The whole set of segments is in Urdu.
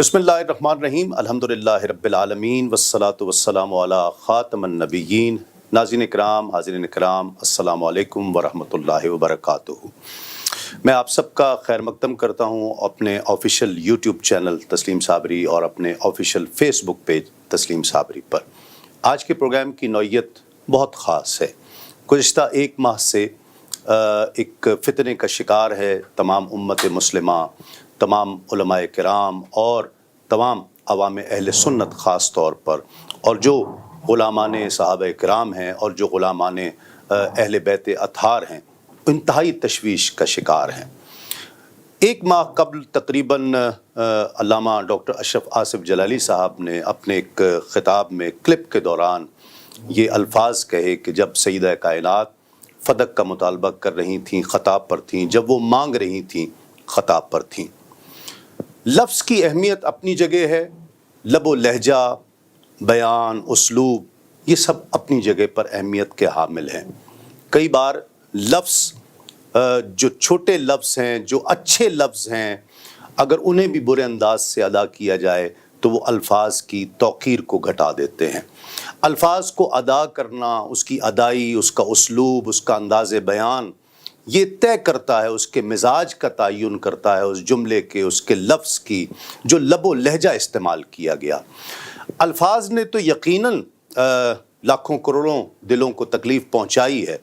بسم اللہ الرحمن الرحیم، الحمدللہ رب العالمین والصلاة والسلام علی خاتم النبیین۔ ناظرین اکرام، حاضرین اکرام، السلام علیکم ورحمۃ اللہ وبرکاتہ۔ میں آپ سب کا خیر مقدم کرتا ہوں اپنے آفیشیل یوٹیوب چینل تسلیم صابری اور اپنے آفیشیل فیس بک پیج تسلیم صابری پر۔ آج کے پروگرام کی نوعیت بہت خاص ہے۔ گزشتہ ایک ماہ سے ایک فتنے کا شکار ہے تمام امت مسلمہ، تمام علماء کرام اور تمام عوام اہل سنت خاص طور پر، اور جو غلامان صحابہ کرام ہیں اور جو غلامان اہل بیت اطہار ہیں، انتہائی تشویش کا شکار ہیں۔ ایک ماہ قبل تقریباً علامہ ڈاکٹر اشرف آصف جلالی صاحب نے اپنے ایک خطاب میں کلپ کے دوران یہ الفاظ کہے کہ جب سیدہ کائنات فدق کا مطالبہ کر رہی تھیں خطا پر تھیں، جب وہ مانگ رہی تھیں خطا پر تھیں۔ لفظ کی اہمیت اپنی جگہ ہے، لب و لہجہ، بیان، اسلوب، یہ سب اپنی جگہ پر اہمیت کے حامل ہیں۔ کئی بار لفظ جو چھوٹے لفظ ہیں، جو اچھے لفظ ہیں، اگر انہیں بھی برے انداز سے ادا کیا جائے تو وہ الفاظ کی توقیر کو گھٹا دیتے ہیں۔ الفاظ کو ادا کرنا، اس کی ادائی، اس کا اسلوب، اس کا انداز بیان، یہ طے کرتا ہے، اس کے مزاج کا تعین کرتا ہے، اس جملے کے، اس کے لفظ کی جو لب و لہجہ استعمال کیا گیا۔ الفاظ نے تو یقیناً لاکھوں کروڑوں دلوں کو تکلیف پہنچائی ہے،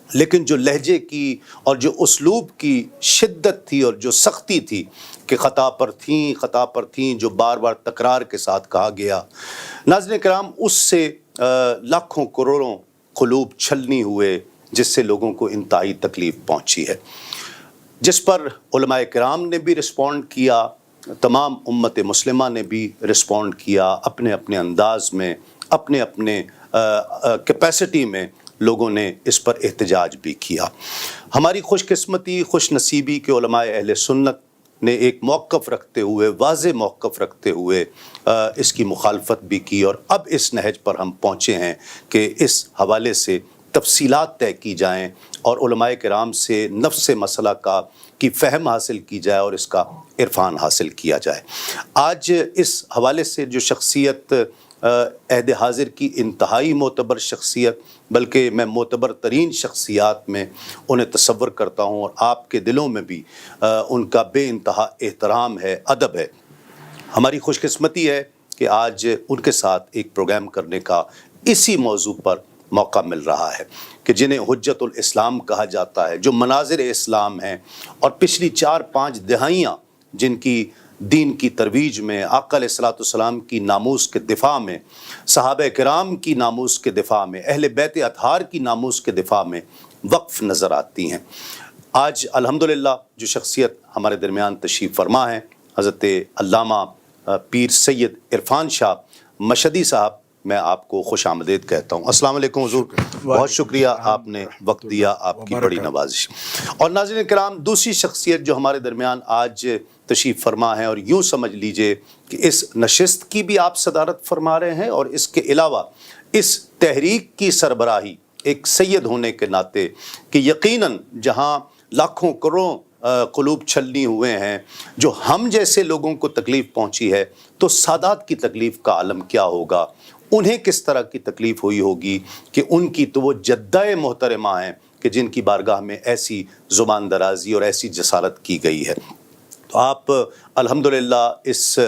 لیکن جو لہجے کی اور جو اسلوب کی شدت تھی اور جو سختی تھی کہ خطا پر تھیں جو بار بار تکرار کے ساتھ کہا گیا، ناظرین کرام، اس سے لاکھوں کروڑوں قلوب چھلنی ہوئے، جس سے لوگوں کو انتہائی تکلیف پہنچی ہے، جس پر علماء کرام نے بھی رسپونڈ کیا، تمام امت مسلمہ نے بھی رسپونڈ کیا، اپنے اپنے انداز میں، اپنے اپنے کیپیسٹی میں لوگوں نے اس پر احتجاج بھی کیا۔ ہماری خوش قسمتی، خوش نصیبی کہ علماء اہل سنت نے ایک موقف رکھتے ہوئے، واضح موقف رکھتے ہوئے اس کی مخالفت بھی کی، اور اب اس نہج پر ہم پہنچے ہیں کہ اس حوالے سے تفصیلات طے کی جائیں اور علماء کرام سے نفس مسئلہ کی فہم حاصل کی جائے اور اس کا عرفان حاصل کیا جائے۔ آج اس حوالے سے جو شخصیت عہد حاضر کی انتہائی معتبر شخصیت، بلکہ میں معتبر ترین شخصیات میں انہیں تصور کرتا ہوں، اور آپ کے دلوں میں بھی ان کا بے انتہا احترام ہے، ادب ہے۔ ہماری خوش قسمتی ہے کہ آج ان کے ساتھ ایک پروگرام کرنے کا اسی موضوع پر موقع مل رہا ہے کہ جنہیں حجت الاسلام کہا جاتا ہے، جو مناظر اسلام ہیں، اور پچھلی 4-5 دہائیاں جن کی دین کی ترویج میں، آقا علیہ الصلوۃ والسلام کی ناموس کے دفاع میں، صحابہ کرام کی ناموس کے دفاع میں، اہل بیت اطہار کی ناموس کے دفاع میں وقف نظر آتی ہیں۔ آج الحمدللہ جو شخصیت ہمارے درمیان تشریف فرما ہے، حضرت علامہ پیر سید عرفان شاہ مشہدی صاحب، میں آپ کو خوش آمدید کہتا ہوں۔ السلام علیکم حضور، بہت شکریہ آپ نے وقت دیا، آپ کی بڑی نوازش۔ اور ناظرین کرام، دوسری شخصیت جو ہمارے درمیان آج تشریف فرما ہے، اور یوں سمجھ لیجئے کہ اس نشست کی بھی آپ صدارت فرما رہے ہیں، اور اس کے علاوہ اس تحریک کی سربراہی ایک سید ہونے کے ناطے، کہ یقیناً جہاں لاکھوں کروڑوں قلوب چھلنی ہوئے ہیں، جو ہم جیسے لوگوں کو تکلیف پہنچی ہے، تو سادات کی تکلیف کا عالم کیا ہوگا، انہیں کس طرح کی تکلیف ہوئی ہوگی کہ ان کی تو وہ جدہ محترمہ ہیں کہ جن کی بارگاہ میں ایسی زبان درازی اور ایسی جسارت کی گئی ہے۔ تو آپ الحمدللہ اس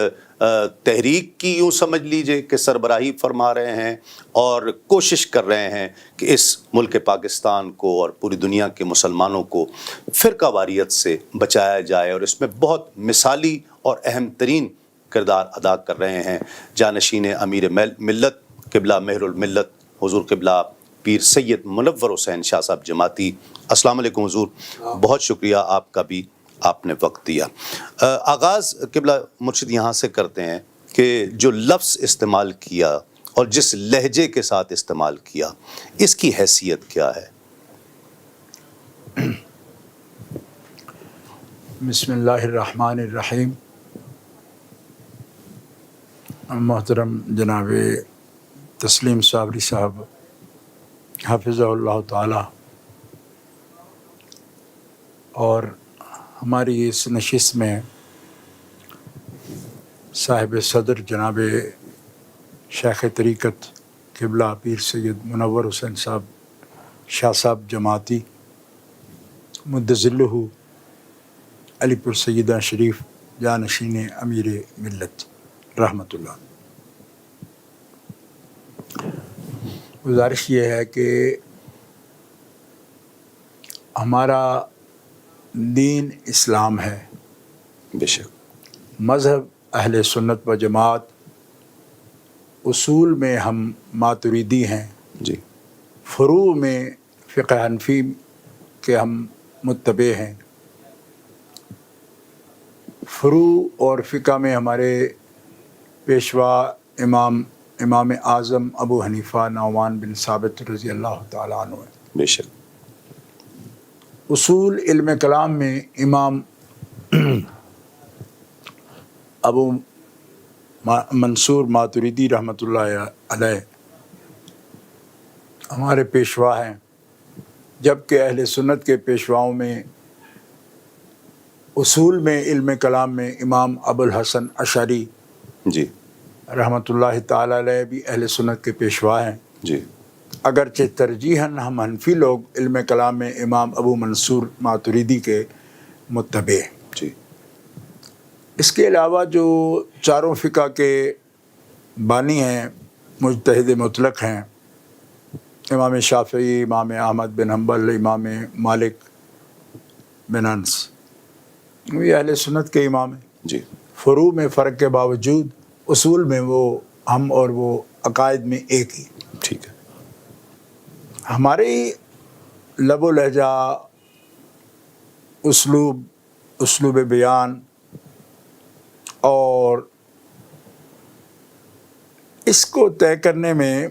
تحریک کی یوں سمجھ لیجئے کہ سربراہی فرما رہے ہیں، اور کوشش کر رہے ہیں کہ اس ملک پاکستان کو اور پوری دنیا کے مسلمانوں کو فرقہ واریت سے بچایا جائے، اور اس میں بہت مثالی اور اہم ترین کردار ادا کر رہے ہیں جانشین امیر ملت قبلہ مہر الملت حضور قبلہ پیر سید منور حسین شاہ صاحب جماعتی۔ السلام علیکم حضور، بہت شکریہ آپ کا بھی، آپ نے وقت دیا۔ آغاز قبلہ مرشد یہاں سے کرتے ہیں کہ جو لفظ استعمال کیا اور جس لہجے کے ساتھ استعمال کیا، اس کی حیثیت کیا ہے؟ بسم اللہ الرحمن الرحیم۔ محترم جناب تسلیم صابری صاحب حافظہ اللہ تعالی، اور ہماری اس نشست میں صاحب صدر جناب شیخ طریقت قبلہ پیر سید منور حسین صاحب شاہ صاحب جماعتی مدظلہ علی پور سیدہ شریف جانشین امیر ملت رحمۃ اللہ. گزارش یہ ہے کہ ہمارا دین اسلام ہے، بے شک. مذہب اہل سنت و جماعت، اصول میں ہم ماتریدی ہیں، جی. فروع میں فقہ حنفی کے ہم متبع ہیں. فروع اور فقہ میں ہمارے پیشوا امام اعظم ابو حنیفہ نعمان بن ثابت رضی اللہ تعالیٰ عنہ ہیں. بے شک. اصول علم کلام میں امام ابو منصور ماتریدی رحمۃ اللہ علیہ ہمارے پیشوا ہیں، جبکہ اہل سنت کے پیشواؤں میں اصول میں علم کلام میں امام ابو الحسن اشعری جی. رحمۃ اللہ تعالیٰ علیہ بھی اہل سنت کے پیشوا ہیں. جی. اگرچہ ترجیحاً ہم حنفی لوگ علم کلام میں امام ابو منصور ماتریدی کے متبع ہیں. جی. اس کے علاوہ جو چاروں فقہ کے بانی ہیں، مجتہد مطلق ہیں، امام شافعی، امام احمد بن حنبل، امام مالک بن انس، یہ اہل سنت کے امام ہیں. جی. فروع میں فرق کے باوجود اصول میں وہ ہم اور وہ عقائد میں ایک ہی. ٹھیک ہے. ہماری لب و لہجہ، اسلوب بیان اور اس کو طے کرنے میں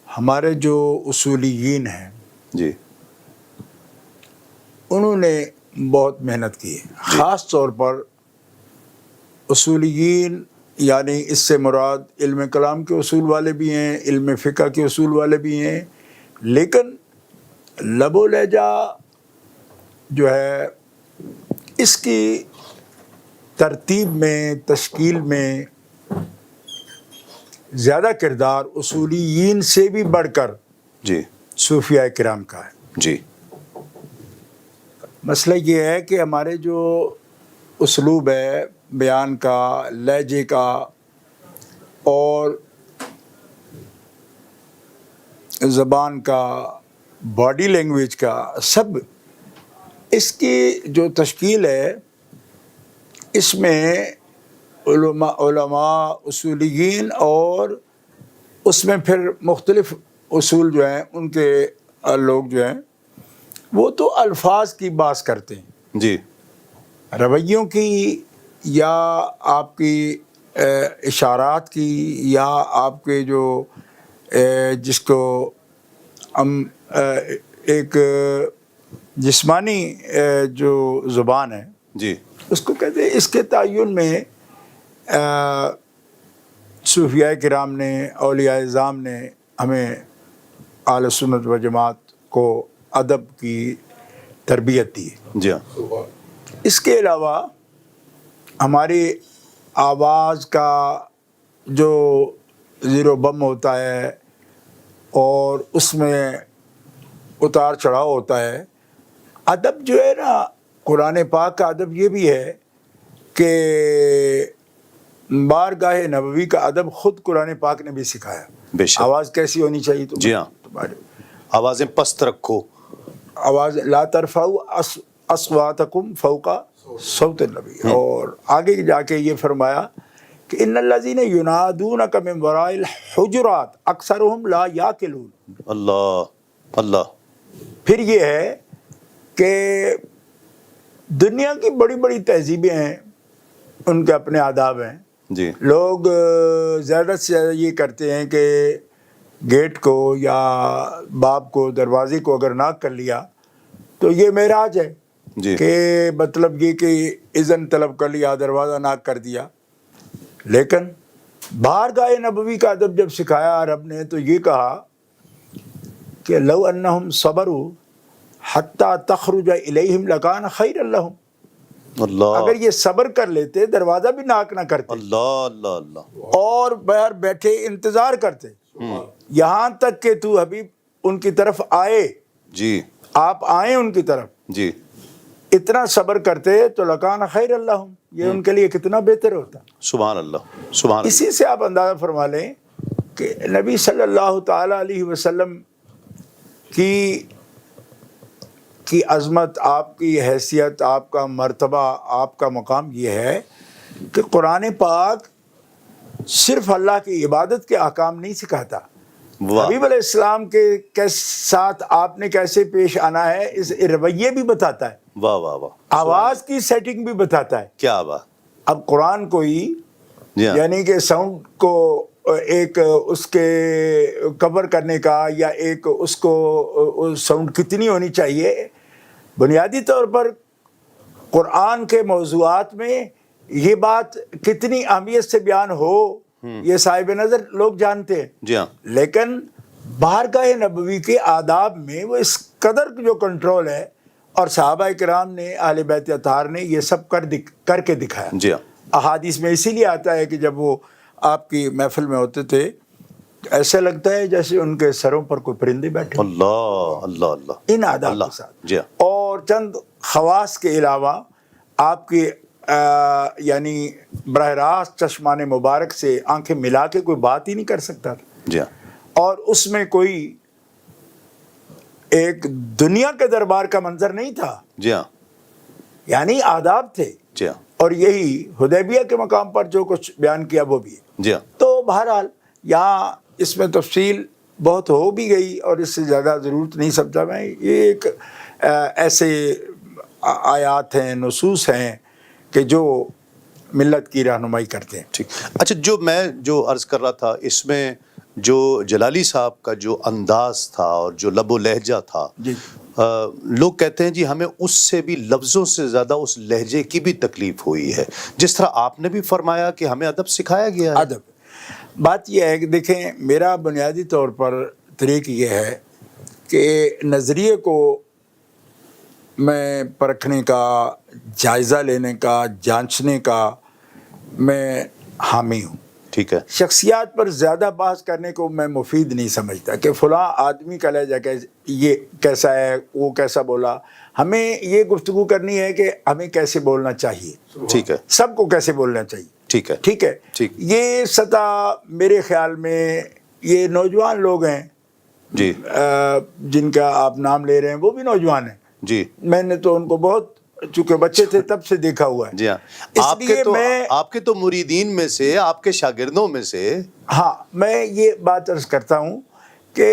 ہمارے جو اصولیین ہیں جی. انہوں نے بہت محنت کی ہے. خاص طور پر اصولیین، یعنی اس سے مراد علم کلام کے اصول والے بھی ہیں، علم فقہ کے اصول والے بھی ہیں، لیکن لب و لہجہ جو ہے اس کی ترتیب میں، تشکیل میں زیادہ کردار اصولیین سے بھی بڑھ کر جی. صوفیاء کرام کا ہے. جی. مسئلہ یہ ہے کہ ہمارے جو اسلوب ہے بیان کا، لہجے کا اور زبان کا، باڈی لینگویج کا، سب اس کی جو تشکیل ہے، اس میں علماء اصولیین اور اس میں پھر مختلف اصول جو ہیں ان کے لوگ جو ہیں وہ تو الفاظ کی بات کرتے ہیں، جی. رویوں کی یا آپ کی اشارات کی یا آپ کے جو جس کو ہم ایک جسمانی جو زبان ہے جی. اس کو کہتے ہیں. اس کے تعین میں صوفیاء کرام نے، اولیاء اعظام نے ہمیں اہل سنت و جماعت کو ادب کی تربیت دی. جی ہاں. اس کے علاوہ ہماری آواز کا جو زیر و بم ہوتا ہے اور اس میں اتار چڑھاؤ ہوتا ہے، ادب جو ہے نا، قرآن پاک کا ادب یہ بھی ہے کہ بارگاہ نبوی کا ادب خود قرآن پاک نے بھی سکھایا. بے شک. آواز کیسی ہونی چاہیے؟ جی ہاں. آوازیں پست رکھو. آواز لا ترفعوا اصواتکم فوق صوت النبی. اور آگے جا کے یہ فرمایا کہ ان الذین ینادونک من وراء الحجرات اکثرهم لا یعقلون. اللہ اللہ. پھر یہ ہے کہ دنیا کی بڑی بڑی تہذیبیں ہیں، ان کے اپنے آداب ہیں. جی. لوگ زیادہ سے زیادہ یہ کرتے ہیں کہ گیٹ کو یا باب کو، دروازے کو اگر ناک کر لیا تو یہ معراج ہے. جی. کہ مطلب یہ کہ اذن طلب کر لیا، دروازہ ناک کر دیا. لیکن بارگاہ نبوی کا ادب جب سکھایا رب نے تو یہ کہا کہ لو انہم صبروا حتی تخرج الیہم لکان خیر لہم. اللہ اگر یہ صبر کر لیتے دروازہ بھی ناک نہ کرتے اللہ اللہ اللہ اور باہر بیٹھے انتظار کرتے یہاں تک کہ تو حبیب ان کی طرف آئے، جی آپ آئیں ان کی طرف، جی اتنا صبر کرتے تو لکان خیر اللہم، یہ ان کے لیے کتنا بہتر ہوتا۔ سبحان اللہ سبحان اللہ۔ اسی سے آپ اندازہ فرما لیں کہ نبی صلی اللہ تعالی علیہ وسلم کی عظمت، آپ کی حیثیت، آپ کا مرتبہ، آپ کا مقام یہ ہے کہ قرآن پاک صرف اللہ کی عبادت کے احکام نہیں سکھاتا، واہ حبیب علیہ السلام کے ساتھ آپ نے کیسے پیش آنا ہے اس رویے بھی بتاتا ہے، واہ واہ واہ، آواز کی سیٹنگ بھی بتاتا ہے۔ کیا بات، اب قرآن کو ہی جی ہاں یعنی کہ ساؤنڈ کو ایک اس کے کور کرنے کا یا ایک اس کو ساؤنڈ کتنی ہونی چاہیے، بنیادی طور پر قرآن کے موضوعات میں یہ بات کتنی اہمیت سے بیان ہو یہ صاحب نظر لوگ جانتے ہیں، جی ہاں لیکن بارگاہ نبوی کے آداب میں وہ اس قدر جو کنٹرول ہے، اور صحابہ کرام نے، اہل بیت اطہار نے یہ سب کر کے دکھایا۔ جی ہاں احادیث میں اسی لیے آتا ہے کہ جب وہ آپ کی محفل میں ہوتے تھے ایسا لگتا ہے جیسے ان کے سروں پر کوئی پرندے بیٹھے، اللہ اللہ اللہ ان آداب اللہ، کے ساتھ۔ جی ہاں اور چند خواص کے علاوہ آپ کی یعنی براہ راست چشمان مبارک سے آنکھیں ملا کے کوئی بات ہی نہیں کر سکتا تھا، جی ہاں اور اس میں کوئی ایک دنیا کے دربار کا منظر نہیں تھا، جی ہاں یعنی آداب تھے، جی ہاں اور یہی حدیبیہ کے مقام پر جو کچھ بیان کیا وہ بھی ہے۔ جی ہاں تو بہرحال یہاں اس میں تفصیل بہت ہو بھی گئی اور اس سے زیادہ ضرورت نہیں سمجھا میں، یہ ایک ایسے آیات ہیں، نصوص ہیں کہ جو ملت کی رہنمائی کرتے ہیں۔ ٹھیک، اچھا جو عرض کر رہا تھا اس میں جو جلالی صاحب کا جو انداز تھا اور جو لب و لہجہ تھا، جی لوگ کہتے ہیں جی ہمیں اس سے بھی لفظوں سے زیادہ اس لہجے کی بھی تکلیف ہوئی ہے، جس طرح آپ نے بھی فرمایا کہ ہمیں ادب سکھایا گیا ہے۔ ادب، بات یہ ہے کہ دیکھیں میرا بنیادی طور پر طریق یہ ہے کہ نظریے کو میں پرکھنے کا، جائزہ لینے کا، جانچنے کا میں حامی ہوں۔ ٹھیک ہے، شخصیات پر زیادہ بحث کرنے کو میں مفید نہیں سمجھتا کہ فلاں آدمی کا لہجہ یہ کیسا ہے، وہ کیسا بولا۔ ہمیں یہ گفتگو کرنی ہے کہ ہمیں کیسے بولنا چاہیے، ٹھیک ہے، سب کو کیسے بولنا چاہیے، ٹھیک ہے، ٹھیک ہے۔ ٹھیک، یہ سطح میرے خیال میں یہ نوجوان لوگ ہیں جی جن کا آپ نام لے رہے ہیں، وہ بھی نوجوان ہیں، جی میں نے تو ان کو بہت، چونکہ بچے تھے تب سے دیکھا ہوا ہے۔ جی ہاں، اس آپ لیے آپ کے تو مریدین میں سے، آپ کے شاگردوں میں سے، ہاں میں یہ بات عرض کرتا ہوں کہ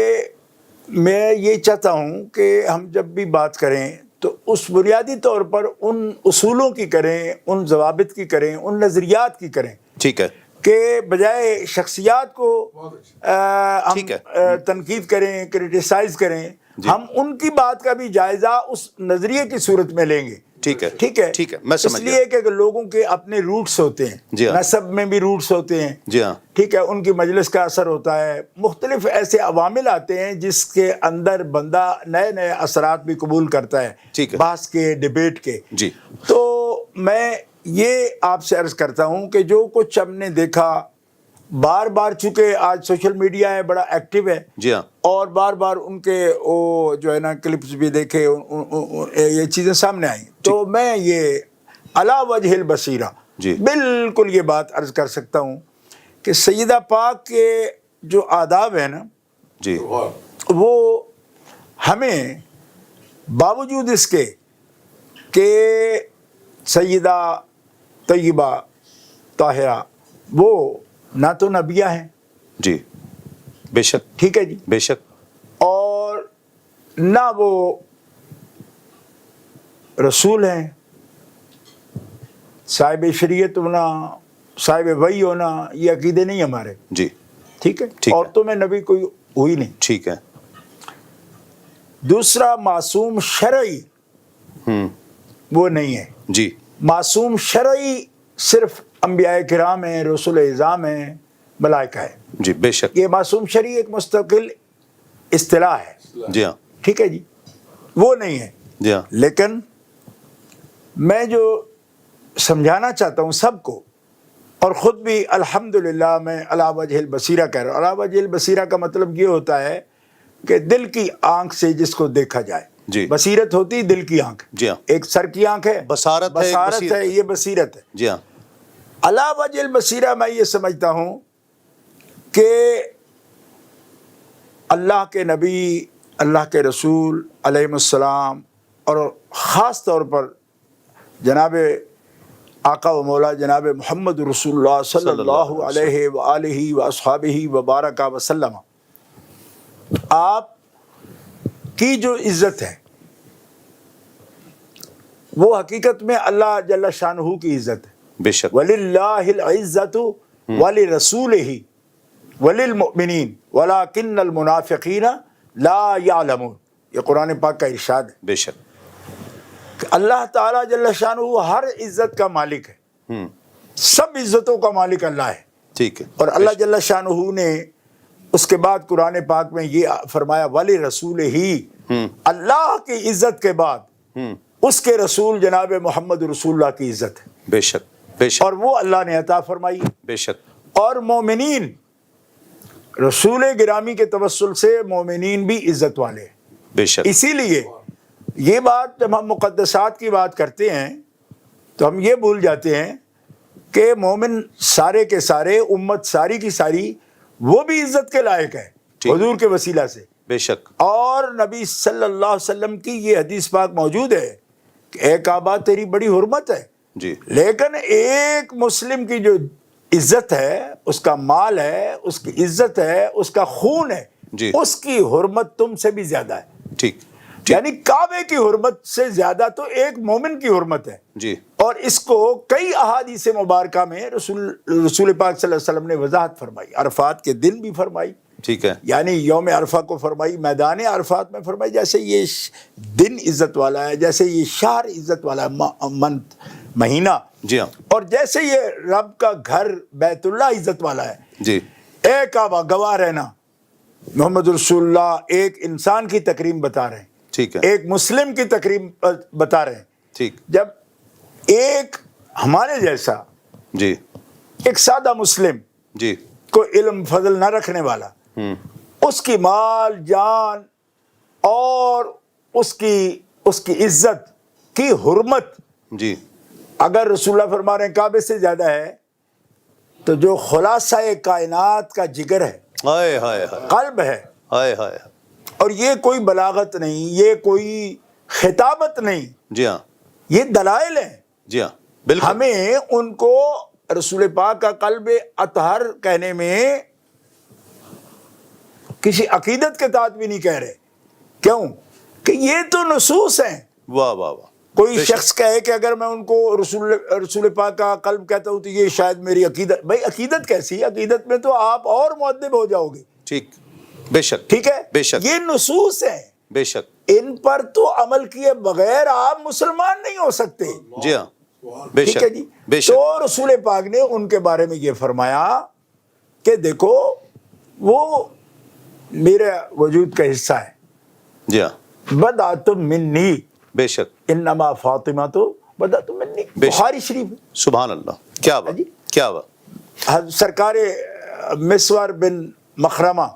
میں یہ چاہتا ہوں کہ ہم جب بھی بات کریں تو اس بنیادی طور پر ان اصولوں کی کریں، ان ضوابط کی کریں، ان نظریات کی کریں، ٹھیک ہے، کہ بجائے شخصیات کو ہم ٹھیک ہے، تنقید کریں، کرٹیسائز کریں، ہم ان کی بات کا بھی جائزہ اس نظریے کی صورت میں لیں گے۔ ٹھیک ہے، ٹھیک ہے، ٹھیک ہے، میں سمجھ اس گیا۔ لیے کہ لوگوں کے اپنے روٹس ہوتے ہیں، جی ہاں، نسب میں بھی روٹس ہوتے ہیں، جی ہاں، ٹھیک ہے، ان کی مجلس کا اثر ہوتا ہے، مختلف ایسے عوامل آتے ہیں جس کے اندر بندہ نئے نئے اثرات بھی قبول کرتا ہے، ٹھیک ہے، بحث کے، ڈیبیٹ کے۔ جی تو میں یہ آپ سے عرض کرتا ہوں کہ جو کچھ ہم نے دیکھا بار بار، چونکہ آج سوشل میڈیا ہے، بڑا ایکٹیو ہے، جی ہاں، اور بار بار ان کے وہ جو ہے نا کلپس بھی دیکھے، یہ چیزیں سامنے آئیں، تو میں یہ علی وجہ البصیرہ جی بالکل یہ بات عرض کر سکتا ہوں کہ سیدہ پاک کے جو آداب ہیں نا، جی وہ ہمیں باوجود اس کے کہ سیدہ طیبہ طاہرہ وہ نہ تو نبیہ ہیں، جی بے شک، ٹھیک ہے جی، بے شک، اور نہ وہ رسول ہیں، صاحب شریعت ہونا، صاحب وحی ہونا، یہ عقیدے نہیں ہمارے، جی ٹھیک ہے، ٹھیک ہے، عورتوں میں نبی کوئی ہوئی نہیں۔ ٹھیک ہے، دوسرا معصوم شرعی وہ نہیں ہے، جی معصوم شرعی صرف انبیاء کرام ہیں، رسول اعظام ہیں، ملائکہ ہیں، جی بے شک، یہ معصوم شرعی ایک مستقل اصطلاح ہے، جی ہاں، ٹھیک ہے جی، وہ نہیں ہے۔ جی ہاں، لیکن میں جو سمجھانا چاہتا ہوں سب کو، اور خود بھی الحمدللہ میں علی وجہ البصیرہ کہہ رہا ہوں۔ علی وجہ البصیرہ کا مطلب یہ ہوتا ہے کہ دل کی آنکھ سے جس کو دیکھا جائے۔ جی بصیرت ہوتی ہے دل کی آنکھ، جی ہاں، ایک سر کی آنکھ ہے، بصارت ہے، ایک بصارت بصیرت ہے، یہ بصیرت ہے۔ جی ہاں، علی وجہ البصیرہ میں یہ سمجھتا ہوں کہ اللہ کے نبی، اللہ کے رسول علیہ السلام، اور خاص طور پر جناب آقا و مولا جناب محمد رسول اللہ صلی اللہ علیہ وآلہ واصحابہ وبارک وسلم، آپ کی جو عزت ہے وہ حقیقت میں اللہ جل شانہ کی عزت ہے۔ بے شک، وَلِلَّهِ الْعِزَّةُ وَلِرَسُولِهِ وَلِلْمُؤْمِنِينَ وَلَكِنَّ الْمُنَافِقِينَ لَا يَعْلَمُونَ، یہ قرآن پاک کا ارشاد ہے بے شک، کہ اللہ تعالیٰ جل شانہ ہر عزت کا مالک ہے، سب عزتوں کا مالک اللہ ہے۔ ٹھیک ہے، اور اللہ جل شانہ نے اس کے بعد قرآن پاک میں یہ فرمایا وَلِرَسُولِهِ، اللہ کی عزت کے بعد اس کے رسول جناب محمد رسول اللہ کی عزت ہے، بے شک، بے شک، اور وہ اللہ نے عطا فرمائی۔ بے شک، اور مومنین، رسول گرامی کے توسل سے مومنین بھی عزت والے ہیں۔ بے شک، اسی لیے یہ بات جب ہم مقدسات کی بات کرتے ہیں تو ہم یہ بھول جاتے ہیں کہ مومن سارے کے سارے، امت ساری کی ساری، وہ بھی عزت کے لائق ہے حضور کے وسیلہ سے۔ بے شک، اور نبی صلی اللہ علیہ وسلم کی یہ حدیث پاک موجود ہے کہ اے کعبہ تیری بڑی حرمت ہے، جی لیکن ایک مسلم کی جو عزت ہے، اس کا مال ہے، اس کی عزت ہے، اس کا خون ہے، جی، اس کی حرمت تم سے بھی زیادہ ہے۔ ٹھیک، یعنی کعبے کی حرمت سے زیادہ تو ایک مومن کی حرمت ہے۔ جی، اور اس کو کئی احادیث مبارکہ میں رسول پاک صلی اللہ علیہ وسلم نے وضاحت فرمائی، عرفات کے دن بھی فرمائی، ٹھیک ہے، یعنی یوم عرفہ کو فرمائی، میدان عرفات میں فرمائی، جیسے یہ دن عزت والا ہے، جیسے یہ شہر عزت والا ہے، منتھ، مہینہ، جی ہاں، اور جیسے یہ رب کا گھر بیت اللہ عزت والا ہے۔ جی، اے کعبہ گواہ رہنا، محمد رسول اللہ ایک انسان کی تکریم بتا رہے ہیں، ٹھیک ہے، ایک مسلم کی تکریم بتا رہے ہیں۔ ٹھیک، جب ایک ہمارے جیسا جی، ایک سادہ مسلم، جی، کوئی علم فضل نہ رکھنے والا، اس کی مال جان اور اس کی عزت کی حرمت جی، اگر رسول اللہ فرما رہے ہیں کعبے سے زیادہ ہے، تو جو خلاصہ کائنات کا جگر ہے، ہائے ہائے ہائے، قلب ہے، ہائے ہائے، اور یہ کوئی بلاغت نہیں، یہ کوئی خطابت نہیں، جی ہاں، یہ دلائل ہیں۔ جی ہاں، بالکل، ہمیں ان کو رسول پاک کا قلب اطہر کہنے میں کسی عقیدت کے تحت بھی نہیں کہہ رہے۔ کیوں؟ کہ یہ تو نصوص ہیں۔ واہ واہ واہ، کوئی شخص کہے کہ اگر میں ان کو رسول پاک کا قلب کہتا ہوں تو یہ شاید میری عقیدت، بھائی عقیدت کیسی ہے؟ عقیدت میں تو آپ اور مؤدب ہو جاؤ گے۔ ٹھیک، بے شک، ٹھیک ہے، بے شک، یہ نصوص ہیں، بے شک، ان پر تو عمل کیے بغیر آپ مسلمان نہیں ہو سکتے۔ جی ہاں، بے ٹھیک شک، ہے جی۔ بے شک، تو رسول پاک نے ان کے بارے میں یہ فرمایا کہ دیکھو وہ میرے وجود کا حصہ ہے، جی ہاں، بدعت منی، بے شک، انما فاطمہ تو بدعت منی، بے شک، بخاری شریف ہے۔ سبحان اللہ، کیا بات، جی۔ کیا بات، سرکار مسور بن مخرمہ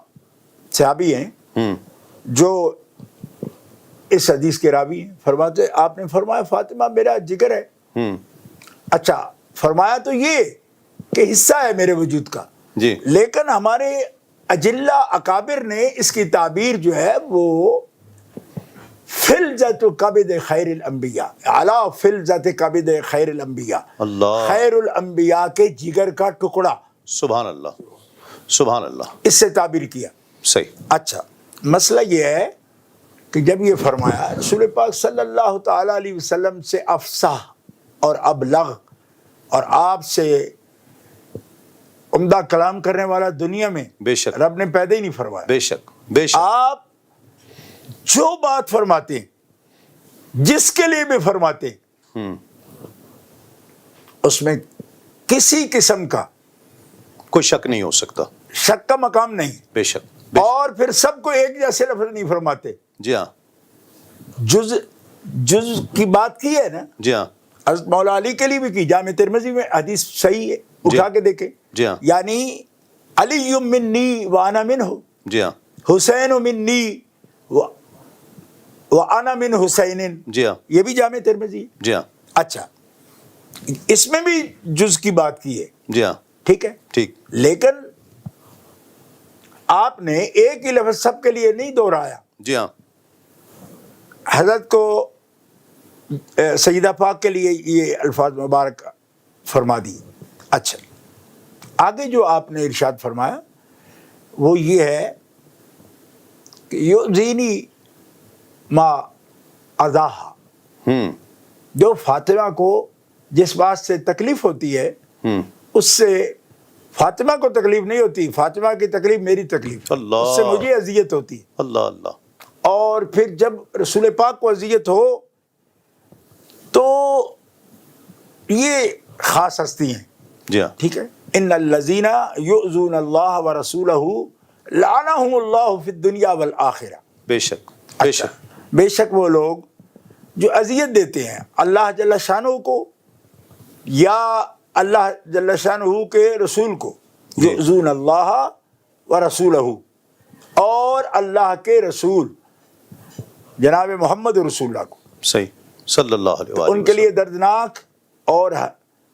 صحابی ہیں جو اس حدیث کے راوی ہیں، فرماتے آپ نے فرمایا فاطمہ میرا جگر ہے۔ اچھا، فرمایا تو یہ کہ حصہ ہے میرے وجود کا، جی، لیکن ہمارے اجلہ اکابر نے اس کی تعبیر جو ہے وہ فلذت کبد خیر الانبیاء، اعلیٰ فلذت کبد خیر الانبیاء، اللہ، خیر الانبیاء کے جگر کا ٹکڑا، سبحان اللہ، سبحان اللہ، اس سے تعبیر کیا۔ صحیح، اچھا، مسئلہ یہ ہے کہ جب یہ فرمایا رسول پاک صلی اللہ تعالیٰ علیہ وسلم سے افصح اور ابلغ اور آپ سے عمدہ کلام کرنے والا دنیا میں بے شک، رب نے پیدا ہی نہیں فرمایا۔ بے شک، بے شک، آپ جو بات فرماتے ہیں، جس کے لیے بھی فرماتے ہیں، اس میں کسی قسم کا کوئی شک نہیں ہو سکتا، شک کا مقام نہیں، بے شک، بے شک، اور پھر سب کو ایک جیسے لفظ نہیں فرماتے، جی ہاں، جز کی بات کی ہے نا، جی ہاں، حضرت مولا علی کے لیے بھی کی، جامع ترمذی میں حدیث صحیح ہے، اٹھا کے دیکھیں. جی ہاں یعنی علی منی وانا منہ، جی ہاں حسین منی وانا من حسین، جی ہاں یہ بھی جامع ترمذی ہے. جی ہاں اچھا، اس میں بھی جز کی بات کی ہے، جی ہاں ٹھیک ہے. ٹھیک. لیکن آپ نے ایک ہی لفظ سب کے لیے نہیں دہرایا. جی ہاں حضرت کو سیدہ پاک کے لیے یہ الفاظ مبارک فرما دی. اچھا، آگے جو آپ نے ارشاد فرمایا وہ یہ ہے کہ یؤذینی ما اذاہا، جو فاطمہ کو جس بات سے تکلیف ہوتی ہے اس سے فاطمہ کو تکلیف نہیں ہوتی، فاطمہ کی تکلیف میری تکلیف، اللہ، اس سے مجھے اذیت ہوتی ہے. اللہ اللہ. اور پھر جب رسول پاک کو اذیت ہو تو یہ خاص ہستی ہیں. جی ہاں ٹھیک ہے. ان الذین یؤذون اللہ ورسولہ لعنہم اللہ فی الدنیا والآخرہ. بے شک بے اچھا، شک. بے شک وہ لوگ جو اذیت دیتے ہیں اللہ جل شانہ کو یا اللہ جل شانہ کے رسول کو، جی. یؤذون اللہ ورسولہ، اور اللہ کے رسول جناب محمد رسول اللہ کو، صحیح صلی اللہ علیہ وآلہ ان کے لیے دردناک اور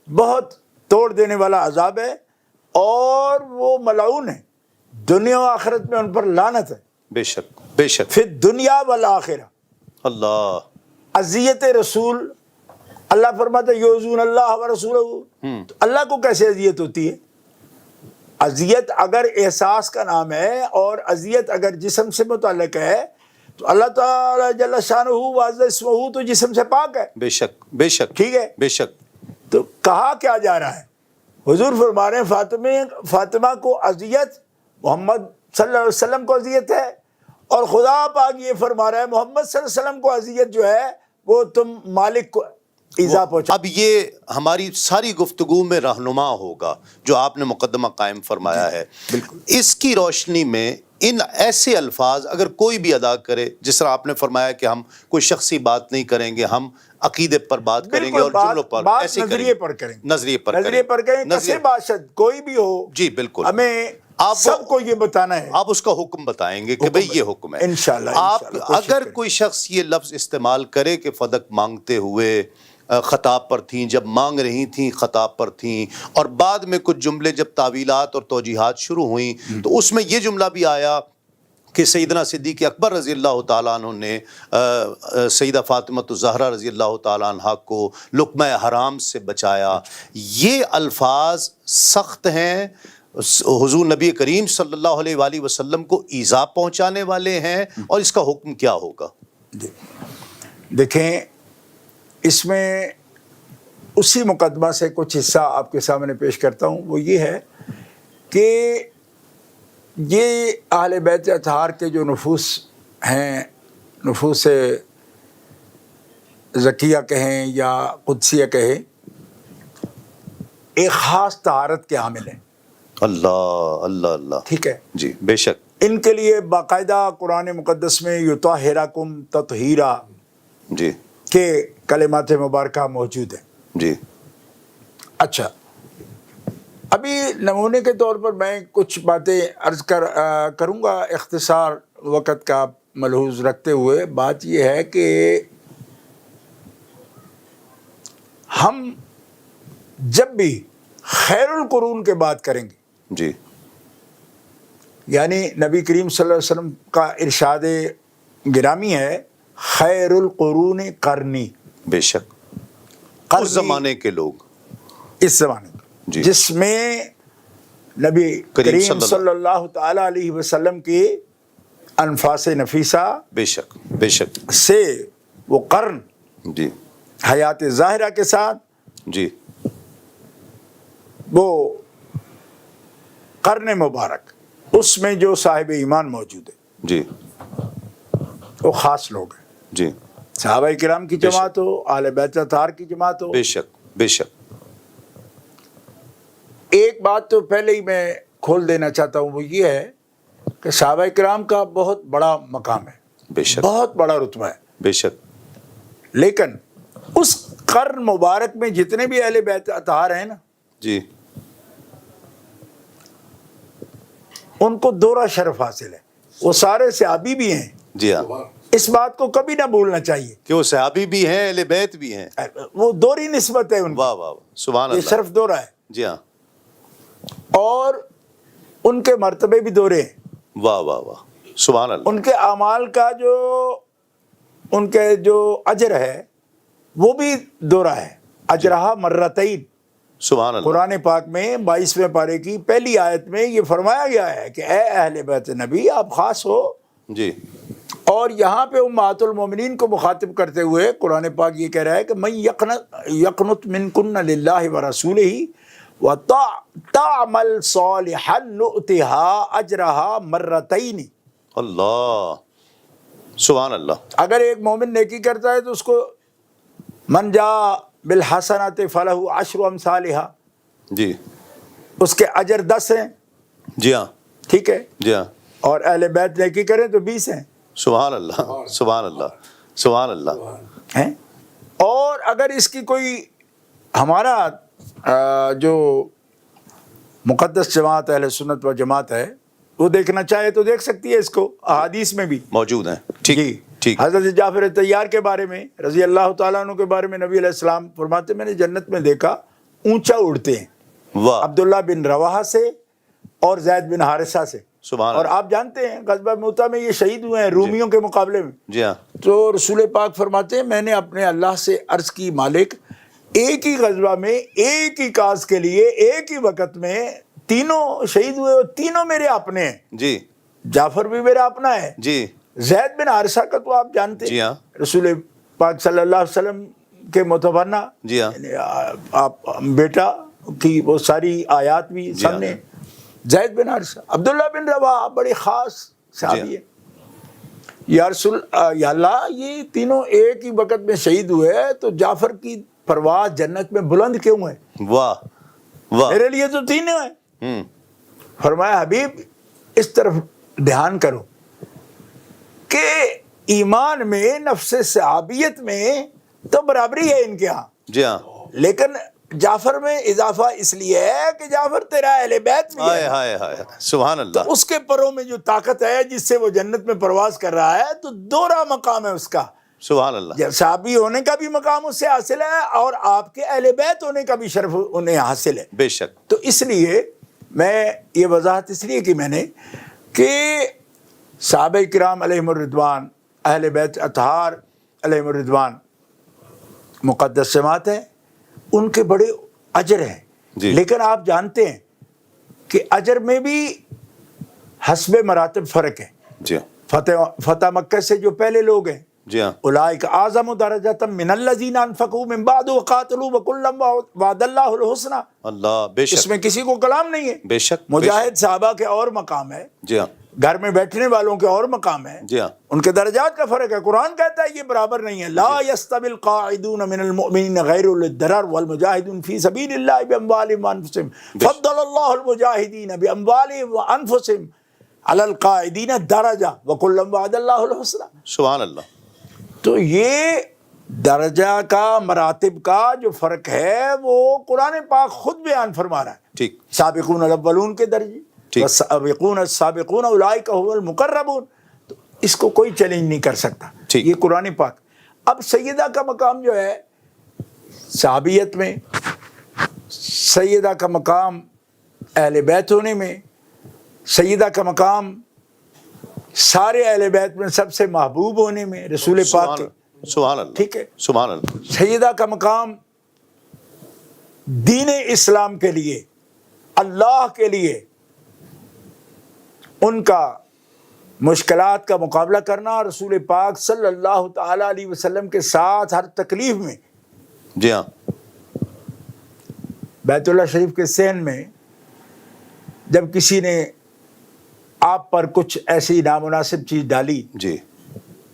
بہت توڑ دینے والا عذاب ہے، اور وہ ملعون ہے، دنیا و آخرت میں ان پر لعنت ہے. بے شک بے شک. پھر دنیا والآخرہ اللہ. اذیت رسول، اللہ فرماتا ہے یؤذون اللہ ورسولہ، تو اللہ کو کیسے اذیت ہوتی ہے؟ اذیت اگر احساس کا نام ہے اور اذیت اگر جسم سے متعلق ہے تو اللہ تعالی جل شانہ وعز اسمہ تو جسم سے پاک ہے. بے شک بے شک. ٹھیک ہے. بے شک. تو کہا کیا جا رہا ہے؟ حضور فرما رہے ہیں فاطمہ کو اذیت، محمد صلی اللہ علیہ وسلم کو اذیت ہے، اور خدا پاک یہ فرما رہا ہے محمد صلی اللہ علیہ وسلم کو اذیت جو ہے وہ تم مالک کو ایذا پہنچا. اب یہ ہماری ساری گفتگو میں رہنما ہوگا جو آپ نے مقدمہ قائم فرمایا ہے. بالکل. اس کی روشنی میں ان ایسے الفاظ اگر کوئی بھی ادا کرے، جس طرح آپ نے فرمایا کہ ہم کوئی شخصی بات نہیں کریں گے، ہم عقیدے پر بات کریں گے اور جملوں پر ایسے نظریے پر کریں گے، نظریے پر کریں، کسی باشد کوئی بھی ہو. جی بالکل. ہمیں آپ سب کو یہ بتانا ہے، آپ اس کا حکم بتائیں گے کہ بھئی یہ حکم ہے. انشاءاللہ. آپ اگر کوئی شخص یہ لفظ استعمال کرے کہ فدق مانگتے ہوئے خطاب پر تھیں، جب مانگ رہی تھیں خطاب پر تھیں، اور بعد میں کچھ جملے جب تعویلات اور توجیحات شروع ہوئیں تو اس میں یہ جملہ بھی آیا کہ سیدنا صدیق اکبر رضی اللہ تعالیٰ عنہ نے سیدہ فاطمہ الزہرا رضی اللہ تعالیٰ عنہ کو لقمہ حرام سے بچایا. یہ الفاظ سخت ہیں، حضور نبی کریم صلی اللہ علیہ وآلہ وسلم کو ایذا پہنچانے والے ہیں، اور اس کا حکم کیا ہوگا؟ دیکھیں، اس میں اسی مقدمہ سے کچھ حصہ آپ کے سامنے پیش کرتا ہوں. وہ یہ ہے کہ یہ اہل بیت اطہار کے جو نفوس ہیں، نفوس زکیہ کہیں یا قدسیہ کہیں، ایک خاص طہارت کے حامل ہیں. اللہ اللہ اللہ. ٹھیک ہے. جی بے شک. ان کے لیے باقاعدہ قرآن مقدس میں یطہرکم تطہیرا جی کے کلمات مبارکہ موجود ہیں. جی. اچھا، ابھی نمونے کے طور پر میں کچھ باتیں عرض کروں گا اختصار وقت کا ملحوظ رکھتے ہوئے. بات یہ ہے کہ ہم جب بھی خیر القرون کے بات کریں گے، جی، یعنی نبی کریم صلی اللہ علیہ وسلم کا ارشاد گرامی ہے خیر القرون قرنی. بے شک. اس زمانے کے لوگ، اس زمانے جی، جس میں نبی کریم صلی اللہ تعالی علیہ وسلم کی انفاس نفیسہ بے شک بے شک سے وہ قرن، جی، حیات ظاہرہ کے ساتھ جی، وہ قرن مبارک، اس میں جو صاحب ایمان موجود ہے، جی، وہ خاص لوگ ہیں. جی، صحابہ کرام کی جماعت ہو، اہل بیت اطہار کی جماعت ہو. بے شک بے شک. ایک بات تو پہلے ہی میں کھول دینا چاہتا ہوں، وہ یہ ہے کہ صحابہ کرام کا بہت بڑا مقام ہے، بے شک، بہت بڑا رتبہ ہے. بے شک. لیکن اس قرن مبارک میں جتنے بھی اہل بیت اطہار ہیں نا، جی ان کو دورہ شرف حاصل ہے. وہ سارے صحابی بھی ہیں. جی ہاں، اس بات کو کبھی نہ بھولنا چاہیے. کہ وہ صحابی بھی ہیں، اہل بیت بھی ہیں. وہ دوہری نسبت ہے ان کی. واہ واہ واہ، سبحان یہ اللہ. شرف دورہ ہے، جی ہاں، اور ان کے مرتبے بھی دورے ہیں. واہ واہ واہ، سبحان اللہ. ان کے اعمال کا ان کے جو اجر ہے وہ بھی دورہ ہے. اجرہا مرتین. سبحان اللہ. قرآن پاک میں 22ویں پارے کی پہلی آیت میں یہ فرمایا گیا ہے کہ اے اہل بیت نبی آپ خاص ہو. جی اور یہاں پہ امہات المومنین کو مخاطب کرتے ہوئے قرآن پاک یہ کہہ رہا ہے کہ من یقنت منکن للہ ورسولہ وتعمل صالحا نؤتها اجرہا مرتین. اللہ، سبحان اللہ. اگر ایک مومن نیکی کرتا ہے تو اس کو من جاء بالحسنات فلہ عشر امثالہا، جی اس کے اجر 10 ہیں. جی ہاں، ٹھیک ہے. جی ہاں، اور اہل بیت نیکی کریں تو 20 ہیں. سبحان اللہ، سبحان اللہ، سبحان اللہ. ہیں. اور اگر اس کی کوئی ہمارا جو مقدس جماعت اہل سنت و جماعت ہے وہ دیکھنا چاہے تو دیکھ سکتی ہے. اس کو احادیث میں بھی موجود ہیں. ٹھیک جی ٹھیک. حضرت جعفر طیار کے بارے میں رضی اللہ تعالیٰ عنہ کے بارے میں نبی علیہ السلام فرماتے میں نے جنت میں دیکھا اونچا اڑتے ہیں واہ، عبداللہ بن رواحہ سے اور زید بن حارثہ سے. سبحان اور اللہ. آپ جانتے ہیں غزوہ موتہ میں یہ شہید ہوئے ہیں رومیوں کے مقابلے میں. جی ہاں، تو رسول پاک فرماتے ہیں میں نے اپنے اللہ سے عرض کی مالک ایک ہی غزوہ میں ایک ہی کاز کے لیے ایک ہی وقت میں تینوں شہید ہوئے اور تینوں میرے اپنے ہیں. جی جعفر بھی میرا اپنا ہے. جی زید بن حارثہ کا تو آپ جانتے جی ہاں، رسول پاک صلی اللہ علیہ وسلم کے متبنہ، جی ہاں، یعنی آپ بیٹا کی وہ ساری آیات بھی جی ہاں. سامنے. زید بن حارثہ، عبداللہ بن رواحہ بڑی خاص صحابی ہے. یا اللہ یہ تینوں ایک ہی وقت میں شہید ہوئے تو جعفر کی پرواز جنت میں بلند کیوں ہے؟ واہ واہ. میرے لیے تو تینوں ہیں. ہوں، فرمایا حبیب اس طرف دھیان کرو کہ ایمان میں نفس صحابیت میں تو برابری ہے ان کے ہاں، جی ہاں. لیکن جعفر میں اضافہ اس لیے ہے کہ جعفر تیرا اہل بیت بھی ہائے ہے. ہائے ہائے، سبحان اللہ. اس کے پروں میں جو طاقت ہے جس سے وہ جنت میں پرواز کر رہا ہے تو دوہرا مقام ہے اس کا. سبحان اللہ. صحابی ہونے کا بھی مقام اس سے حاصل ہے اور آپ کے اہل بیت ہونے کا بھی شرف انہیں حاصل ہے. بے شک. تو اس لیے میں یہ وضاحت اس لیے کی میں نے کہ صحابہ کرام علیہم الرضوان، اہل بیت اطہار علیہم الرضوان مقدس جماعت ہے، ان کے بڑے اجر ہیں. جی. لیکن آپ جانتے ہیں کہ اجر میں بھی حسب مراتب فرق ہے. جی ہاں، فتح مکہ سے جو پہلے لوگ ہیں جی ہاں، اولئک اعظم درجۃ من الذین انفقوا من بعد وقاتلوا وکلا وعد اللہ الحسنى. اللہ، بے اس شک، میں کسی کو کلام نہیں ہے. بے شک. مجاہد صحابہ کے اور مقام ہے، جی ہاں، گھر میں بیٹھنے والوں کے اور مقام ہے. جی ہاں، ان کے درجات کا فرق ہے. قرآن کہتا ہے یہ برابر نہیں ہے. لا یستوی القاعدون من المؤمنین غیر اولی الضرر والمجاہدون فی سبیل اللہ باموالہم وانفسہم فضل اللہ المجاہدین باموالہم وانفسہم علی القاعدین درجہ وکلا وعد اللہ الحسنى. سبحان اللہ. تو یہ درجہ کا مراتب کا جو فرق ہے وہ قرآن پاک خود بیان فرما رہا ہے. ٹھیک سابقون الاولون کے درجے، ٹھیک. والسابقون السابقون اولئک هم المقربون. تو اس کو کوئی چیلنج نہیں کر سکتا. ٹھیک. یہ قرآن پاک. اب سیدہ کا مقام جو ہے صحابیت میں، سیدہ کا مقام اہل بیت ہونے میں، سیدہ کا مقام سارے اہل بیت میں سب سے محبوب ہونے میں رسول پاک کے. سبحان اللہ. ٹھیک ہے. سبحان اللہ. سیدہ کا مقام دین اسلام کے لیے، اللہ کے لیے ان کا مشکلات کا مقابلہ کرنا، رسول پاک صلی اللہ تعالی علیہ وسلم کے ساتھ ہر تکلیف میں. جی ہاں، بیت اللہ شریف کے صحن میں جب کسی نے آپ پر کچھ ایسی نامناسب چیز ڈالی جی،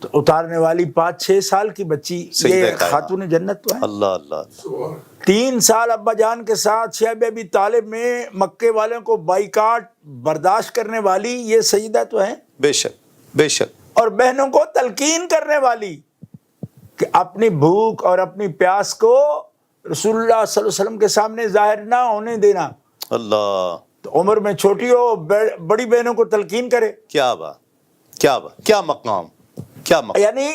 تو اتارنے والی 5-6 سال کی بچی سیدہ یہ کائنات. خاتون جنت تو ہے. اللہ اللہ. 3 سال ابا جان کے ساتھ شعیب ابی طالب میں مکے والوں کو بائیکاٹ برداشت کرنے والی یہ سیدہ تو ہے. بے شک، بے شک. اور بہنوں کو تلقین کرنے والی کہ اپنی بھوک اور اپنی پیاس کو رسول اللہ صلی اللہ علیہ وسلم کے سامنے ظاہر نہ ہونے دینا. اللہ، تو عمر میں چھوٹی ہو، بڑی بہنوں کو تلقین کرے. کیا بات، کیا بات، کیا مقام، کیا مقام. یعنی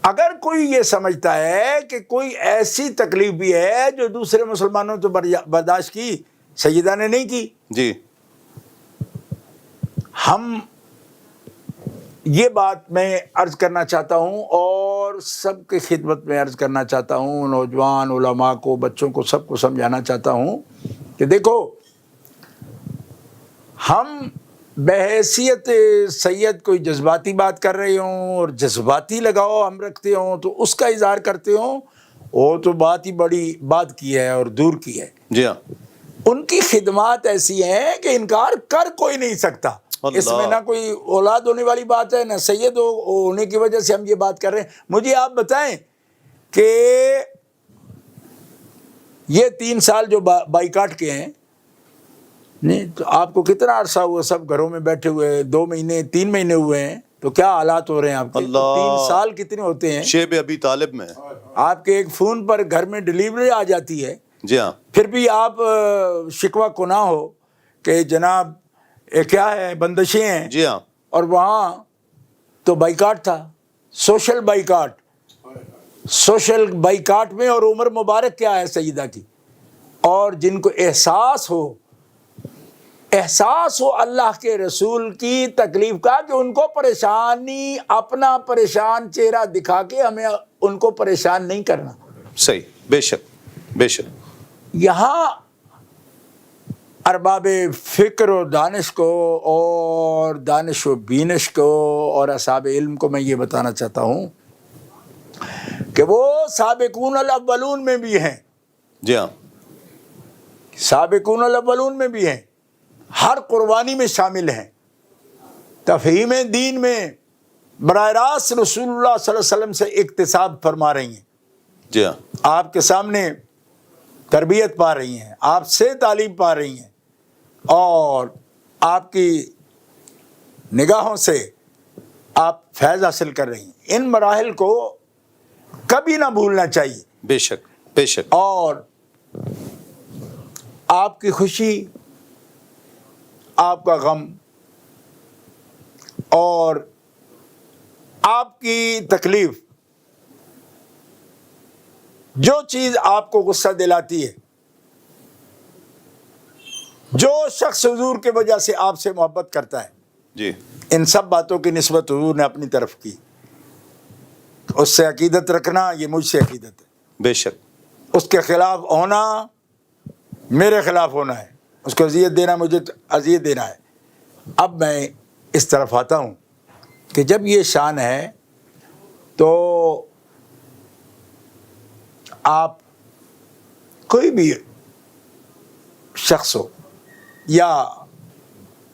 اگر کوئی یہ سمجھتا ہے کہ کوئی ایسی تکلیف بھی ہے جو دوسرے مسلمانوں تو برداشت کی، سیدہ نے نہیں کی. جی، ہم یہ بات میں عرض کرنا چاہتا ہوں اور سب کی خدمت میں عرض کرنا چاہتا ہوں، نوجوان علماء کو، بچوں کو، سب کو سمجھانا چاہتا ہوں کہ دیکھو، ہم بحیثیت سید کوئی جذباتی بات کر رہے ہوں اور جذباتی لگاؤ ہم رکھتے ہوں تو اس کا اظہار کرتے ہوں، وہ تو بات ہی بڑی بات کی ہے اور دور کی ہے. جی ہاں، ان کی خدمات ایسی ہیں کہ انکار کر کوئی نہیں سکتا. اس میں نہ کوئی اولاد ہونے والی بات ہے، نہ سید ہونے کی وجہ سے ہم یہ بات کر رہے ہیں. مجھے آپ بتائیں کہ یہ 3 سال جو بائیکاٹ کے ہیں، نہیں تو آپ کو کتنا عرصہ ہوا سب گھروں میں بیٹھے ہوئے، 2 مہینے 3 مہینے ہوئے ہیں، تو کیا حالات ہو رہے ہیں آپ کے؟ 3 سال کتنے ہوتے ہیں؟ شیب ابی طالب میں. آپ کے ایک فون پر گھر میں ڈلیوری آ جاتی ہے. جی ہاں، پھر بھی آپ شکوہ کو نہ ہو کہ جناب یہ کیا ہے، بندشیں ہیں. جی ہاں، اور وہاں تو بائیکاٹ تھا، سوشل بائیکاٹ. سوشل بائیکاٹ میں اور عمر مبارک کیا ہے سیدہ کی. اور جن کو احساس ہو اللہ کے رسول کی تکلیف کا، کہ ان کو پریشانی، اپنا پریشان چہرہ دکھا کے ہمیں ان کو پریشان نہیں کرنا. صحیح، بے شک، بے شک. یہاں ارباب فکر و دانش کو اور دانش و بینش کو اور اصحاب علم کو میں یہ بتانا چاہتا ہوں کہ وہ سابقون الاولون میں بھی ہیں. جی ہاں، سابقون الاولون میں بھی ہیں، ہر قربانی میں شامل ہیں، تفہیم دین میں براہ راست رسول اللہ صلی اللہ علیہ وسلم سے اکتساب فرما رہی ہیں. جی ہاں، آپ کے سامنے تربیت پا رہی ہیں، آپ سے تعلیم پا رہی ہیں، اور آپ کی نگاہوں سے آپ فیض حاصل کر رہی ہیں. ان مراحل کو کبھی نہ بھولنا چاہیے. بے شک، بے شک. اور آپ کی خوشی، آپ کا غم اور آپ کی تکلیف، جو چیز آپ کو غصہ دلاتی ہے، جو شخص حضور کے وجہ سے آپ سے محبت کرتا ہے، جی، ان سب باتوں کی نسبت حضور نے اپنی طرف کی. اس سے عقیدت رکھنا، یہ مجھ سے عقیدت ہے. بے شک. اس کے خلاف ہونا میرے خلاف ہونا ہے، اس کو اذیت دینا مجھے اذیت دینا ہے. اب میں اس طرف آتا ہوں کہ جب یہ شان ہے تو آپ کوئی بھی شخص ہو، یا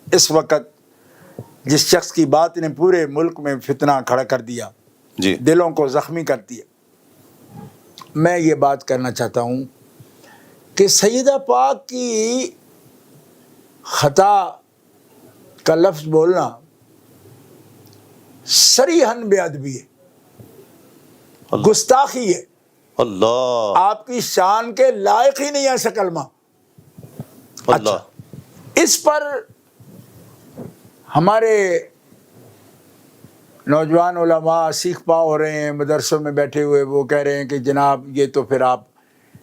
اس وقت جس شخص کی بات نے پورے ملک میں فتنہ کھڑا کر دیا، جی، دلوں کو زخمی کر دیا، میں یہ بات کرنا چاہتا ہوں کہ سیدہ پاک کی خطا کا لفظ بولنا صریحاً بے ادبی ہے، گستاخی ہے. اللہ، آپ کی شان کے لائق ہی نہیں ہے ایسا کلمہ. اللہ. اس پر ہمارے نوجوان علماء سیکھ پا ہو رہے ہیں، مدرسوں میں بیٹھے ہوئے، وہ کہہ رہے ہیں کہ جناب یہ تو پھر آپ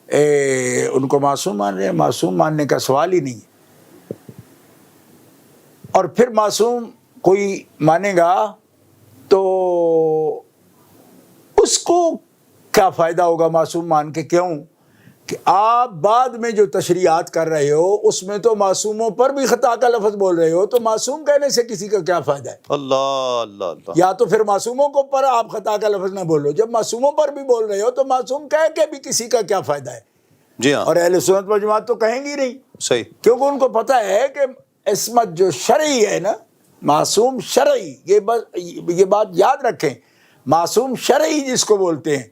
ان کو معصوم مان رہے ہیں. معصوم ماننے کا سوال ہی نہیں. اور پھر معصوم کوئی مانے گا تو اس کو کیا فائدہ ہوگا معصوم مان کے؟ کیوں کہ آپ بعد میں جو تشریحات کر رہے ہو اس میں تو معصوموں پر بھی خطا کا لفظ بول رہے ہو، تو معصوم کہنے سے کسی کا کیا فائدہ ہے؟ اللہ، اللہ، اللہ. یا تو پھر معصوموں کو پر آپ خطا کا لفظ نہ بولو. جب معصوموں پر بھی بول رہے ہو تو معصوم کہہ کے بھی کسی کا کیا فائدہ ہے؟ جی ہاں، اور اہل سنت و جماعت تو کہیں گی نہیں، صحیح. کیونکہ ان کو پتہ ہے کہ عصمت جو شرعی ہے نا، معصوم شرعی، یہ بات یاد رکھیں، معصوم شرعی جس کو بولتے ہیں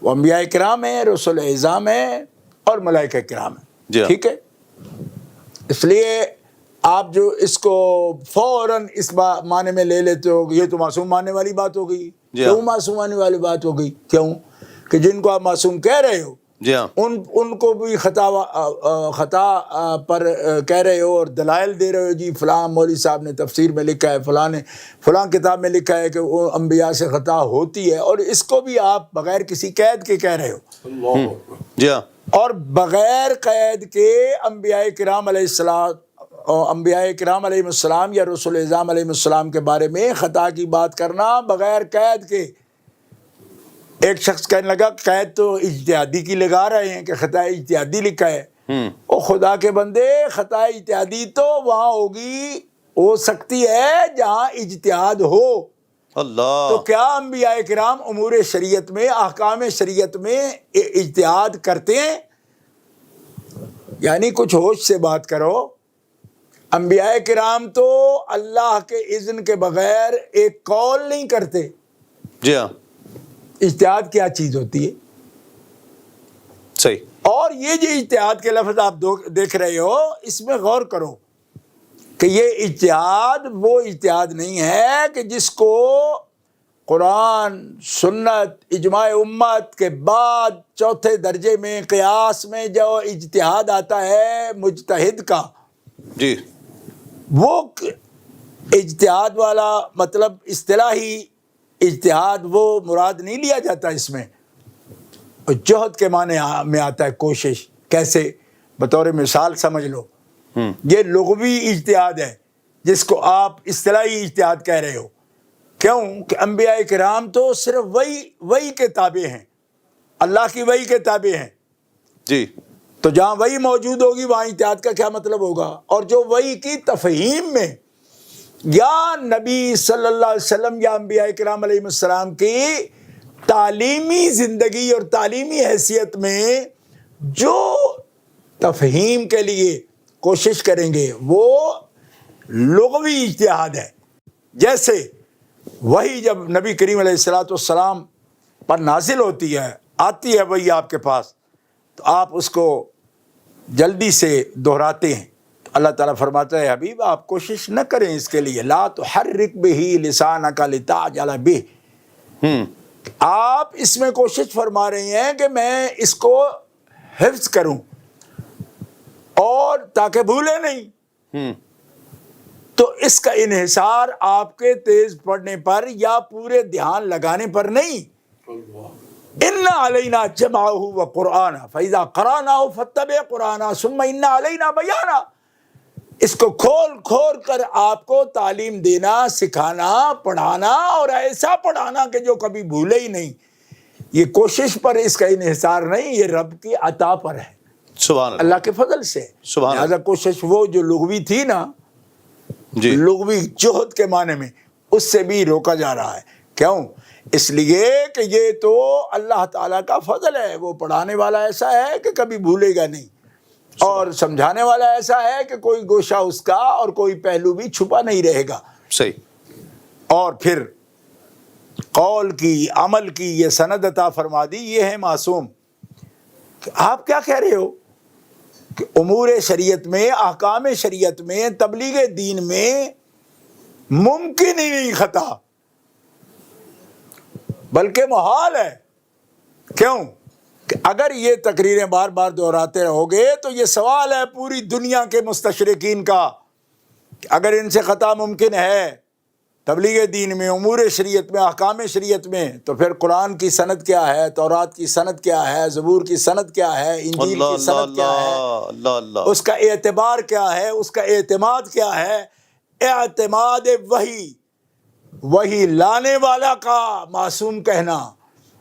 وہ انبیاء کرام ہیں، رسول اعظام ہیں اور ملائکہ کرام ہیں. جی ہاں. ٹھیک ہے. اس لیے آپ جو اس کو فوراً اس معنی میں لے لیتے ہو یہ تو معصوم ماننے والی بات ہو گئی. جی ہاں. کیوں معصوم ماننے والی بات ہو گئی؟ کیوں کہ جن کو آپ معصوم کہہ رہے ہو جی ہاں. ان کو بھی خطا پر کہہ رہے ہو اور دلائل دے رہے ہو. جی فلاں مولوی صاحب نے تفسیر میں لکھا ہے، فلاں نے فلاں کتاب میں لکھا ہے کہ وہ انبیاء سے خطا ہوتی ہے، اور اس کو بھی آپ بغیر کسی قید کے کہہ رہے ہو. جی ہاں. اور بغیر قید کے انبیاء کرام علیہ السلام یا رسول اعظام علیہ السلام کے بارے میں خطا کی بات کرنا بغیر قید کے. ایک شخص کہنے لگا قید تو اجتہادی کی لگا رہے ہیں کہ خطا اجتہادی لکھا ہے. او خدا کے بندے، خطا اجتہادی تو وہاں ہو سکتی ہے جہاں اجتہاد ہو. اللہ. تو کیا انبیاء کرام امور شریعت میں، احکام شریعت میں اجتہاد کرتے ہیں؟ یعنی کچھ ہوش سے بات کرو. انبیاء کرام تو اللہ کے اذن کے بغیر ایک قول نہیں کرتے. جی ہاں. اجتہاد کیا چیز ہوتی ہے؟ صحیح. اور یہ جو اجتہاد کے لفظ آپ دیکھ رہے ہو، اس میں غور کرو کہ یہ اجتہاد وہ اجتہاد نہیں ہے کہ جس کو قرآن، سنت، اجماع امت کے بعد چوتھے درجے میں قیاس میں جو اجتہاد آتا ہے مجتہد کا، جی وہ اجتہاد والا مطلب اصطلاحی اجتہاد وہ مراد نہیں لیا جاتا. اس میں جہد کے معنی میں آتا ہے کوشش. کیسے؟ بطور مثال سمجھ لو، یہ لغوی اجتہاد ہے جس کو آپ اصطلاحی اجتہاد کہہ رہے ہو. کیوں کہ انبیاء کرام تو صرف وحی کے تابع ہیں، اللہ کی وحی کے تابع ہیں. جی. تو جہاں وحی موجود ہوگی وہاں اجتہاد کا کیا مطلب ہوگا؟ اور جو وحی کی تفہیم میں یا نبی صلی اللہ علیہ وسلم یا انبیاء کرام علیہ السلام کی تعلیمی زندگی اور تعلیمی حیثیت میں جو تفہیم کے لیے کوشش کریں گے وہ لغوی اجتہاد ہے. جیسے وہی جب نبی کریم علیہ الصلوۃ والسلام پر نازل ہوتی ہے، آتی ہے وہی آپ کے پاس، تو آپ اس کو جلدی سے دہراتے ہیں. اللہ تعالیٰ فرماتا ہے حبیب آپ کوشش نہ کریں اس کے لیے، لا تحرک بہ لسانک لتعجل بہ. آپ اس میں کوشش فرما رہی ہیں کہ میں اس کو حفظ کروں اور تاکہ بھولے نہیں. تو اس کا انحصار آپ کے تیز پڑھنے پر یا پورے دھیان لگانے پر نہیں. ان علینا جمعہ و قرآن فاذا قرأناہ فاتبع قرآنہ ثم ان علینا بیانہ. اس کو کھول کر آپ کو تعلیم دینا، سکھانا، پڑھانا، اور ایسا پڑھانا کہ جو کبھی بھولے ہی نہیں. یہ کوشش پر اس کا انحصار نہیں، یہ رب کی عطا پر ہے، سبحان اللہ. اللہ کے فضل سے. سبحان اللہ. لہذا کوشش وہ جو لغوی تھی نا، جی. لغوی جہد کے معنی میں، اس سے بھی روکا جا رہا ہے. کیوں؟ اس لیے کہ یہ تو اللہ تعالیٰ کا فضل ہے. وہ پڑھانے والا ایسا ہے کہ کبھی بھولے گا نہیں، اور سمجھانے والا ایسا ہے کہ کوئی گوشہ اس کا اور کوئی پہلو بھی چھپا نہیں رہے گا. صحیح. اور پھر قول کی، عمل کی یہ سند عطا فرما دی، یہ ہے معصوم. آپ کیا کہہ رہے ہو کہ امور شریعت میں، احکام شریعت میں، تبلیغ دین میں ممکن ہی نہیں خطا، بلکہ محال ہے. کیوں کہ اگر یہ تقریریں بار بار دہراتے رہو گے تو یہ سوال ہے پوری دنیا کے مستشرقین کا کہ اگر ان سے خطا ممکن ہے تبلیغ دین میں، امور شریعت میں، احکام شریعت میں، تو پھر قرآن کی سند کیا ہے، تورات کی سند کیا ہے، زبور کی سند کیا ہے، انجیل کی سند کیا ہے، اس کا اعتبار کیا ہے، اس کا اعتماد کیا ہے. اعتماد وہی لانے والا کا معصوم کہنا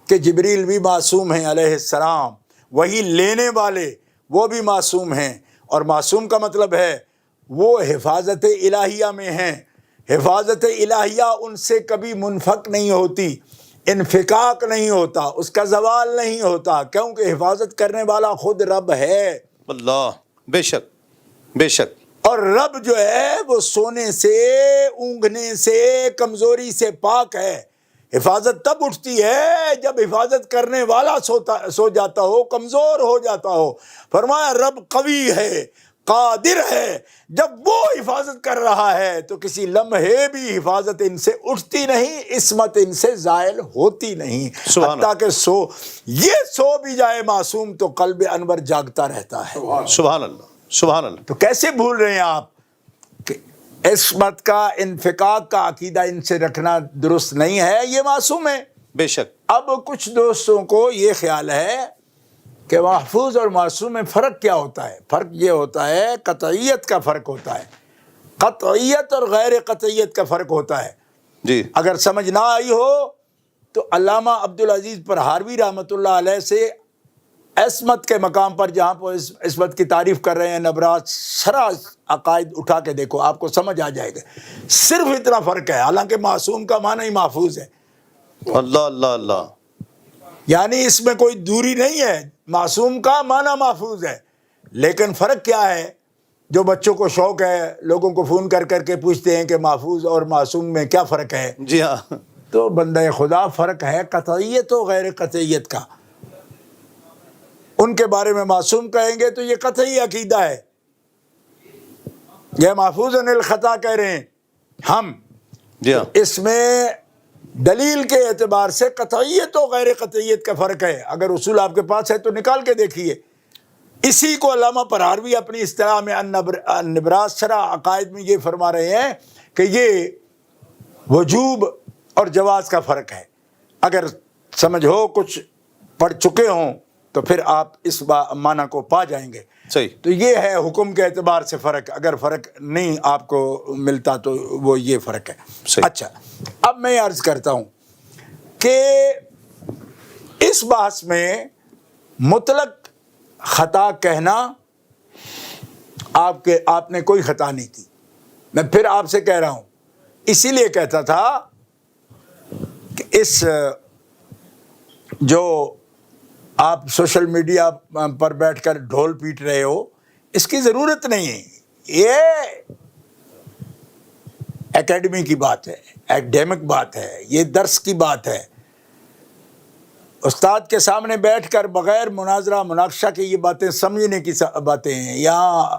کہ جبریل بھی معصوم ہیں علیہ السلام، وہی لینے والے وہ بھی معصوم ہیں. اور معصوم کا مطلب ہے وہ حفاظت الہیہ میں ہیں. حفاظت الہیہ ان سے کبھی منفک نہیں ہوتی، انفکاک نہیں ہوتا، اس کا زوال نہیں ہوتا، کیونکہ حفاظت کرنے والا خود رب ہے. اللہ. بے شک بے شک. اور رب جو ہے وہ سونے سے، اونگنے سے، کمزوری سے پاک ہے. حفاظت تب اٹھتی ہے جب حفاظت کرنے والا سو جاتا ہو، کمزور ہو جاتا ہو. فرمایا رب قوی ہے، قادر ہے. جب وہ حفاظت کر رہا ہے تو کسی لمحے بھی حفاظت ان سے اٹھتی نہیں، عصمت ان سے زائل ہوتی نہیں. حتیٰ کہ سو بھی جائے معصوم تو قلب انور جاگتا رہتا ہے. سبحان اللہ، سبحان اللہ. تو کیسے بھول رہے ہیں آپ کہ عصمت کا، انفقاق کا عقیدہ ان سے رکھنا درست نہیں ہے، یہ معصوم ہے. بے شک. اب کچھ دوستوں کو یہ خیال ہے کہ محفوظ اور معصوم میں فرق کیا ہوتا ہے. فرق یہ ہوتا ہے، قطعیت کا فرق ہوتا ہے، قطعیت اور غیر قطعیت کا فرق ہوتا ہے. جی. اگر سمجھ نہ آئی ہو تو علامہ عبدالعزیز پرہاروی رحمۃ اللہ علیہ سے عصمت کے مقام پر جہاں پر عصمت کی تعریف کر رہے ہیں نبرات شرع عقائد اٹھا کے دیکھو، آپ کو سمجھ آ جائے گا. صرف اتنا فرق ہے، حالانکہ معصوم کا معنی ہی محفوظ ہے. اللہ اللہ اللہ. یعنی اس میں کوئی دوری نہیں ہے، معصوم کا معنی محفوظ ہے. لیکن فرق کیا ہے؟ جو بچوں کو شوق ہے لوگوں کو فون کر کر کے پوچھتے ہیں کہ محفوظ اور معصوم میں کیا فرق ہے. جی ہاں. تو بندہ خدا فرق ہے قطعیت و غیر قطعیت کا. ان کے بارے میں معصوم کہیں گے تو یہ قطعی عقیدہ ہے، یہ محفوظ عن الخطا کہہ رہے ہیں ہم. جی ہاں. اس میں دلیل کے اعتبار سے قطعیت و غیر قطعیت کا فرق ہے. اگر اصول آپ کے پاس ہے تو نکال کے دیکھیے. اسی کو علامہ پرہاروی اپنی اصطلاح میں النبرات شرع عقائد میں یہ فرما رہے ہیں کہ یہ وجوب اور جواز کا فرق ہے. اگر سمجھ ہو، کچھ پڑھ چکے ہوں تو پھر آپ اس معنی کو پا جائیں گے. صحیح. تو یہ ہے حکم کے اعتبار سے فرق. اگر فرق نہیں آپ کو ملتا تو وہ یہ فرق ہے. صحیح. اچھا، اب میں عرض کرتا ہوں کہ اس بحث میں مطلق خطا کہنا آپ نے کوئی خطا نہیں کی. میں پھر آپ سے کہہ رہا ہوں، اسی لیے کہتا تھا کہ اس جو آپ سوشل میڈیا پر بیٹھ کر ڈھول پیٹ رہے ہو، اس کی ضرورت نہیں ہے. یہ اکیڈمی کی بات ہے، ایکڈیمک بات ہے، یہ درس کی بات ہے. استاد کے سامنے بیٹھ کر بغیر مناظرہ مناقشہ کے یہ باتیں سمجھنے کی باتیں ہیں. یہاں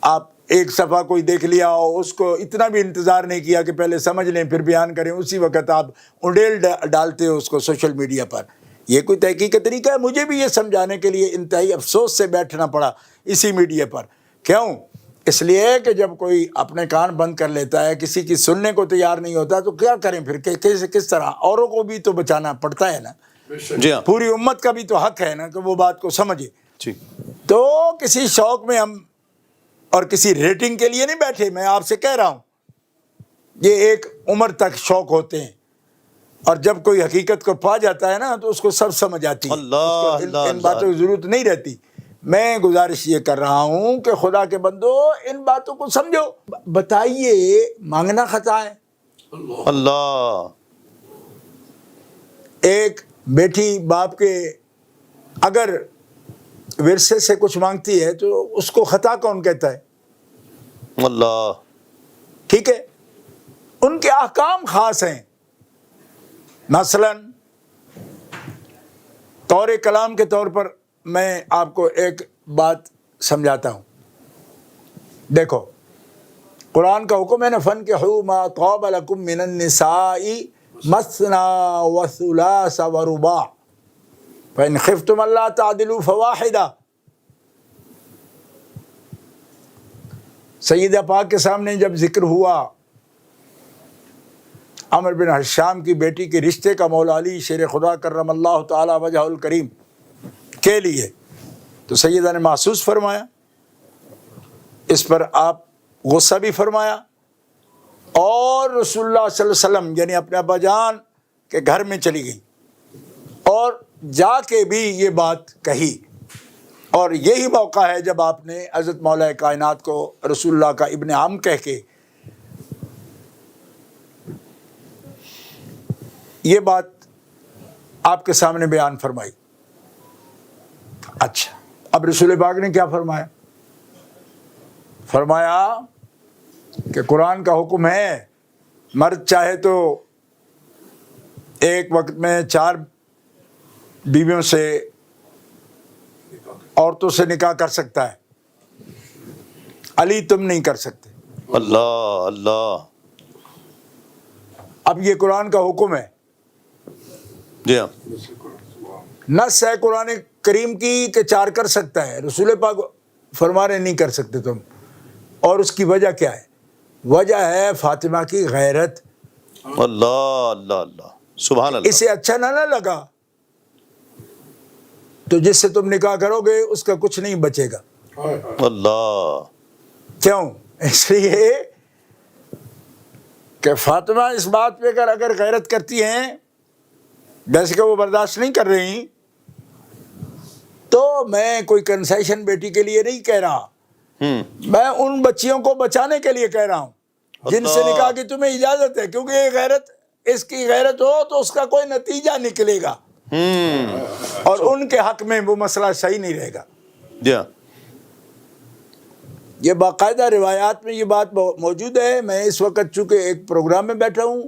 آپ ایک صفحہ کوئی دیکھ لیا ہو، اس کو اتنا بھی انتظار نہیں کیا کہ پہلے سمجھ لیں پھر بیان کریں، اسی وقت آپ انڈیل ڈالتے ہو اس کو سوشل میڈیا پر. یہ کوئی تحقیق کا طریقہ ہے؟ مجھے بھی یہ سمجھانے کے لیے انتہائی افسوس سے بیٹھنا پڑا اسی میڈیا پر. کیوں؟ اس لیے کہ جب کوئی اپنے کان بند کر لیتا ہے، کسی کی سننے کو تیار نہیں ہوتا، تو کیا کریں پھر؟ کس طرح؟ اوروں کو بھی تو بچانا پڑتا ہے نا. جی ہاں. پوری امت کا بھی تو حق ہے نا کہ وہ بات کو سمجھے. جی. تو کسی شوق میں ہم اور کسی ریٹنگ کے لیے نہیں بیٹھے. میں آپ سے کہہ رہا ہوں یہ ایک عمر تک شوق ہوتے ہیں، اور جب کوئی حقیقت کو پا جاتا ہے نا تو اس کو سب سمجھ آتی ہے. ان باتوں کی ضرورت نہیں رہتی. میں گزارش یہ کر رہا ہوں کہ خدا کے بندو ان باتوں کو سمجھو. بتائیے مانگنا خطا ہے؟ اللہ. ایک بیٹی باپ کے اگر ورثے سے کچھ مانگتی ہے تو اس کو خطا کون کہتا ہے؟ اللہ. ٹھیک ہے، ان کے احکام خاص ہیں. مثلا طور کلام کے طور پر میں آپ کو ایک بات سمجھاتا ہوں. دیکھو، قرآن کا حکم ہے نا، فَانكِحُوا مَا طَابَ لَكُم مِّنَ النِّسَاءِ مَثْنَىٰ وَثُلَاثَ وَرُبَاعَ فَإِنْ خِفْتُمْ أَلَّا تَعْدِلُوا فَوَاحِدَةً. سیدہ پاک کے سامنے جب ذکر ہوا عمر بن حشام کی بیٹی کے رشتے کا مولا علی شیر خدا کرم اللہ تعالی وجہ الکریم کے لیے، تو سیدہ نے محسوس فرمایا، اس پر آپ غصہ بھی فرمایا، اور رسول اللہ صلی اللہ علیہ وسلم یعنی اپنے ابا جان کے گھر میں چلی گئی اور جا کے بھی یہ بات کہی. اور یہی موقع ہے جب آپ نے حضرت مولا کائنات کو رسول اللہ کا ابن عم کہہ کے یہ بات آپ کے سامنے بیان فرمائی. اچھا، اب رسول پاک نے کیا فرمایا؟ فرمایا کہ قرآن کا حکم ہے مرد چاہے تو ایک وقت میں 4 بیویوں سے، عورتوں سے نکاح کر سکتا ہے. علی تم نہیں کر سکتے. اللہ اللہ. اب یہ قرآن کا حکم ہے، جی ہاں. نص ہے قرآن کریم کی کہ 4 کر سکتا ہے، رسول پاک فرما رہے نہیں کر سکتے تم. اور اس کی وجہ کیا ہے؟ وجہ ہے فاطمہ کی غیرت. اللہ اللہ اللہ. سبحان اللہ. اسے اچھا نہ لگا تو جس سے تم نکاح کرو گے اس کا کچھ نہیں بچے گا. اللہ. کیوں؟ اس لیے کہ فاطمہ اس بات پہ اگر غیرت کرتی ہیں جیسے کہ وہ برداشت نہیں کر رہی، تو میں کوئی کنسیشن بیٹی کے لیے نہیں کہہ رہا، میں ان بچیوں کو بچانے کے لیے کہہ رہا ہوں جن سے نکاح کی تمہیں اجازت ہے، کیونکہ یہ غیرت، اس کی غیرت ہو تو اس کا کوئی نتیجہ نکلے گا اور ان کے حق میں وہ مسئلہ صحیح نہیں رہے گا. جی ہاں. یہ باقاعدہ روایات میں یہ بات موجود ہے. میں اس وقت چونکہ ایک پروگرام میں بیٹھا ہوں،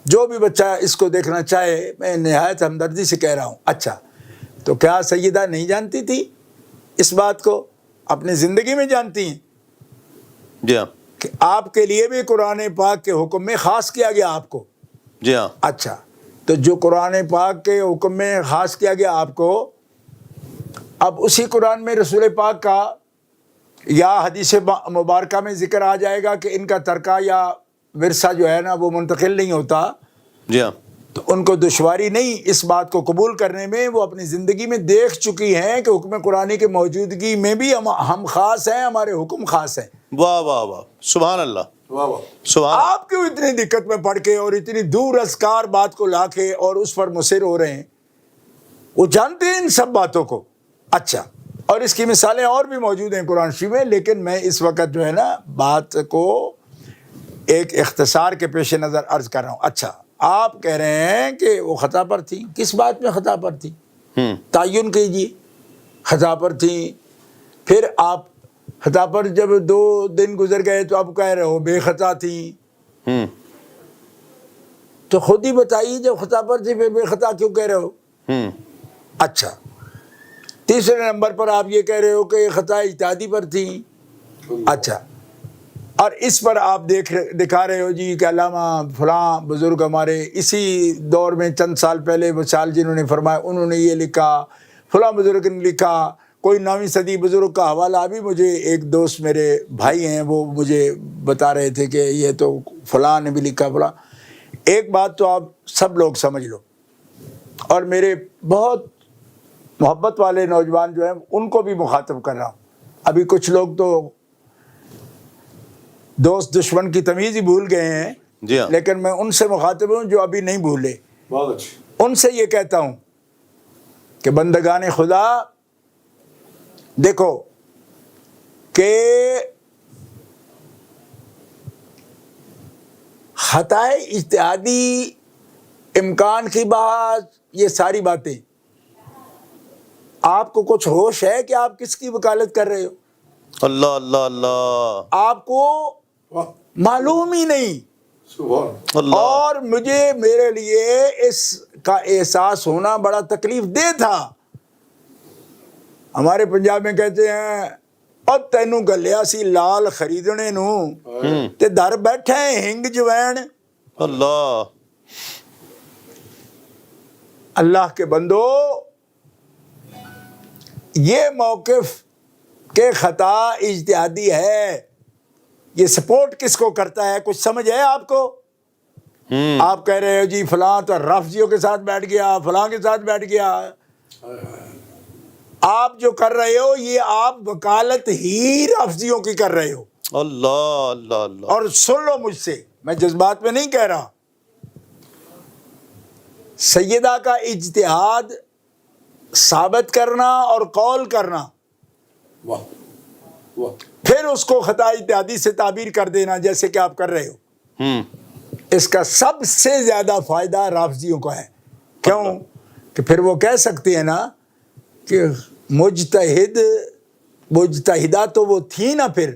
جو بھی بچہ اس کو دیکھنا چاہے میں نہایت ہمدردی سے کہہ رہا ہوں. اچھا تو کیا سیدہ نہیں جانتی تھی اس بات کو؟ اپنی زندگی میں جانتی ہیں جی ہاں. کہ آپ کے لیے بھی قرآن پاک کے حکم میں خاص کیا گیا آپ کو. جی ہاں. اچھا تو جو قرآن پاک کے حکم میں خاص کیا گیا آپ کو، اب اسی قرآن میں رسول پاک کا یا حدیث مبارکہ میں ذکر آ جائے گا کہ ان کا ترکہ یا ورثہ جو ہے نا وہ منتقل نہیں ہوتا، جی ہاں. تو ان کو دشواری نہیں اس بات کو قبول کرنے میں. وہ اپنی زندگی میں دیکھ چکی ہیں کہ حکم قرآنی کی موجودگی میں بھی ہم خاص ہیں، ہمارے حکم خاص ہیں. واہ واہ واہ. سبحان اللہ. سبحان اللہ. آپ کیوں اتنی دقت میں پڑھ کے اور اتنی دور ازکار بات کو لا کے اور اس پر مصر ہو رہے ہیں؟ وہ جانتے ہیں ان سب باتوں کو. اچھا، اور اس کی مثالیں اور بھی موجود ہیں قرآن شریف میں، لیکن میں اس وقت جو ہے نا بات کو ایک اختصار کے پیش نظر عرض کر رہا ہوں. اچھا آپ کہہ رہے ہیں کہ وہ خطا پر تھی. کس بات میں خطا پر تھی؟ تعین کیجیے. خطا پر تھی، پھر آپ خطا پر جب 2 دن گزر گئے تو آپ کہہ رہے ہو بے خطا تھی. تو خود ہی بتائیے جب خطا پر تھی پھر بے خطا کیوں کہہ رہے ہو؟ اچھا تیسرے نمبر پر آپ یہ کہہ رہے ہو کہ خطا اجتہادی پر تھی. اچھا، اور اس پر آپ دکھا رہے ہو جی کہ علامہ فلاں بزرگ ہمارے اسی دور میں چند سال پہلے وصال جنہوں نے فرمایا انہوں نے یہ لکھا، فلاں بزرگ نے لکھا. کوئی 9ویں صدی بزرگ کا حوالہ ابھی مجھے ایک دوست میرے بھائی ہیں وہ مجھے بتا رہے تھے کہ یہ تو فلاں نے بھی لکھا فلاں. ایک بات تو آپ سب لوگ سمجھ لو، اور میرے بہت محبت والے نوجوان جو ہیں ان کو بھی مخاطب کر رہا ہوں. ابھی کچھ لوگ تو دوست دشمن کی تمیز ہی بھول گئے ہیں، جی ہاں. لیکن میں ان سے مخاطب ہوں جو ابھی نہیں بھولے. بہت اچھا. ان سے یہ کہتا ہوں کہ بندگان خدا دیکھو کہ خطائے اجتہادی، امکان کی بات، یہ ساری باتیں آپ کو کچھ ہوش ہے کہ آپ کس کی وکالت کر رہے ہو؟ اللہ اللہ اللہ. آپ کو معلوم ہی نہیں. اللہ. اور میرے لیے اس کا احساس ہونا بڑا تکلیف دہ تھا. ہمارے پنجاب میں کہتے ہیں اور تینوں گلیا سی لال خریدنے نو تے در بیٹھے ہنگ جوین. اللہ. اللہ کے بندو، یہ موقف کہ خطا اجتہادی ہے، یہ سپورٹ کس کو کرتا ہے؟ کچھ سمجھ ہے آپ کو؟ آپ کہہ رہے ہو جی فلاں تو رافضیوں کے ساتھ بیٹھ گیا، فلاں کے ساتھ بیٹھ گیا. آپ جو کر رہے ہو یہ آپ وکالت ہی رافضیوں کی کر رہے ہو. اللہ اللہ اللہ. اور سن لو مجھ سے، میں جذبات میں نہیں کہہ رہا. سیدہ کا اجتہاد ثابت کرنا اور قول کرنا، پھر اس کو خطا اجتہادی سے تعبیر کر دینا جیسے کہ آپ کر رہے ہو، اس کا سب سے زیادہ فائدہ رافضیوں کو ہے. کیوں؟ کہ پھر وہ کہہ سکتے ہیں نا کہ مجتہدہ تو وہ تھی نا، پھر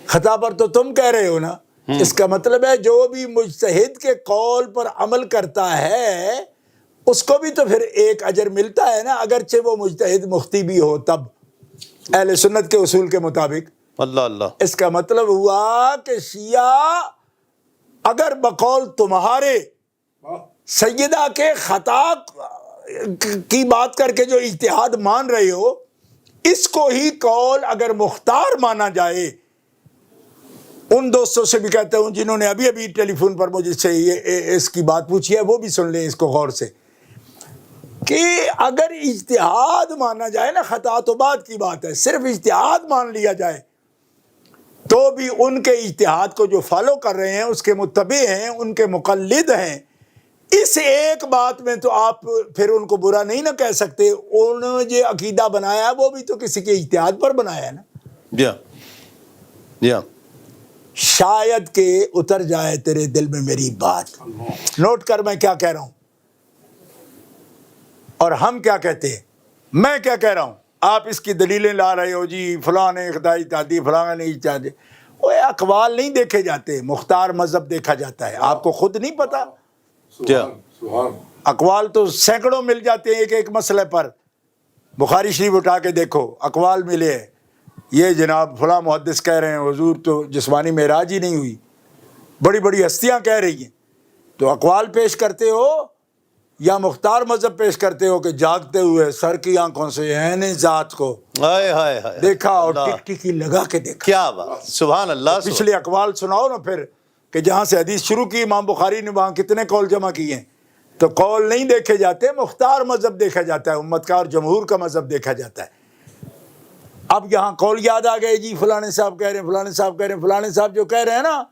خطا پر تو تم کہہ رہے ہو نا. اس کا مطلب ہے جو بھی مجتہد کے قول پر عمل کرتا ہے اس کو بھی تو پھر ایک اجر ملتا ہے نا، اگرچہ وہ مجتہد مختی بھی ہو تب. اہل سنت کے اصول کے مطابق. اللہ اللہ. اس کا مطلب ہوا کہ شیعہ اگر بقول تمہارے سیدہ کے خطا کی بات کر کے جو اجتہاد مان رہے ہو، اس کو ہی قول اگر مختار مانا جائے. ان دوستوں سے بھی کہتا ہوں جنہوں نے ابھی ابھی ٹیلی فون پر مجھ سے یہ اس کی بات پوچھی ہے، وہ بھی سن لیں اس کو غور سے، کہ اگر اجتہاد مانا جائے نا، خطا تو بعد کی بات ہے، صرف اجتہاد مان لیا جائے تو بھی ان کے اجتہاد کو جو فالو کر رہے ہیں، اس کے متبع ہیں، ان کے مقلد ہیں. اس ایک بات میں تو آپ پھر ان کو برا نہیں نہ کہہ سکتے. انہوں نے جو عقیدہ بنایا وہ بھی تو کسی کے اجتہاد پر بنایا ہے نا. جی شاید کہ اتر جائے تیرے دل میں میری بات. نوٹ کر میں کیا کہہ رہا ہوں اور ہم کیا کہتے ہیں. میں کیا کہہ رہا ہوں، آپ اس کی دلیلیں لا رہے ہو، جی فلاں نے خدائی اجتہادی، فلاں نے اجتہادی. وہ اقوال نہیں دیکھے جاتے، مختار مذہب دیکھا جاتا ہے. آپ کو خود نہیں پتا؟ اقوال تو سینکڑوں مل جاتے ہیں ایک ایک مسئلے پر. بخاری شریف اٹھا کے دیکھو، اقوال ملے ہیں. یہ جناب فلاں محدث کہہ رہے ہیں حضور تو جسمانی معراج ہی نہیں ہوئی، بڑی بڑی ہستیاں کہہ رہی ہیں. تو اقوال پیش کرتے ہو یا مختار مذہب پیش کرتے ہو کہ جاگتے ہوئے سر کی آنکھوں سے عین ذات کو دیکھا اور ٹک ٹکی لگا کے دیکھا. کیا بات، سبحان اللہ. پچھلے اقوال سناؤ نا پھر، کہ جہاں سے حدیث شروع کی امام بخاری نے وہاں کتنے قول جمع کیے ہیں. تو قول نہیں دیکھے جاتے، مختار مذہب دیکھا جاتا ہے، امت کا اور جمہور کا مذہب دیکھا جاتا ہے. اب یہاں قول یاد آ گئے، جی فلانے صاحب کہہ رہے ہیں، فلانے صاحب کہہ رہے ہیں. فلانے صاحب جو کہہ رہے ہیں نا،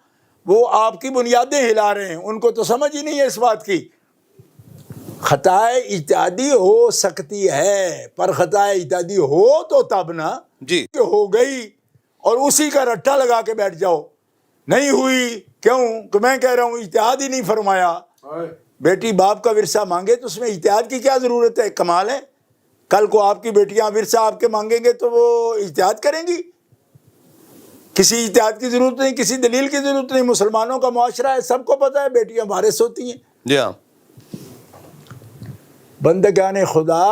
وہ آپ کی بنیادیں ہلا رہے ہیں. ان کو تو سمجھ ہی نہیں ہے اس بات کی. خطائے اجتہادی ہو سکتی ہے، پر خطائے اجتہادی ہو تو تب نا جی ہو گئی اور اسی کا رٹا لگا کے بیٹھ جاؤ. نہیں ہوئی کیوں کہ میں کہہ رہا ہوں اجتہاد ہی نہیں فرمایا. بیٹی باپ کا ورثہ مانگے تو اس میں اجتہاد کی کیا ضرورت ہے؟ کمال ہے. کل کو آپ کی بیٹیاں ورثہ آپ کے مانگیں گے تو وہ اجتہاد کریں گی. کسی اجتہاد کی ضرورت نہیں، کسی دلیل کی ضرورت نہیں. مسلمانوں کا معاشرہ ہے، سب کو پتہ ہے بیٹیاں وارث ہوتی ہیں. جی ہاں. بندگان خدا،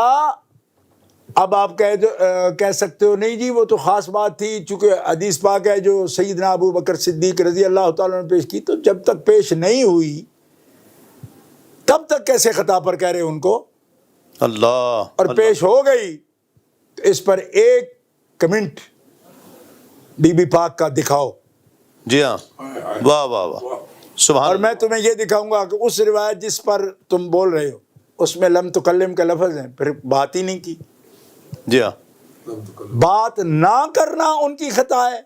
اب آپ کہہ سکتے ہو نہیں جی وہ تو خاص بات تھی، چونکہ حدیث پاک ہے جو سیدنا ابو بکر صدیق رضی اللہ تعالیٰ نے پیش کی. تو جب تک پیش نہیں ہوئی تب تک کیسے خطا پر کہہ رہے ان کو؟ اللہ. اور پیش ہو گئی تو اس پر ایک کمنٹ بی بی پاک کا دکھاؤ. جی ہاں. واہ واہ واہ، سبحان. اور میں تمہیں یہ دکھاؤں گا کہ اس روایت جس پر تم بول رہے ہو اس میں لم تکلم کا لفظ ہے، پھر بات ہی نہیں کی. جی ہاں. بات نہ کرنا ان کی خطا ہے.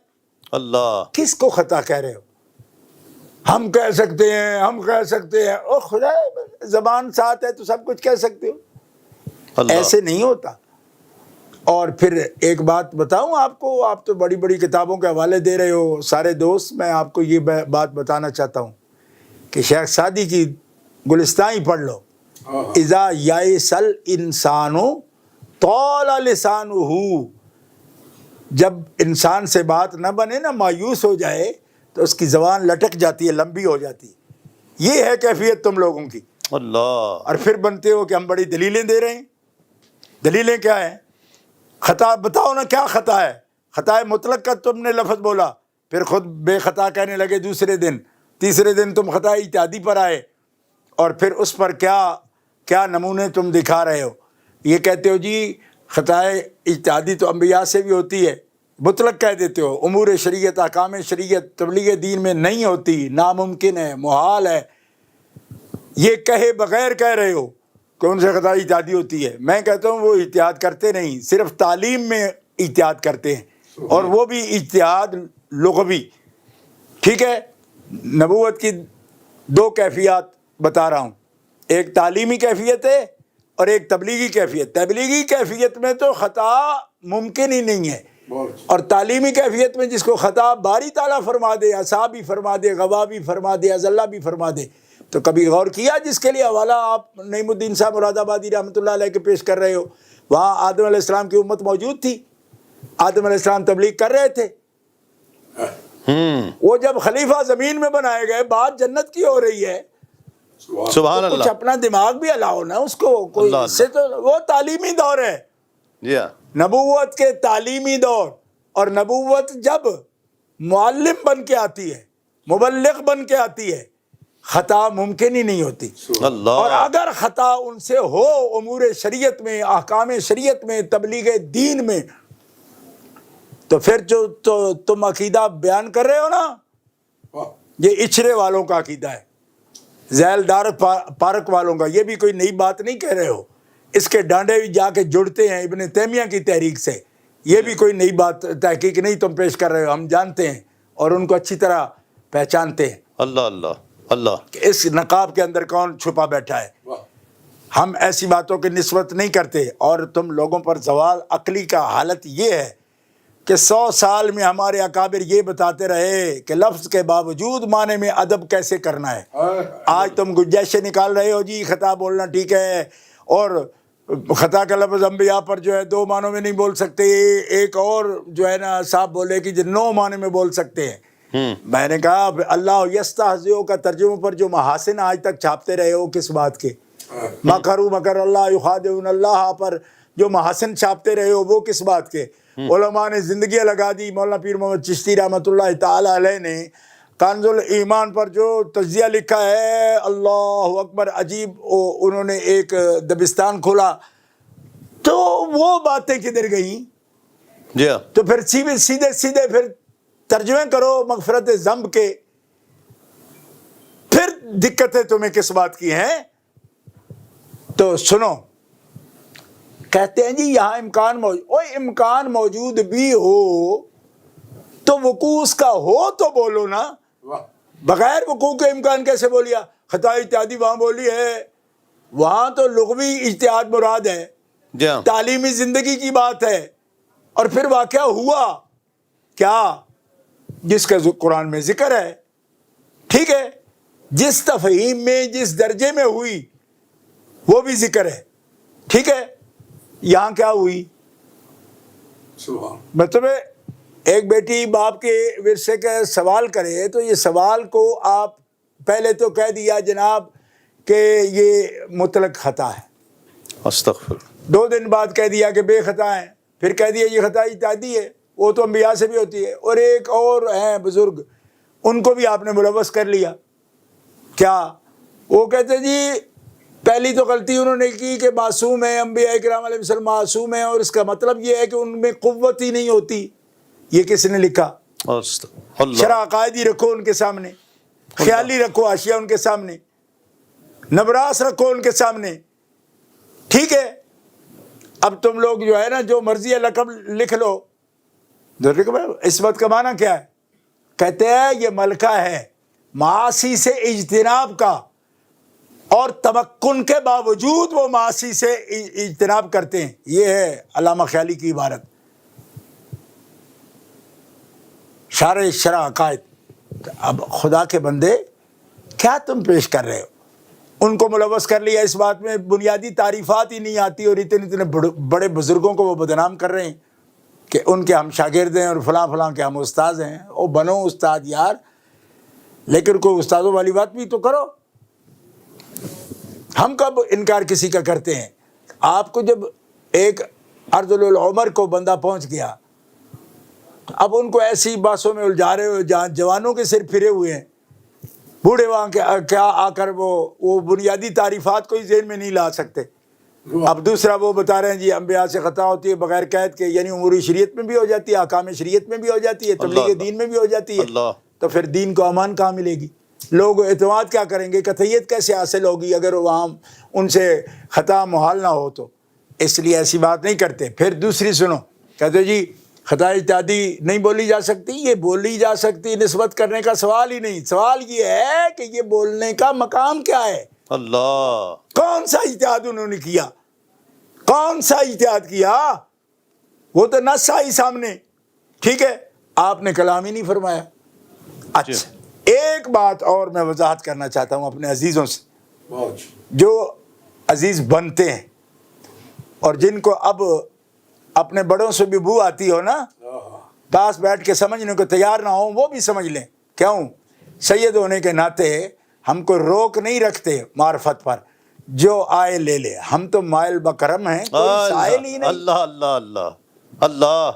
اللہ. کس کو خطا کہہ رہے ہو؟ ہم کہہ سکتے ہیں، ہم کہہ سکتے ہیں. او خدا، زبان ساتھ ہے تو سب کچھ کہہ سکتے ہو. اللہ. ایسے نہیں ہوتا. اور پھر ایک بات بتاؤں آپ کو، آپ تو بڑی بڑی کتابوں کے حوالے دے رہے ہو سارے دوست. میں آپ کو یہ بات بتانا چاہتا ہوں کہ شیخ سعدی کی گلستان ہی پڑھ لو. اذا یائس الانسان طال لسانہ، جب انسان سے بات نہ بنے نا، مایوس ہو جائے تو اس کی زبان لٹک جاتی ہے، لمبی ہو جاتی ہے. یہ ہے کیفیت تم لوگوں کی. اللہ. اور پھر بنتے ہو کہ ہم بڑی دلیلیں دے رہے ہیں. دلیلیں کیا ہیں؟ خطا بتاؤ نا، کیا خطا ہے؟ خطا مطلق کا تم نے لفظ بولا، پھر خود بے خطا کہنے لگے. دوسرے دن تیسرے دن تم خطا اجتہادی پر آئے اور پھر اس پر کیا نمونے تم دکھا رہے ہو. یہ کہتے ہو جی خطا اجتہادی تو انبیاء سے بھی ہوتی ہے، مطلق کہہ دیتے ہو. امور شریعت، احکام شریعت تبلیغ دین میں نہیں ہوتی، ناممکن ہے، محال ہے. یہ کہے بغیر کہہ رہے ہو کہ ان سے خطا اجتہادی ہوتی ہے. میں کہتا ہوں وہ اجتہاد کرتے نہیں، صرف تعلیم میں اجتہاد کرتے ہیں، اور وہ بھی اجتہاد لغوی. ٹھیک ہے. نبوت کی دو کیفیات بتا رہا ہوں، ایک تعلیمی کیفیت ہے اور ایک تبلیغی کیفیت. تبلیغی کیفیت میں تو خطا ممکن ہی نہیں ہے، اور تعلیمی کیفیت میں جس کو خطا باری تعالیٰ فرما دے، اصحاب بھی فرما دے، غوا بھی فرما دے، ازلہ بھی فرما دے. تو کبھی غور کیا جس کے لیے حوالہ آپ نعیم الدین صاحب مراد آبادی رحمۃ اللہ علیہ کے پیش کر رہے ہو، وہاں آدم علیہ السلام کی امت موجود تھی، آدم علیہ السلام تبلیغ کر رہے تھے. وہ جب خلیفہ زمین میں بنائے گئے، بات جنت کی ہو رہی ہے. سبحان کچھ اللہ. اپنا دماغ بھی ہلاؤ نا اس کو. کوئی اس سے تو وہ تعلیمی دور ہے. نبوت کے تعلیمی دور اور نبوت جب معلم بن کے آتی ہے، مبلغ بن کے آتی ہے، خطا ممکن ہی نہیں ہوتی۔ اللہ، اور اگر خطا ان سے ہو امور شریعت میں، احکام شریعت میں، تبلیغ دین میں، تو پھر جو تم عقیدہ بیان کر رہے ہو نا، یہ اچھرے والوں کا عقیدہ ہے، ذیل دار پارک والوں کا، یہ بھی کوئی نئی بات نہیں کہہ رہے ہو۔ اس کے ڈانڈے بھی جا کے جڑتے ہیں ابن تیمیہ کی تحریک سے، یہ بھی کوئی نئی بات تحقیق نہیں تم پیش کر رہے ہو، ہم جانتے ہیں اور ان کو اچھی طرح پہچانتے ہیں اللہ اللہ اللہ، کہ اس نقاب کے اندر کون چھپا بیٹھا ہے۔ ہم ایسی باتوں کی نسبت نہیں کرتے، اور تم لوگوں پر زوال عقلی کا حالت یہ ہے کہ 100 سال میں ہمارے اکابر یہ بتاتے رہے کہ لفظ کے باوجود معنی میں ادب کیسے کرنا ہے۔ آج تم گنجائشیں نکال رہے ہو جی خطا بولنا ٹھیک ہے، اور خطا کا لفظ انبیاء پر جو ہے 2 معنوں میں نہیں بول سکتے، ایک اور جو ہے نا صاحب بولے کہ 9 معنی میں بول سکتے ہیں۔ میں نے کہا اللہ یستہزئ کا ترجمے پر جو محاسن آج تک چھاپتے رہے ہو کس بات کے؟ مکروا مکر اللہ یخادعون اللہ پر جو محاسن چھاپتے رہے ہو وہ کس بات کے؟ علماء نے زندگیاں لگا دی، مولانا پیر محمد چشتی رحمۃ اللہ تعالی علیہ نے کنز الایمان پر جو تجزیہ لکھا ہے، اللہ اکبر، عجیب، انہوں نے ایک دبستان کھولا، تو وہ باتیں کدھر گئیں؟ جی ہاں، تو پھر سیدھے پھر ترجمے کرو مغفرت ذنب کے، پھر دقتیں تمہیں کس بات کی ہیں؟ تو سنو، کہتے ہیں جی یہاں امکان موجود بھی ہو تو وقوع اس کا ہو تو بولو نا، بغیر وقوع کے امکان کیسے بولیا؟ خطا اجتہادی وہاں بولی ہے، وہاں تو لغوی اجتہاد مراد ہے، جی ہاں، تعلیمی زندگی کی بات ہے، اور پھر واقعہ ہوا کیا جس کا قرآن میں ذکر ہے، ٹھیک ہے، جس تفہیم میں جس درجے میں ہوئی وہ بھی ذکر ہے، ٹھیک ہے، یہاں کیا ہوئی؟ مطلب ایک بیٹی باپ کے ورثے کا سوال کرے تو یہ سوال کو آپ پہلے تو کہہ دیا جناب کہ یہ مطلق خطا ہے، استغفر، 2 دن بعد کہہ دیا کہ بے خطا ہے، پھر کہہ دیا یہ خطا اجتہادی ہے، وہ تو انبیاء سے بھی ہوتی ہے، اور ایک اور ہیں بزرگ ان کو بھی آپ نے ملوث کر لیا۔ کیا؟ وہ کہتے جی پہلی تو غلطی انہوں نے کی کہ معصوم ہے، انبیاء کرام علیہ السلام معصوم ہیں، اور اس کا مطلب یہ ہے کہ ان میں قوت ہی نہیں ہوتی۔ یہ کس نے لکھا؟ اللہ، شرح عقائدی رکھو ان کے سامنے، خیالی رکھو حاشیہ ان کے سامنے، نبراس رکھو ان کے سامنے، ٹھیک ہے۔ اب تم لوگ جو ہے نا جو مرضی ہے لقب لکھ لو، عصمت کا معنی کیا ہے؟ کہتے ہیں یہ ملکہ ہے معاصی سے اجتناب کا، اور تمکن کے باوجود وہ معاصی سے اجتناب کرتے ہیں، یہ ہے علامہ خیالی کی عبارت، شرح عقائد۔ اب خدا کے بندے کیا تم پیش کر رہے ہو؟ ان کو ملوث کر لیا اس بات میں، بنیادی تعریفات ہی نہیں آتی، اور اتنے بڑے بزرگوں کو وہ بدنام کر رہے ہیں کہ ان کے ہم شاگرد ہیں اور فلاں فلاں کے ہم استاد ہیں۔ او بنو استاد یار، لیکن کوئی استادوں والی بات بھی تو کرو۔ ہم کب انکار کسی کا کرتے ہیں؟ آپ کو جب ایک ارذل العمر کو بندہ پہنچ گیا، اب ان کو ایسی باتوں میں الجھا رہے ہو جہاں جوانوں کے سر پھرے ہوئے ہیں، بوڑھے وہاں کیا آ کر وہ بنیادی تعریفات کو ہی ذہن میں نہیں لا سکتے۔ اب دوسرا وہ بتا رہے ہیں جی انبیاء سے خطا ہوتی ہے بغیر قید کے، یعنی امور شریعت میں بھی ہو جاتی ہے، احکام شریعت میں بھی ہو جاتی ہے، تبلیغ دین میں بھی ہو جاتی ہے، تو پھر دین کو امان کہاں ملے گی؟ لوگ اعتماد کیا کریں گے؟ قطعیت کیسے حاصل ہوگی اگر وہاں ان سے خطا محال نہ ہو؟ تو اس لیے ایسی بات نہیں کرتے۔ پھر دوسری سنو، کہتے جی خطا اجتہادی نہیں بولی جا سکتی، یہ بولی جا سکتی، نسبت کرنے کا سوال ہی نہیں، سوال یہ ہے کہ یہ بولنے کا مقام کیا ہے؟ اللہ، کون سا اجتہاد انہوں نے کیا؟ کون سا اجتہاد کیا؟ وہ تو نص آئی سامنے، ٹھیک ہے، آپ نے کلام ہی نہیں فرمایا۔ اچھا ایک بات اور میں وضاحت کرنا چاہتا ہوں اپنے عزیزوں سے، جو عزیز بنتے ہیں اور جن کو اب اپنے بڑوں سے بھی بو آتی ہو نا، پاس بیٹھ کے سمجھنے کو تیار نہ ہوں، وہ بھی سمجھ لیں۔ کیوں؟ سید ہونے کے ناطے ہم کو روک نہیں رکھتے معرفت پر، جو آئے لے لے، ہم تو مائل بکرم ہیں، کوئی سائل ہی نہیں۔ اللہ اللہ اللہ، اللہ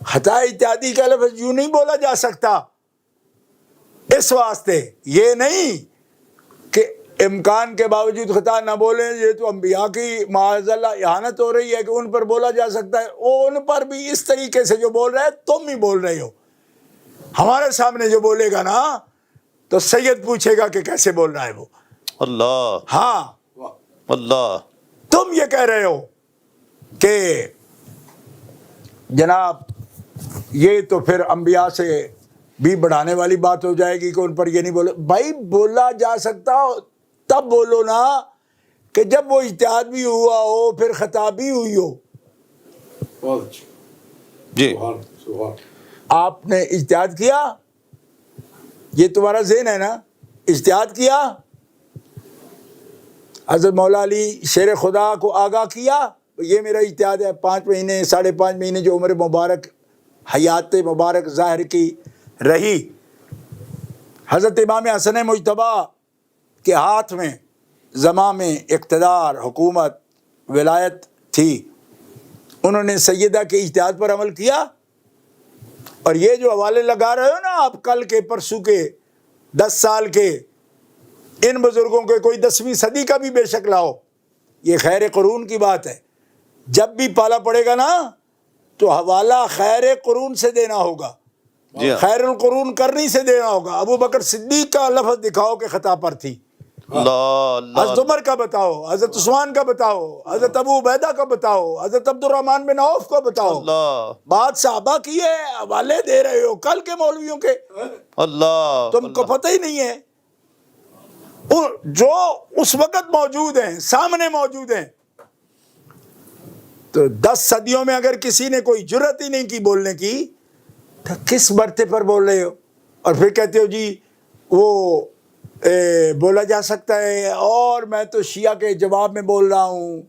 خطا اجتہادی کا لفظ یوں نہیں بولا جا سکتا. اس واسطے یہ نہیں کہ امکان کے باوجود خطا نہ بولیں، یہ تو انبیاء کی معاذ اللہ اہانت ہو رہی ہے کہ ان پر بولا جا سکتا ہے. وہ ان پر بھی اس طریقے سے جو بول رہے ہیں تم ہی بول رہے ہو. ہمارے سامنے جو بولے گا نا تو سید پوچھے گا کہ کیسے بول رہا ہے وہ. اللہ ہاں اللہ تم یہ کہہ رہے ہو کہ جناب یہ تو پھر انبیاء سے بھی بڑھانے والی بات ہو جائے گی کہ ان پر یہ نہیں بولے. بھائی بولا جا سکتا تب بولو نا کہ جب وہ اجتہاد بھی ہوا ہو، پھر خطا بھی ہوئی ہو. جی آپ نے اجتہاد کیا، یہ تمہارا ذہن ہے نا، اجتہاد کیا، حضرت مولا علی شیر خدا کو آگاہ کیا یہ میرا اجتہاد ہے. 5 مہینے 5.5 مہینے جو عمر مبارک حیات مبارک ظاہر کی رہی، حضرت امام حسن مجتبیٰ کے ہاتھ میں زمام اقتدار، حکومت، ولایت تھی. انہوں نے سیدہ کے اجتہاد پر عمل کیا. اور یہ جو حوالے لگا رہے ہو نا آپ، کل کے پرسوں کے 10 سال کے، ان بزرگوں کے کوئی 10ویں صدی کا بھی بے شک لاؤ، یہ خیر قرون کی بات ہے. جب بھی پالا پڑے گا نا تو حوالہ خیر قرون سے دینا ہوگا، جی ہاں. خیر القرون کرنی سے دینا ہوگا. ابو بکر صدیق کا لفظ دکھاؤ کہ خطا پر تھی، اللہ حضرت عمر کا بتاؤ، حضرت عثمان کا بتاؤ، حضرت ابو عبیدہ کا بتاؤ، حضرت عبد الرحمن بن عوف کا بتاؤ. اللہ بات صحابہ کی ہے، حوالے دے رہے ہو کل کے مولویوں کے. اللہ تم کو پتہ ہی نہیں ہے جو اس وقت موجود ہیں، سامنے موجود ہیں. تو 10 صدیوں میں اگر کسی نے کوئی جرت ہی نہیں کی بولنے کی تو کس برتے پر بول رہے ہو؟ اور پھر کہتے ہو جی وہ بولا جا سکتا ہے، اور میں تو شیعہ کے جواب میں بول رہا ہوں.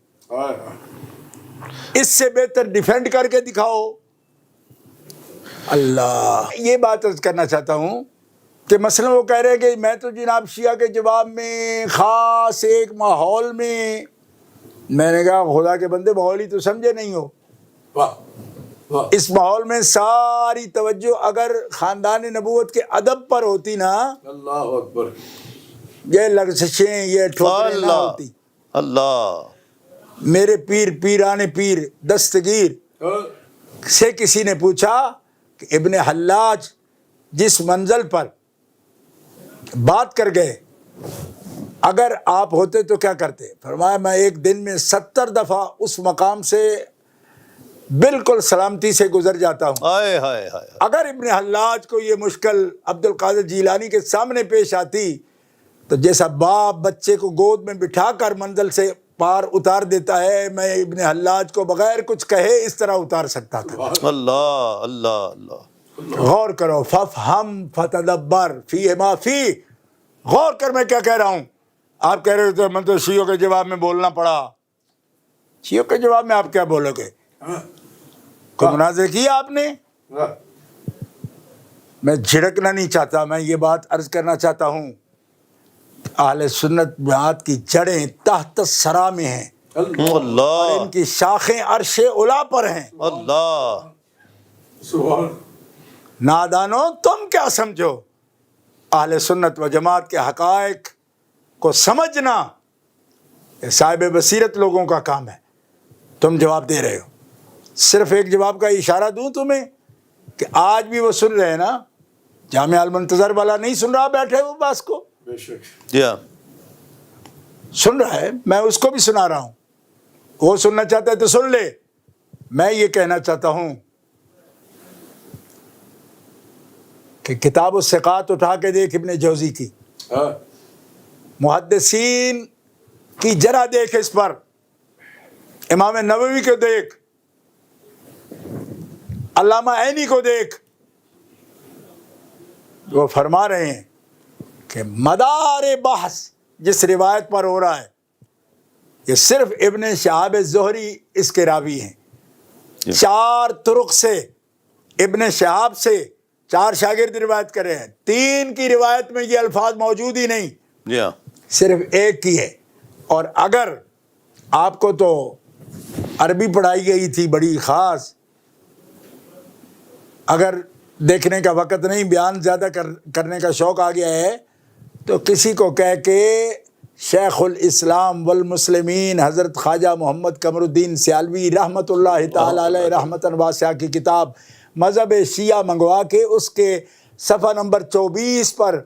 اس سے بہتر ڈیفینڈ کر کے دکھاؤ. اللہ یہ بات عرض کرنا چاہتا ہوں کہ مثلا وہ کہہ رہے ہیں کہ میں تو جناب شیعہ کے جواب میں خاص ایک ماحول میں نے کہا خدا کے بندے ماحول ہی تو سمجھے نہیں ہو. اس ماحول میں ساری توجہ اگر خاندان نبوت کے ادب پر ہوتی نا، اللہ اکبر، یہ لغزشیں، یہ ٹھوکریں نہ ہوتی. اللہ میرے پیران پیر دستگیر سے کسی نے پوچھا کہ ابن حلاج جس منزل پر بات کر گئے اگر آپ ہوتے تو کیا کرتے؟ فرمایا میں ایک دن میں 70 دفعہ اس مقام سے بالکل سلامتی سے گزر جاتا ہوں. ہائے ہائے ہائے. اگر ابن حلاج کو یہ مشکل عبد القادر جیلانی کے سامنے پیش آتی تو جیسا باپ بچے کو گود میں بٹھا کر منزل سے پار اتار دیتا ہے، میں ابن حلاج کو بغیر کچھ کہے اس طرح اتار سکتا تھا. اللہ اللہ اللہ. غور کرو، ففہم فتدبر فیہ ما فی. غور کر میں کیا کہہ رہا ہوں. آپ کہہ رہے تھے میں تو شیعوں کے جواب میں بولنا پڑا. شیعوں کے جواب میں آپ کیا بولو گے؟ کوئی مناظرہ کیا آپ نے؟ میں جھڑکنا نہیں چاہتا، میں یہ بات عرض کرنا چاہتا ہوں اہل سنت جماعت کی جڑیں تحت الثری میں ہیں، اور اللہ ان کی شاخیں عرش علا پر ہیں. اللہ. سبحان. نادانو تم کیا سمجھو؟ اہل سنت و جماعت کے حقائق کو سمجھنا یہ صاحب بصیرت لوگوں کا کام ہے. تم جواب دے رہے ہو. صرف ایک جواب کا اشارہ دوں تمہیں کہ آج بھی وہ سن رہے ہیں نا، جامعہ المنتظر والا نہیں سن رہا بیٹھے وہ باس کو، بے شک. جی ہاں. سن رہا ہے، میں اس کو بھی سنا رہا ہوں. وہ سننا چاہتا ہے تو سن لے. میں یہ کہنا چاہتا ہوں کہ کتاب الثقات اٹھا کے دیکھ ابن جوزی کی، محدثین کی جرح دیکھ اس پر، امام نووی کو دیکھ، علامہ عینی کو دیکھ. وہ فرما رہے ہیں کہ مدار بحث جس روایت پر ہو رہا ہے یہ صرف ابن شہاب زہری اس کے راوی ہیں. 4 طرق سے ابن شہاب سے 4 شاگرد روایت کرے ہیں. 3 کی روایت میں یہ الفاظ موجود ہی نہیں، جی ہاں. صرف ایک کی ہے. اور اگر آپ کو تو عربی پڑھائی گئی تھی بڑی خاص. اگر دیکھنے کا وقت نہیں، بیان زیادہ کرنے کا شوق آ گیا ہے تو کسی کو کہہ کے شیخ الاسلام والمسلمین حضرت خواجہ محمد قمر الدین سیالوی رحمۃ اللہ تعالی علیہ رحمتاً واسعہ کی کتاب مذہب شیعہ منگوا کے اس کے صفحہ نمبر 24 پر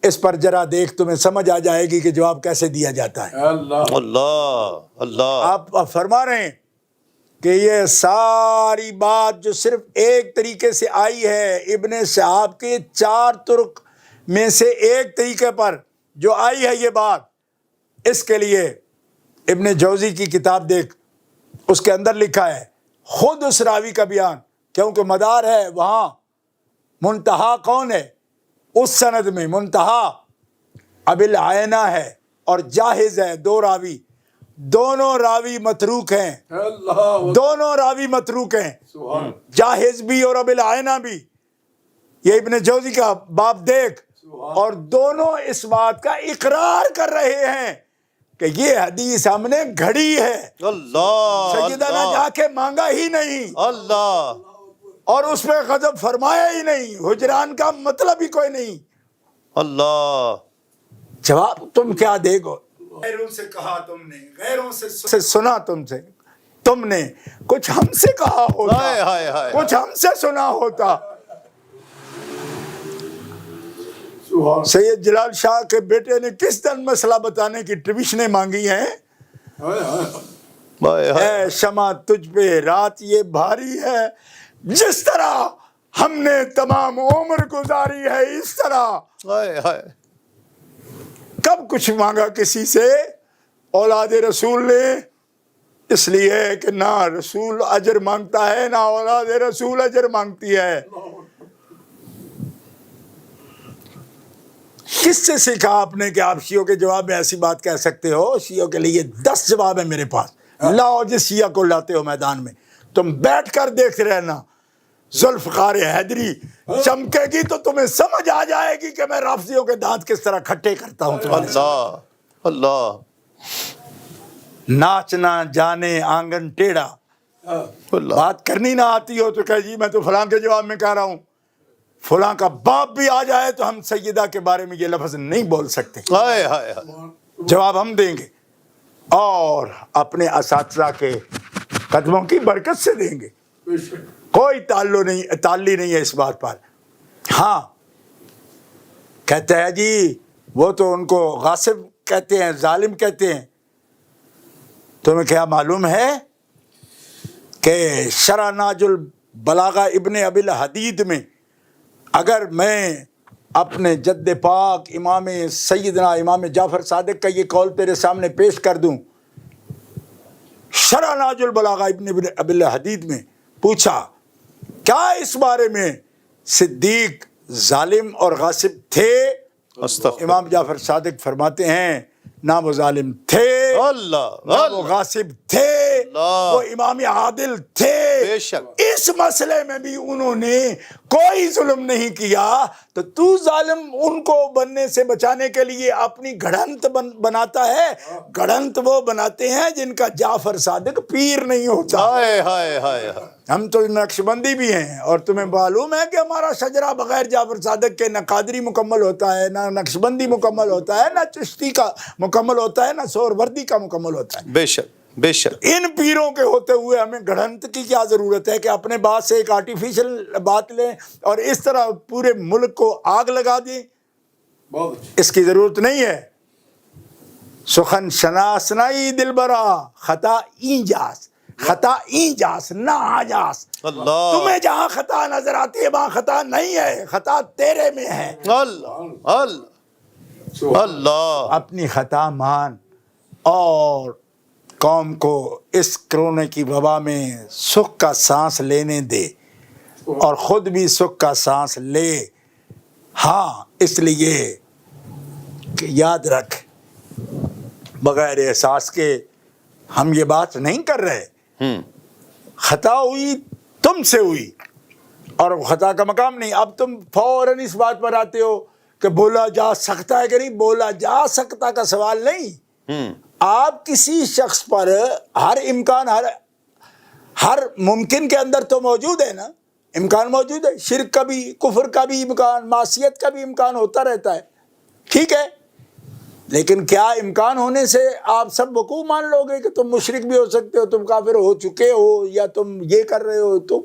اس پر ذرا دیکھ، تمہیں سمجھ آ جائے گی کہ جواب کیسے دیا جاتا ہے. اللہ اللہ اللہ. آپ فرما رہے ہیں کہ یہ ساری بات جو صرف ایک طریقے سے آئی ہے، ابن شہاب کے 4 طرق میں سے ایک طریقے پر جو آئی ہے یہ بات، اس کے لیے ابن جوزی کی کتاب دیکھ، اس کے اندر لکھا ہے خود اس راوی کا بیان، کیونکہ مدار ہے وہاں. منتہا کون ہے اس سند میں؟ منتہا ابی العینہ ہے اور جاہز ہے، 2 راوی، دونوں راوی متروک ہیں. اللہ دونوں راوی متروک ہیں، سبحان جاہز بھی اور ابی العینہ بھی. یہ ابن جوزی کا باب دیکھ، اور دونوں اس بات کا اقرار کر رہے ہیں کہ یہ حدیث ہم نے گھڑی ہے. اللہ سیدہ نے جا کے مانگا ہی نہیں اللہ. اور اس پہ غضب فرمایا ہی نہیں، حجران کا مطلب ہی کوئی نہیں. اللہ. جواب تم کیا دے گو؟ غیروں سے کہا تم نے، غیروں سے سنا تم نے کچھ ہم سے کہا ہوتا، ہائے ہائے ہائے. کچھ ہم سے سنا ہوتا. سبحان سید جلال شاہ کے بیٹے نے کس دن مسئلہ بتانے کی ٹیوشنیں مانگی ہیں. ہائے ہائے ہائے ہائے. اے شمع تجھ پہ رات یہ بھاری ہے، جس طرح ہم نے تمام عمر گزاری ہے اس طرح. ہائے ہائے. کب کچھ مانگا کسی سے اولاد رسول نے؟ اس لیے کہ نہ رسول اجر مانگتا ہے، نہ اولاد رسول اجر مانگتی ہے. کس سے سیکھا آپ نے کہ آپ شیعوں کے جواب میں ایسی بات کہہ سکتے ہو؟ شیعوں کے لیے 10 جواب ہے میرے پاس. لاؤ جس شیعہ کو لاتے ہو میدان میں، تم بیٹھ کر دیکھ رہنا. ذوالفقار حیدری چمکے گی تو تمہیں سمجھ آ جائے گی کہ میں رافضیوں کے دانت کس طرح کھٹے کرتا ہوں. تمہارے ساتھ اللہ اللہ ناچنا جانے آنگن ٹیڑھا، اللہ. بات کرنی نہ آتی ہو تو کہ جی میں تو فلاں کے جواب میں کہہ رہا ہوں. فلاں کا باپ بھی آ جائے تو ہم سیدہ کے بارے میں یہ لفظ نہیں بول سکتے. ہائے ہائے ہائے. جواب ہم دیں گے اور اپنے اساتذہ کے قدموں کی برکت سے دیں گے. بے شک کوئی تعلی نہیں ہے اس بات پر. ہاں کہتے ہیں جی وہ تو ان کو غاصب کہتے ہیں، ظالم کہتے ہیں. تمہیں کیا معلوم ہے کہ شرح ناج البلاغہ ابن ابی الحدید میں اگر میں اپنے جد پاک امام سیدنا امام جعفر صادق کا یہ قول تیرے سامنے پیش کر دوں، شرح ناج البلاغہ ابن ابی الحدید میں پوچھا کیا اس بارے میں صدیق ظالم اور غاصب تھے؟ استغفر. امام جعفر صادق فرماتے ہیں نہ وہ ظالم تھے، اللہ نہ وہ اللہ. غاصب تھے، اللہ. وہ امام عادل تھے. بے شک. اس مسئلے میں بھی انہوں نے کوئی ظلم نہیں کیا. تو ظالم ان کو بننے سے بچانے کے لیے اپنی گھڑنت بناتا ہے. گھڑنت وہ بناتے ہیں جن کا جعفر صادق پیر نہیں ہوتا. ہائے ہائے ہائے ہائے. ہم تو نقشبندی بھی ہیں، اور تمہیں معلوم ہے کہ ہمارا شجرہ بغیر جعفر صادق کے نہ قادری مکمل ہوتا ہے، نہ نقشبندی مکمل ہوتا ہے، نہ چشتی کا مکمل ہوتا ہے، نہ سہروردی کا مکمل ہوتا ہے. بے شک بے شک. ان پیروں کے ہوتے ہوئے ہمیں گھڑنت کی کیا ضرورت ہے کہ اپنے بات سے ایک آرٹیفیشل بات لیں اور اس طرح پورے ملک کو آگ لگا دیں؟ بہت اچھا. اس کی ضرورت نہیں ہے. سخن شناس نائی دلبرا خطا اینجاس، خطا اینجاس نہ آجاس. اللہ تمہیں جہاں خطا نظر آتی ہے وہاں خطا نہیں ہے، خطا تیرے میں ہے. اللہ اللہ اللہ. اپنی خطا مان اور قوم کو اس کرونے کی وبا میں سکھ کا سانس لینے دے اور خود بھی سکھ کا سانس لے. ہاں اس لیے کہ یاد رکھ بغیر احساس کے ہم یہ بات نہیں کر رہے. خطا ہوئی تم سے ہوئی اور خطا کا مقام نہیں. اب تم فوراً اس بات پر آتے ہو کہ بولا جا سکتا ہے کہ نہیں. بولا جا سکتا کا سوال نہیں. آپ کسی شخص پر ہر امکان، ہر ممکن کے اندر تو موجود ہے نا، امکان موجود ہے، شرک کا بھی، کفر کا بھی امکان، معصیت کا بھی امکان ہوتا رہتا ہے، ٹھیک ہے، لیکن کیا امکان ہونے سے آپ سب وقوع مان لو گے کہ تم مشرک بھی ہو سکتے ہو، تم کافر ہو چکے ہو، یا تم یہ کر رہے ہو؟ تو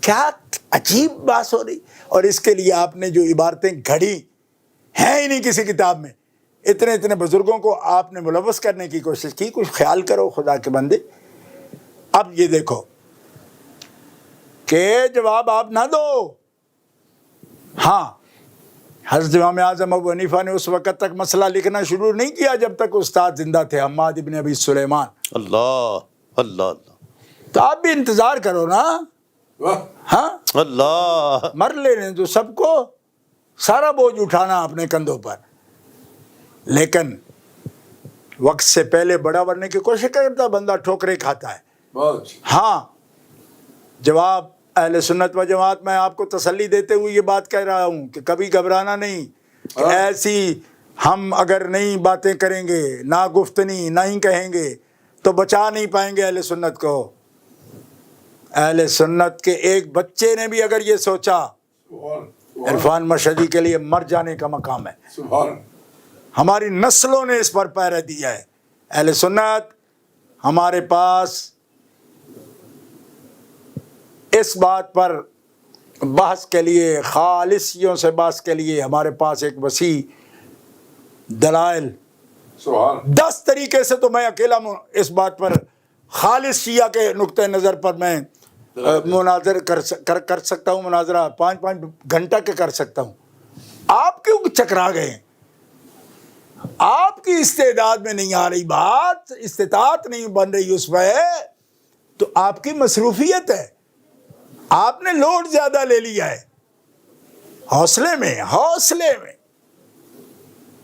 کیا عجیب بات ہو رہی. اور اس کے لیے آپ نے جو عبارتیں گھڑی ہیں ہی نہیں کسی کتاب میں، اتنے بزرگوں کو آپ نے ملوث کرنے کی کوشش کی. کچھ خیال کرو خدا کے بندے. اب یہ دیکھو کہ جواب آپ نہ دو. ہاں، حضرت امام اعظم ابو حنیفہ نے اس وقت تک مسئلہ لکھنا شروع نہیں کیا جب تک استاد زندہ تھے، حماد ابن ابی سلیمان. اللہ اللہ اللہ تو آپ بھی انتظار کرو نا. واہ ہاں، اللہ. مر لینے تو سب کو، سارا بوجھ اٹھانا اپنے کندھوں پر، لیکن وقت سے پہلے بڑا بننے کی کوشش کرتا بندہ ٹھوکریں کھاتا ہے. بہت اچھی. ہاں، جواب اہل سنت و جماعت میں آپ کو تسلی دیتے ہوئے یہ بات کہہ رہا ہوں کہ کبھی گھبرانا نہیں کہ ایسی ہم اگر نئی باتیں کریں گے، نہ گفتنی نہیں کہیں گے تو بچا نہیں پائیں گے اہل سنت کو. اہل سنت کے ایک بچے نے بھی اگر یہ سوچا، سبحان عرفان مشہدی کے لیے مر جانے کا مقام ہے. سبحان. ہماری نسلوں نے اس پر پہرہ دیا ہے. اہل سنت، ہمارے پاس اس بات پر بحث کے لیے، خالصیوں سے بحث کے لیے ہمارے پاس ایک وسیع دلائل، سبحان. 10 طریقے سے تو میں اکیلا اس بات پر خالص شیعہ کے نقطۂ نظر پر میں مناظر کر سکتا ہوں. مناظرہ 5 گھنٹہ کے کر سکتا ہوں. آپ کیوں چکرا گئے؟ آپ کی استعداد میں نہیں آ رہی بات، استطاعت نہیں بن رہی اس پہ، تو آپ کی مصروفیت ہے. آپ نے لوڈ زیادہ لے لیا ہے. حوصلے میں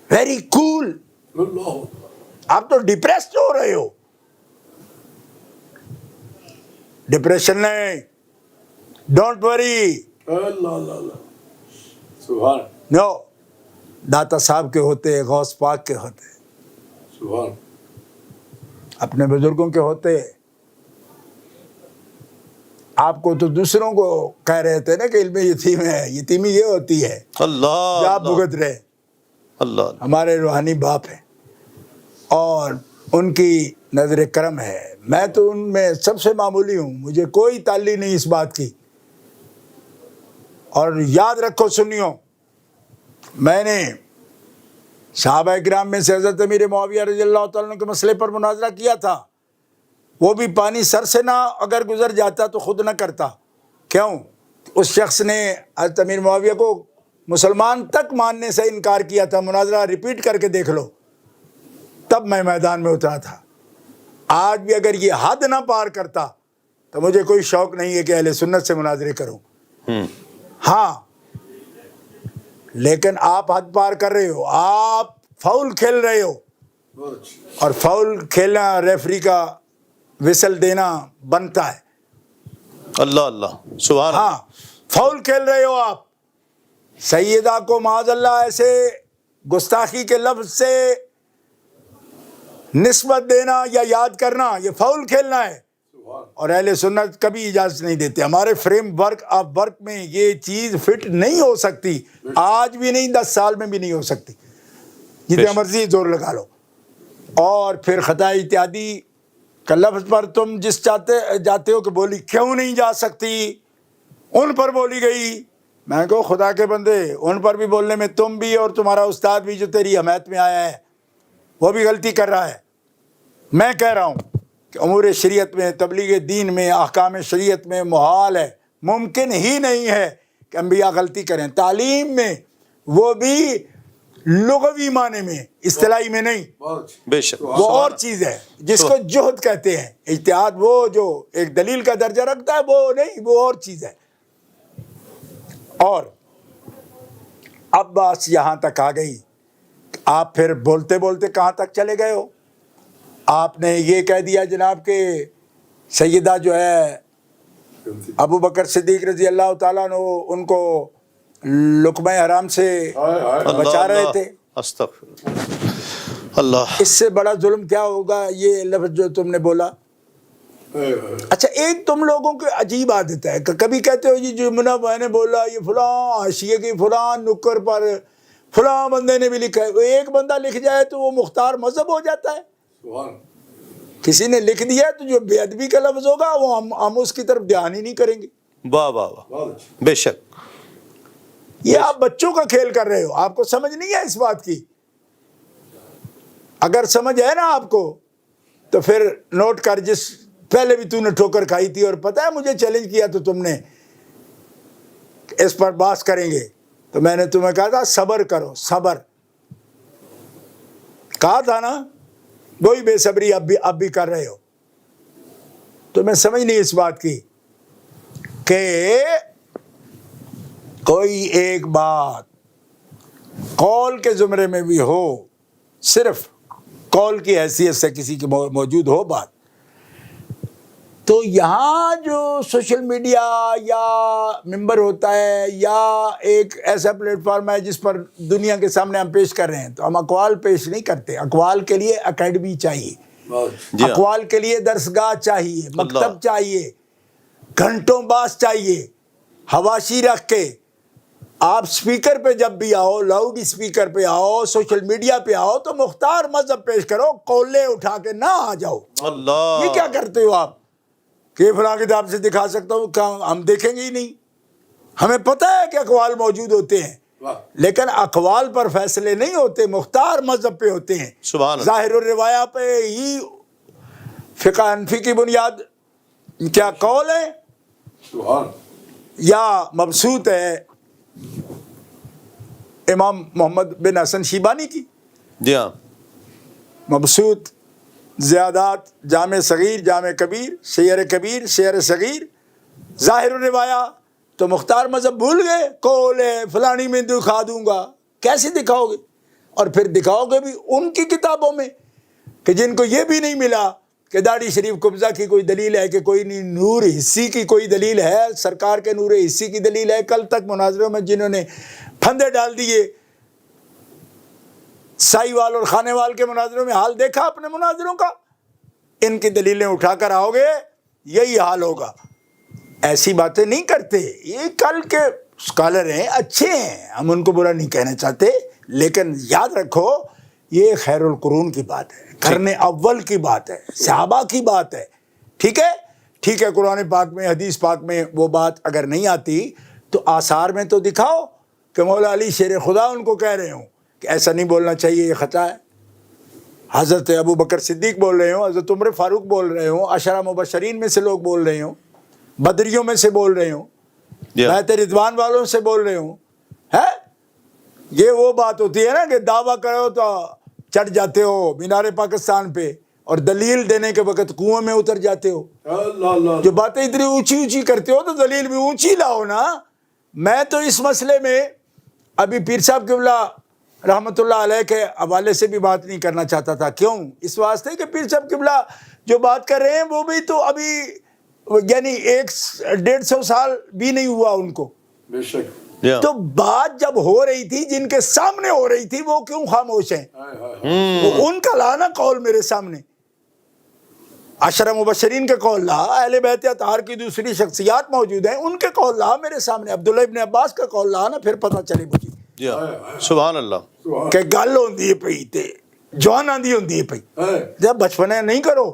ویری کول. اللہ. آپ تو ڈپریسڈ ہو رہے ہو. ڈپریشن نہیں، ڈونٹ وری. اللہ اللہ اللہ. سبحان. نو، داتا صاحب کے ہوتے، غوث پاک کے ہوتے، سبحان. اپنے بزرگوں کے ہوتے. آپ کو تو دوسروں کو کہہ رہے تھے نا کہ علم یتیم ہے، یتیمی یہ ہوتی ہے اللہ جو آپ بھگت رہے. اللہ. ہمارے روحانی باپ ہیں اور ان کی نظر کرم ہے. میں تو ان میں سب سے معمولی ہوں، مجھے کوئی تعلق نہیں اس بات کی. اور یاد رکھو سنیو، میں نے صحابہ کرام میں سے حضرت امیر معاویہ رضی اللہ تعالیٰ عنہ کے مسئلے پر مناظرہ کیا تھا. وہ بھی پانی سر سے نہ اگر گزر جاتا تو خود نہ کرتا. کیوں؟ اس شخص نے حضرت امیر معاویہ کو مسلمان تک ماننے سے انکار کیا تھا. مناظرہ ریپیٹ کر کے دیکھ لو. تب میں میدان میں اترا تھا. آج بھی اگر یہ حد نہ پار کرتا تو مجھے کوئی شوق نہیں ہے کہ اہل سنت سے مناظرے کروں. ہاں، لیکن آپ حد پار کر رہے ہو، آپ فاؤل کھیل رہے ہو، بہت اچھی. اور فاؤل کھیلنا ریفری کا وسل دینا بنتا ہے. اللہ اللہ. سبحان. ہاں، فاؤل کھیل رہے ہو آپ. سیدہ کو معاذ اللہ ایسے گستاخی کے لفظ سے نسبت دینا یا یاد کرنا، یہ فاؤل کھیلنا ہے. سبحان. اور اہل سنت کبھی اجازت نہیں دیتے. ہمارے فریم ورک آف ورک میں یہ چیز فٹ نہیں ہو سکتی، آج بھی نہیں، 10 سال میں بھی نہیں ہو سکتی، جتنا مرضی زور لگا لو. اور پھر خطا اجتہادی کا لفظ پر تم جس جاتے ہو کہ بولی کیوں نہیں جا سکتی، ان پر بولی گئی. میں کہو خدا کے بندے، ان پر بھی بولنے میں تم بھی اور تمہارا استاد بھی جو تیری حمایت میں آیا ہے وہ بھی غلطی کر رہا ہے. میں کہہ رہا ہوں کہ امور شریعت میں، تبلیغ دین میں، احکام شریعت میں محال ہے، ممکن ہی نہیں ہے کہ انبیاء غلطی کریں. تعلیم میں، وہ بھی لغوی معنی میں، اصطلاحی میں نہیں، بہت اچھی. بے شک. وہ اور چیز ہے جس کو جہد کہتے ہیں. اجتہاد وہ جو ایک دلیل کا درجہ رکھتا ہے وہ نہیں، وہ اور چیز ہے. اور اب بات یہاں تک آ گئی، آپ پھر بولتے بولتے کہاں تک چلے گئے ہو. آپ نے یہ کہہ دیا جناب کہ سیدہ جو ہے ابو بکر صدیق رضی اللہ تعالیٰ عنہ ان کو لقمہ حرام سے بچا رہے تھے. استغفر اللہ. اس سے بڑا ظلم کیا ہوگا یہ لفظ جو تم نے بولا. اچھا ایک تم لوگوں کی عجیب عادت ہے کہ کبھی کہتے ہو جی جملہ میں نے بولا یہ فلاں حاشیے کی فلاں نکر پر فلاں بندے نے بھی لکھا ہے. ایک بندہ لکھ جائے تو وہ مختار مذہب ہو جاتا ہے. سبحان کسی نے لکھ دیا ہے تو جو بے ادبی کا لفظ ہوگا وہ ہم اس کی طرف دھیان ہی نہیں کریں گے. واہ واہ واہ، بہت اچھی. بے شک. یہ آپ بچوں کا کھیل کر رہے ہو. آپ کو سمجھ نہیں ہے اس بات کی. اگر سمجھ ہے نا آپ کو تو پھر نوٹ کر، جس پہلے بھی تو نے ٹھوکر کھائی تھی اور پتہ ہے مجھے چیلنج کیا تو تم نے اس پر بحث کریں گے تو میں نے تمہیں کہا تھا صبر کرو. صبر کہا تھا نا، وہی بے صبری اب بھی کر رہے ہو. تمہیں سمجھ نہیں اس بات کی کہ کوئی ایک بات قول کے زمرے میں بھی ہو، صرف قول کی حیثیت سے کسی کی موجود ہو بات، تو یہاں جو سوشل میڈیا یا ممبر ہوتا ہے یا ایک ایسا پلیٹ فارم ہے جس پر دنیا کے سامنے ہم پیش کر رہے ہیں، تو ہم اقوال پیش نہیں کرتے. اقوال کے لیے اکیڈمی چاہیے، بہت جی ہاں. اقوال کے لیے درسگاہ چاہیے، مکتب چاہیے، گھنٹوں باس چاہیے. حواشی رکھ کے آپ سپیکر پہ جب بھی آؤ، لاؤڈ اسپیکر پہ آؤ، سوشل میڈیا پہ آؤ تو مختار مذہب پیش کرو، قولے اٹھا کے نہ آ جاؤ. اللہ، یہ کیا کرتے ہو آپ کہ فلاں کتاب سے دکھا سکتا ہوں؟ کیا ہم دیکھیں گے ہی نہیں؟ ہمیں پتہ ہے کہ اقوال موجود ہوتے ہیں، واہ. لیکن اقوال پر فیصلے نہیں ہوتے، مختار مذہب پہ ہوتے ہیں. سبحان اللہ. ظاہر الروایہ پہ ہی فقہ حنفی کی بنیاد کیا قول ہے سبحان یا مبسوط ہے امام محمد بن حسن شیبانی کی؟ جی ہاں. مبسوط، زیادات، جامع صغیر، جامع کبیر، شعر کبیر، شعر صغیر، ظاہر الروایہ. تو مختار مذہب بھول گئے؟ قول ہے فلانی میں دکھا دوں گا. کیسے دکھاؤ گے؟ اور پھر دکھاؤ گے بھی ان کی کتابوں میں کہ جن کو یہ بھی نہیں ملا کہ داڑھی شریف قبضہ کی کوئی دلیل ہے کہ کوئی نہیں. نور حصی کی کوئی دلیل ہے؟ سرکار کے نور حصی کی دلیل ہے؟ کل تک مناظروں میں جنہوں نے پھندے ڈال دیے، سائی وال اور خانے وال کے مناظروں میں حال دیکھا اپنے مناظروں کا؟ ان کی دلیلیں اٹھا کر آؤ گے یہی حال ہوگا. ایسی باتیں نہیں کرتے. یہ کل کے اسکالر ہیں، اچھے ہیں، ہم ان کو برا نہیں کہنا چاہتے، لیکن یاد رکھو یہ خیر القرون کی بات ہے، قرن اول کی بات ہے، صحابہ کی بات ہے. ٹھیک ہے، ٹھیک ہے. قرآن پاک میں، حدیث پاک میں وہ بات اگر نہیں آتی تو آثار میں تو دکھاؤ کہ مولا علی شیر خدا ان کو کہہ رہے ہوں کہ ایسا نہیں بولنا چاہیے، یہ خطا ہے. حضرت ابو بکر صدیق بول رہے ہوں، حضرت عمر فاروق بول رہے ہوں، عشرہ مبشرین میں سے لوگ بول رہے ہوں، بدریوں میں سے بول رہے ہوں، بیعت رضوان والوں سے بول رہے ہوں. ہے یہ وہ بات ہوتی ہے نا کہ دعویٰ کرو تو چڑھ جاتے ہو مینار پاکستان پہ اور دلیل دینے کے وقت کنویں میں اتر جاتے ہو. اللہ اللہ. جو باتیں اتنی اونچی اونچی کرتے ہو تو دلیل بھی اونچی لاؤ نا. میں تو اس مسئلے میں ابھی پیر صاحب قبلہ رحمۃ اللہ علیہ کے حوالے سے بھی بات نہیں کرنا چاہتا تھا. کیوں؟ اس واسطے کہ پیر صاحب قبلہ جو بات کر رہے ہیں وہ بھی تو ابھی یعنی 150 سال بھی نہیں ہوا ان کو. بے شک. تو بات جب ہو رہی تھی جن کے سامنے ہو رہی تھی وہ کیوں خاموش ہیں؟ وہ ان کا لانا قول میرے سامنے، عشرہ مبشرین کے قول لا، اہل بیت اطہار کی دوسری شخصیات موجود ہیں ان کے قول لا میرے سامنے، عبداللہ ابن عباس کا قول لا نا، پھر پتہ چلے مجھے سبحان اللہ. کہ گل ہوندی پئی تے جوان آندی ہوندی پئی. جب بچپنے نہیں کرو.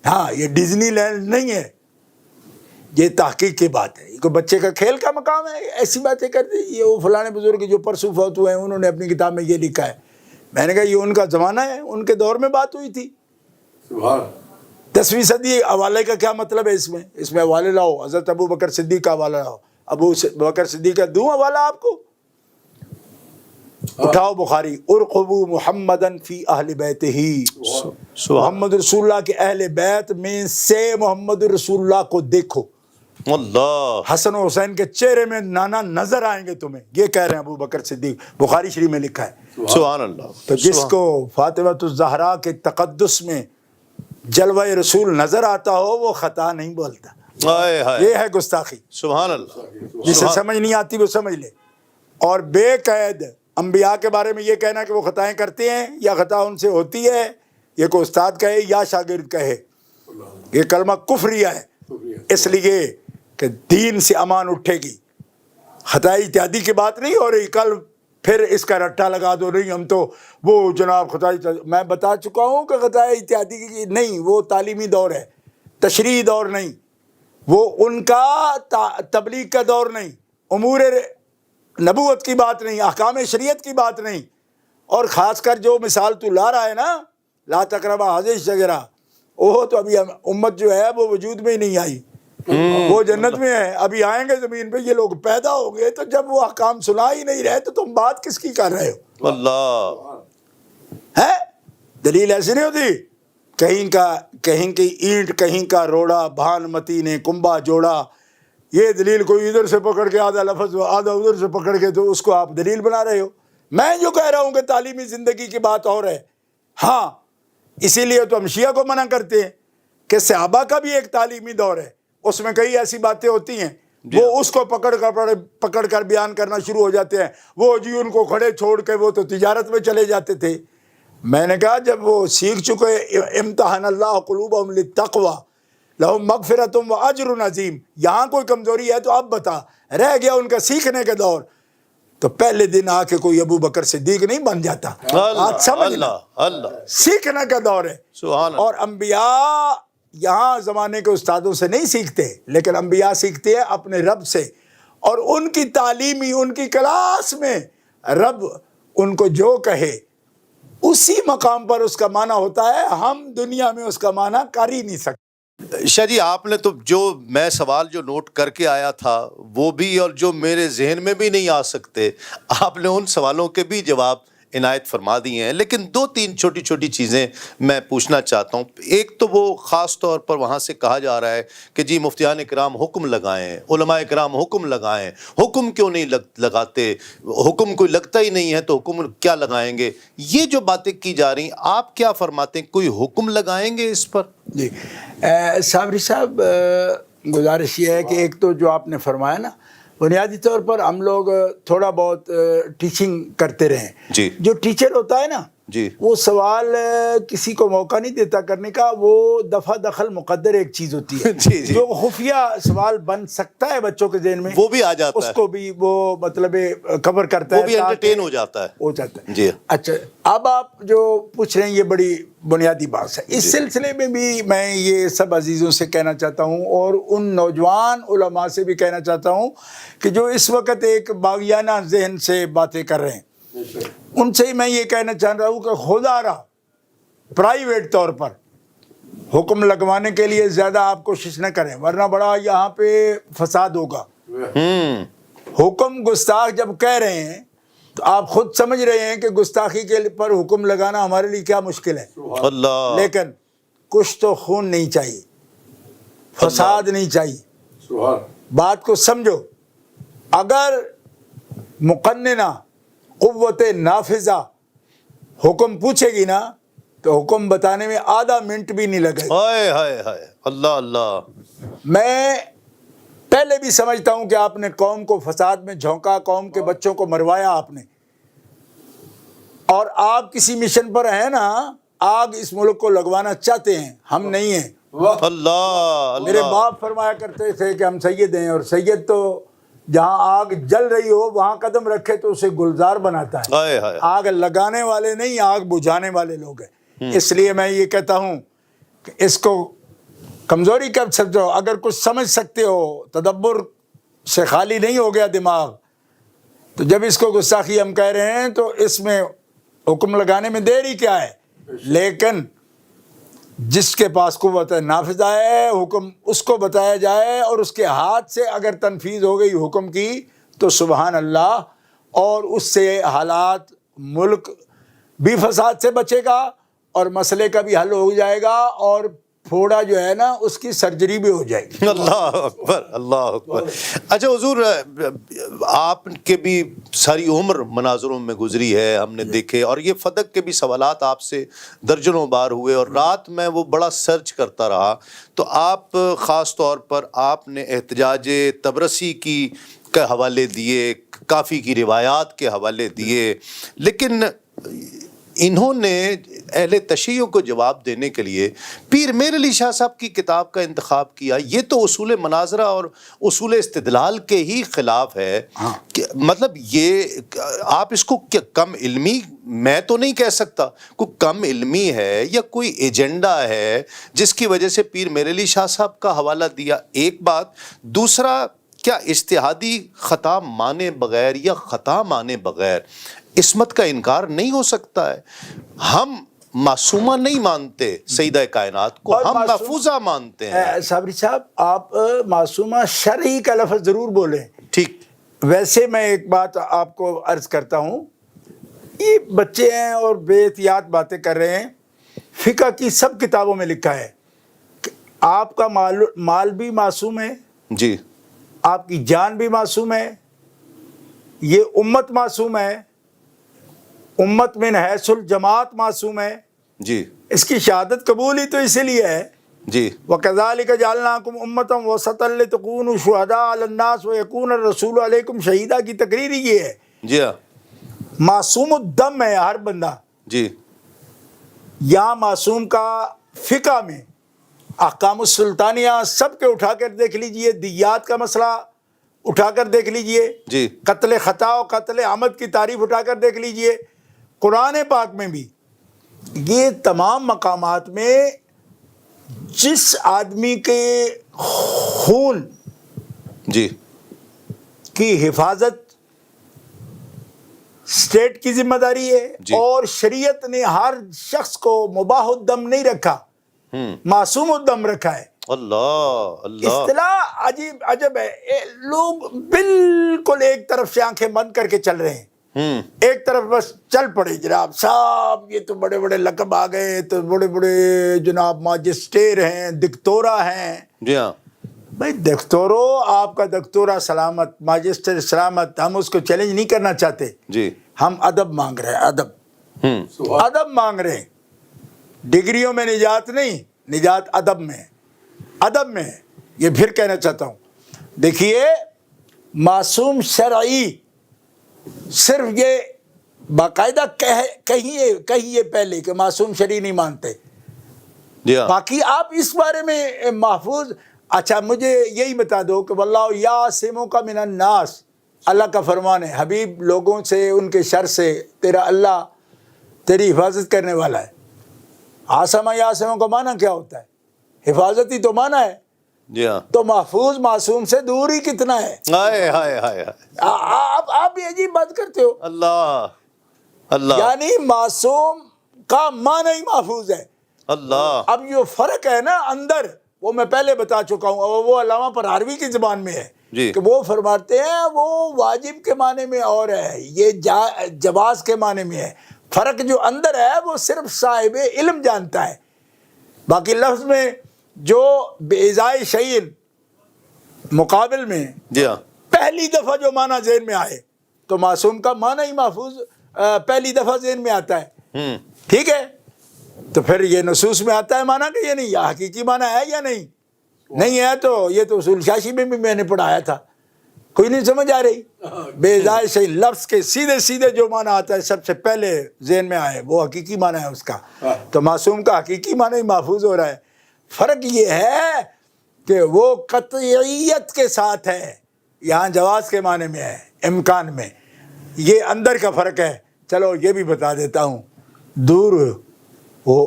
ہاں یہ ڈزنی لینڈ نہیں ہے، یہ تحقیق کی بات ہے. کوئی بچے کا کھیل کا مقام ہے؟ ایسی باتیں کرتے یہ وہ فلانے بزرگ جو پرسوں فوت ہوئے ہیں انہوں نے اپنی کتاب میں یہ لکھا ہے. میں نے کہا یہ ان کا زمانہ ہے، ان کے دور میں بات ہوئی تھی. 10ویں صدی. حوالے کا کیا مطلب ہے اس میں حوالے لاؤ. حضرت ابو بکر صدیق کا حوالہ لاؤ. ابو بکر صدیق کا دوں حوالہ آپ کو؟ اٹھاؤ بخاری، ارقبوا محمدن فی اہل بیتہ، محمد رسول اللہ کے اہل بیت میں سے محمد رسول اللہ کو دیکھو. اللہ، حسن و حسین کے چہرے میں نانا نظر آئیں گے تمہیں، یہ کہہ رہے ہیں ابو بکر صدیق، بخاری شریف میں لکھا ہے. سبحان اللہ. تو جس کو فاطمۃ الزہرا کے تقدس میں جلوہ رسول نظر آتا ہو وہ خطا نہیں بولتا. ہائے ہائے، یہ ہے گستاخی. سبحان اللہ. جسے سمجھ نہیں آتی وہ سمجھ لے. اور بے قید انبیاء کے بارے میں یہ کہنا کہ وہ خطائیں کرتے ہیں یا خطا ان سے ہوتی ہے، یہ کوئی استاد کہے یا شاگرد کہے، یہ کلمہ کفریہ ہے، اس لیے کہ دین سے امان اٹھے گی. خطائے اتحادی کی بات نہیں ہو رہی. کل پھر اس کا رٹا لگا دو نہیں ہم تو وہ جناب خطائے، میں بتا چکا ہوں کہ خطائے اتحادی کی نہیں، وہ تعلیمی دور ہے، تشریعی دور نہیں، وہ ان کا تبلیغ کا دور نہیں، امور نبوت کی بات نہیں، احکام شریعت کی بات نہیں. اور خاص کر جو مثال تو لا رہا ہے نا، لا تقربا هذه الشجرہ، وہ تو ابھی امت جو ہے وہ وجود میں ہی نہیں آئی، وہ جنت میں ہے، ابھی آئیں گے زمین پہ. یہ لوگ پیدا ہو گئے تو جب وہ احکام سنا ہی نہیں رہے تو تم بات کس کی کر رہے ہو؟ اللہ ہے دلیل ایسی نہیں ہوتی، کہیں کی اینٹ کہیں کا روڑا، بھان متی نے کنبا جوڑا. یہ دلیل کوئی ادھر سے پکڑ کے آدھا لفظ آدھا ادھر سے پکڑ کے تو اس کو آپ دلیل بنا رہے ہو. میں جو کہہ رہا ہوں کہ تعلیمی زندگی کی بات اور ہے. ہاں اسی لیے تو ہم شیعہ کو منع کرتے ہیں کہ صحابہ کا بھی ایک تعلیمی دور ہے، اس میں کئی ایسی باتیں ہوتی ہیں وہ اس کو پکڑ کر بیان کرنا شروع ہو جاتے ہیں. وہ جی ان کو کھڑے چھوڑ کے وہ تو تجارت میں چلے جاتے تھے. میں نے کہا جب وہ سیکھ چکے، امتحان اللہ قلوبہم للتقوی لہم مغفرۃ واجر عظیم، یہاں کوئی کمزوری ہے تو اب بتا. رہ گیا ان کا سیکھنے کا دور، تو پہلے دن آ کے کوئی ابو بکر صدیق نہیں بن جاتا. آج سمجھنا، اللہ سیکھنے کا دور ہے. سبحان اللہ. اور انبیاء یہاں زمانے کے استادوں سے نہیں سیکھتے، لیکن انبیاء سیکھتے ہیں اپنے رب سے. اور ان کی تعلیمی، ان کی کلاس میں رب ان کو جو کہے اسی مقام پر اس کا معنی ہوتا ہے. ہم دنیا میں اس کا معنی کر ہی نہیں سکتے. شاہ جی آپ نے تو جو میں سوال جو نوٹ کر کے آیا تھا وہ بھی، اور جو میرے ذہن میں بھی نہیں آ سکتے، آپ نے ان سوالوں کے بھی جواب عنایت فرما دیے ہیں. لیکن دو تین چھوٹی چھوٹی چیزیں میں پوچھنا چاہتا ہوں. ایک تو وہ خاص طور پر وہاں سے کہا جا رہا ہے کہ جی مفتیان کرام حکم لگائیں، علماء کرام حکم لگائیں. حکم کیوں نہیں لگاتے؟ حکم کوئی لگتا ہی نہیں ہے تو حکم کیا لگائیں گے؟ یہ جو باتیں کی جا رہی ہیں آپ کیا فرماتے ہیں؟ کوئی حکم لگائیں گے اس پر؟ جی صابری صاحب، گزارش یہ ہے کہ ایک تو جو آپ نے فرمایا نا، بنیادی طور پر ہم لوگ تھوڑا بہت ٹیچنگ کرتے رہے. جی. جو ٹیچر ہوتا ہے نا، جی. وہ سوال کسی کو موقع نہیں دیتا کرنے کا. وہ دفع دخل مقدر ایک چیز ہوتی ہے جی جی. جو خفیہ سوال بن سکتا ہے بچوں کے ذہن میں، وہ بھی آ جاتا ہے، اس کو بھی وہ مطلب کور کرتا ہے، وہ بھی انٹرٹین ہو جاتا ہے. جی. اچھا اب آپ جو پوچھ رہے ہیں یہ بڑی بنیادی بات ہے. اس سلسلے میں بھی میں یہ سب عزیزوں سے کہنا چاہتا ہوں اور ان نوجوان علماء سے بھی کہنا چاہتا ہوں کہ جو اس وقت ایک باغیانہ ذہن سے باتیں کر رہے ہیں، ان سے میں یہ کہنا چاہ رہا ہوں کہ خدا را پرائیویٹ طور پر حکم لگوانے کے لیے زیادہ آپ کوشش نہ کریں، ورنہ بڑا یہاں پہ فساد ہوگا. حکم گستاخ جب کہہ رہے ہیں تو آپ خود سمجھ رہے ہیں کہ گستاخی کے پر حکم لگانا ہمارے لیے کیا مشکل ہے. اللہ. لیکن کچھ تو خون نہیں چاہیے، فساد نہیں چاہیے. بات کو سمجھو. اگر مقننہ قوت نافذہ حکم پوچھے گی نا تو حکم بتانے میں آدھا منٹ بھی نہیں لگے. ہائے ہائے ہائے، اللہ اللہ. میں پہلے بھی سمجھتا ہوں کہ آپ نے قوم کو فساد میں جھونکا، قوم کے بچوں کو مروایا آپ نے. اور آپ کسی مشن پر ہیں نا، آگ اس ملک کو لگوانا چاہتے ہیں، ہم نہیں ہیں. اللہ. میرے باپ فرمایا کرتے تھے کہ ہم سید ہیں، اور سید تو جہاں آگ جل رہی ہو وہاں قدم رکھے تو اسے گلزار بناتا ہے. آگ لگانے والے نہیں، آگ بجھانے والے لوگ ہیں. اس لیے میں یہ کہتا ہوں کہ اس کو کمزوری کب سمجھو. اگر کچھ سمجھ سکتے ہو، تدبر سے خالی نہیں ہو گیا دماغ، تو جب اس کو گستاخی ہم کہہ رہے ہیں تو اس میں حکم لگانے میں دیر ہی کیا ہے. لیکن جس کے پاس قوت نافذہ ہے، حکم اس کو بتایا جائے اور اس کے ہاتھ سے اگر تنفیذ ہو گئی حکم کی تو سبحان اللہ. اور اس سے حالات، ملک بھی فساد سے بچے گا اور مسئلے کا بھی حل ہو جائے گا، اور پھوڑا جو ہے نا اس کی سرجری بھی ہو جائے گی. اللہ اکبر، اللہ اکبر. اچھا حضور، آپ کے بھی ساری عمر مناظروں میں گزری ہے، ہم نے دیکھے، اور یہ فدق کے بھی سوالات آپ سے درجنوں بار ہوئے، اور رات میں وہ بڑا سرچ کرتا رہا. تو آپ خاص طور پر آپ نے احتجاج تبرسی کے حوالے دیے، کافی کی روایات کے حوالے دیے، لیکن انہوں نے اہل تشیع کو جواب دینے کے لیے پیر میر علی شاہ صاحب کی کتاب کا انتخاب کیا. یہ تو اصول مناظرہ اور اصول استدلال کے ہی خلاف ہے. کہ مطلب یہ آپ اس کو کم علمی میں تو نہیں کہہ سکتا, کوئی کم علمی ہے یا کوئی ایجنڈا ہے جس کی وجہ سے پیر میر علی شاہ صاحب کا حوالہ دیا. ایک بات. دوسرا, کیا اجتہادی خطا مانے بغیر یا خطا مانے بغیر عصمت کا انکار نہیں ہو سکتا ہے؟ ہم معصومہ نہیں مانتے سیدہ کائنات کو, ہم محفوظہ مانتے ہیں. صابری صاحب, آپ معصومہ شرعی کا لفظ ضرور بولیں. ٹھیک. ویسے میں ایک بات آپ کو عرض کرتا ہوں, یہ بچے ہیں اور بے احتیاط باتیں کر رہے ہیں. فقہ کی سب کتابوں میں لکھا ہے کہ آپ کا مال بھی معصوم ہے, جی, آپ کی جان بھی معصوم ہے, یہ امت معصوم ہے, امت من حیث الجماعت معصوم ہے. جی, اس کی شہادت قبول ہی تو اسی لیے ہے. جی, وَكَذَلِكَ جَعَلْنَاكُمْ أُمَّةً وَسَطًا لِتَكُونُوا شُهَدَاءَ عَلَى النَّاسِ وَيَكُونَ الرَّسُولُ عَلَيْكُمْ شَهِيدًا کی تقریر ہی یہ ہے. جی ہاں, معصوم الدم ہے ہر بندہ. جی, یہاں معصوم کا فقہ میں احکام السلطانیہ سب کے اٹھا کر دیکھ لیجئے, دیات کا مسئلہ اٹھا کر دیکھ لیجئے, جی, قتل خطا و قتل عمد کی تعریف اٹھا کر دیکھ لیجئے, قرآن پاک میں بھی یہ تمام مقامات میں جس آدمی کے خون جی, کی حفاظت اسٹیٹ کی ذمہ داری ہے, جی, اور شریعت نے ہر شخص کو مباح الدم نہیں رکھا, معصوم الدم رکھا ہے. اللہ اللہ, اصطلاح عجیب عجب ہے. لوگ بالکل ایک طرف سے آنکھیں بند کر کے چل رہے ہیں, ایک طرف بس چل پڑے جناب صاحب, یہ تو بڑے بڑے لقب آ گئے, تو بڑے بڑے جناب ماجسٹیر ہیں, دکتورا ہیں. جی ہاں, بھائی دکتورو, آپ کا دکتورا سلامت, ماجسٹر سلامت, ہم اس کو چیلنج نہیں کرنا چاہتے. جی, ہم ادب مانگ رہے ہیں, ادب, ادب مانگ رہے ہیں. ڈگریوں میں نجات نہیں, نجات ادب میں, ادب میں. یہ پھر کہنا چاہتا ہوں, دیکھیے معصوم شرعی صرف یہ باقاعدہ کہیے پہلے کہ معصوم شرعی نہیں مانتے. جی ہاں, باقی آپ اس بارے میں محفوظ. اچھا مجھے یہی بتا دو کہ واللہ یعصمک من الناس, اللہ کا فرمان ہے, حبیب لوگوں سے ان کے شر سے تیرا اللہ تیری حفاظت کرنے والا ہے. عاصمہ یعصمہ کا معنی کیا ہوتا ہے؟ حفاظت ہی تو معنی ہے. جی ہاں, تو محفوظ معصوم سے دور ہی کتنا ہے. ہائے ہائے ہائے, آپ یہ عجیب بات کرتے ہو. اللہ اللہ, یعنی معصوم کا معنی ہی محفوظ ہے. اللہ. اب جو فرق ہے نا اندر, وہ میں پہلے بتا چکا ہوں, اور وہ علامہ پرہاروی کی زبان میں ہے. جی, کہ وہ فرماتے ہیں وہ واجب کے معنی میں اور ہے, یہ جواز کے معنی میں ہے. فرق جو اندر ہے وہ صرف صاحب علم جانتا ہے. باقی لفظ میں جو بإزاء شیء مقابل میں جی ہاں, پہلی دفعہ جو معنی ذہن میں آئے, تو معصوم کا معنی ہی محفوظ پہلی دفعہ ذہن میں آتا ہے. ٹھیک ہے, تو پھر یہ نصوص میں آتا ہے معنی کہ یہ نہیں, یا حقیقی معنی ہے یا نہیں. نہیں ہے تو یہ تو اصول شاشی میں بھی میں نے پڑھایا تھا, کوئی نہیں سمجھ آ رہی. بے صحیح لفظ کے سیدھے سیدھے جو معنی آتا ہے سب سے پہلے ذہن میں آئے وہ حقیقی معنی ہے اس کا. تو معصوم کا حقیقی معنی ہی محفوظ ہو رہا ہے. فرق یہ ہے کہ وہ قطعیت کے ساتھ ہے, یہاں جواز کے معنی میں ہے, امکان میں. یہ اندر کا فرق ہے. چلو یہ بھی بتا دیتا ہوں, دور وہ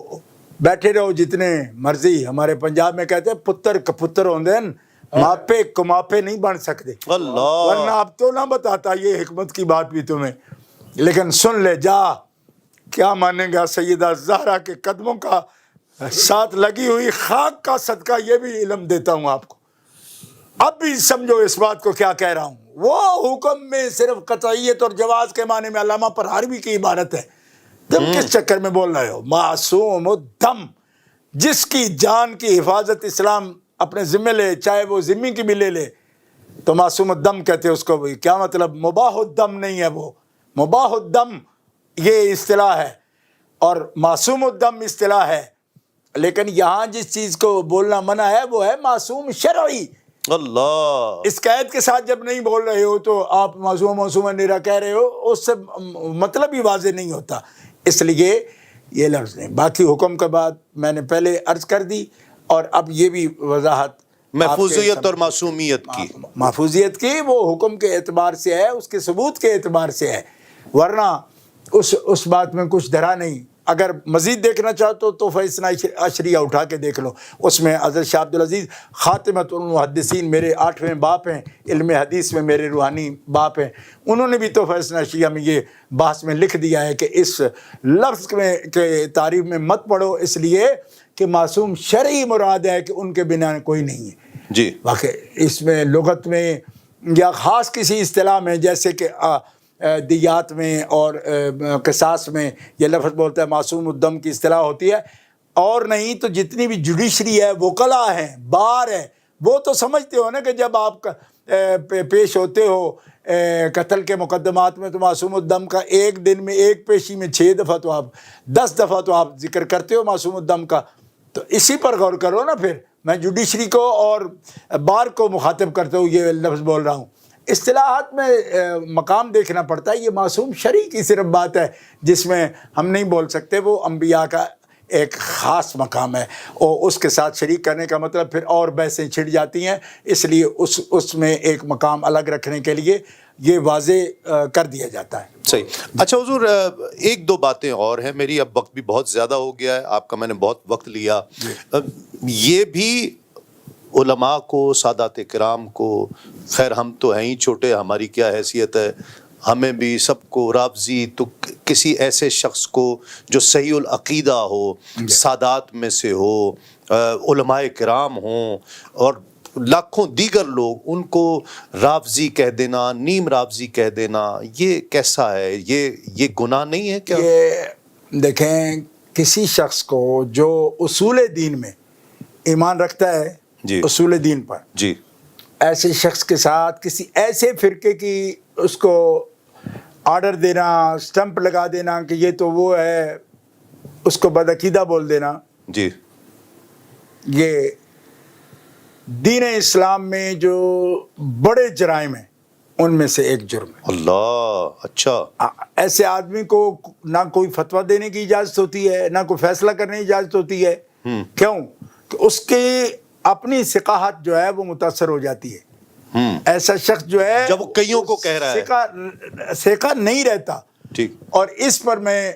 بیٹھے رہو جتنے مرضی. ہمارے پنجاب میں کہتے ہیں پتر کپتر ہوندے ہیں, ماپے کماپے نہیں بن سکتے. اللہ, ورنہ اب تو نہ بتاتا یہ حکمت کی بات بھی تمہیں, لیکن سن لے جا. کیا مانیں گا سیدہ زہرا کے قدموں کا ساتھ لگی ہوئی خاک کا صدقہ, یہ بھی علم دیتا ہوں آپ کو. اب بھی سمجھو اس بات کو کیا کہہ رہا ہوں. وہ حکم میں صرف قطعیت اور جواز کے معنی میں علامہ پرہاروی کی عبارت ہے. تم کس چکر میں بول رہے ہو؟ معصوم الدم, جس کی جان کی حفاظت اسلام اپنے ذمہ لے, چاہے وہ ذمہ کی بھی لے لے, تو معصوم الدم کہتے ہیں اس کو. کیا مطلب؟ مباح الدم نہیں ہے وہ, مباح الدم یہ اصطلاح ہے اور معصوم الدم اصطلاح ہے. لیکن یہاں جس چیز کو بولنا منع ہے وہ ہے معصوم شرعی. اللہ, اس قید کے ساتھ جب نہیں بول رہے ہو تو آپ معصوم معصوم نیرا کہہ رہے ہو, اس سے مطلب ہی واضح نہیں ہوتا. اس لیے یہ لفظ نہیں. باقی حکم کا بات میں نے پہلے عرض کر دی، اور اب یہ بھی وضاحت محفوظیت اور معصومیت کی. محفوظیت کی وہ حکم کے اعتبار سے ہے، اس کے ثبوت کے اعتبار سے ہے، ورنہ اس بات میں کچھ دھرا نہیں. اگر مزید دیکھنا چاہتے ہو تو فیصلہ عشریہ اٹھا کے دیکھ لو، اس میں حضرت شاہ عبدالعزیز خاتمۃ المحدثین میرے 8ویں باپ ہیں، علم حدیث میں میرے روحانی باپ ہیں، انہوں نے بھی تو فیصلہ عشریہ میں یہ بحث میں لکھ دیا ہے کہ اس لفظ کے تعریف میں مت پڑھو، اس لیے کہ معصوم شرعی مراد ہے کہ ان کے بنا کوئی نہیں ہے. جی واقعی اس میں لغت میں یا خاص کسی اصطلاح میں، جیسے کہ دیات میں اور قصاص میں یہ لفظ بولتا ہے معصوم الدم کی اصطلاح ہوتی ہے، اور نہیں تو جتنی بھی جوڈیشری ہے، وکلا ہے، بار ہے، وہ تو سمجھتے ہو نا کہ جب آپ پیش ہوتے ہو قتل کے مقدمات میں تو معصوم الدم کا ایک دن میں ایک پیشی میں 6 دفعہ تو آپ 10 دفعہ تو آپ ذکر کرتے ہو معصوم الدم کا. تو اسی پر غور کرو نا. پھر میں جوڈیشری کو اور بار کو مخاطب کرتے ہوں یہ لفظ بول رہا ہوں. اصطلاحات میں مقام دیکھنا پڑتا ہے. یہ معصوم شرعی کی صرف بات ہے جس میں ہم نہیں بول سکتے، وہ انبیاء کا ایک خاص مقام ہے، اور اس کے ساتھ شریک کرنے کا مطلب پھر اور بحثیں چھڑ جاتی ہیں. اس لیے اس میں ایک مقام الگ رکھنے کے لیے یہ واضح کر دیا جاتا ہے. صحیح. اچھا حضور، ایک دو باتیں اور ہیں. میری اب وقت بھی بہت زیادہ ہو گیا ہے، آپ کا میں نے بہت وقت لیا. یہ بھی علماء کو، سادات کرام کو، خیر ہم تو ہیں ہی چھوٹے، ہماری کیا حیثیت ہے، ہمیں بھی سب کو رافضی تو کسی ایسے شخص کو جو صحیح العقیدہ ہو، سادات میں سے ہو، علماء کرام ہوں اور لاکھوں دیگر لوگ، ان کو رافضی کہہ دینا، نیم رافضی کہہ دینا، یہ کیسا ہے؟ یہ گناہ نہیں ہے کیا؟ یہ دیکھیں، کسی شخص کو جو اصول دین میں ایمان رکھتا ہے، جی اصول دین پر، جی، ایسے شخص کے ساتھ کسی ایسے فرقے کی اس کو آرڈر دینا، سٹمپ لگا دینا کہ یہ تو وہ ہے، اس کو بدعقیدہ بول دینا، جی، یہ دین اسلام میں جو بڑے جرائم ہیں ان میں سے ایک جرم ہے. اللہ. اچھا. ایسے آدمی کو نہ کوئی فتویٰ دینے کی اجازت ہوتی ہے، نہ کوئی فیصلہ کرنے کی اجازت ہوتی ہے. کیوں؟ کہ اس کی اپنی ثقافت جو ہے وہ متاثر ہو جاتی ہے. ایسا شخص جو ہے جب وہ کئیوں کو کہہ رہا ہے، ثقہ نہیں رہتا. ٹھیک. اور اس پر میں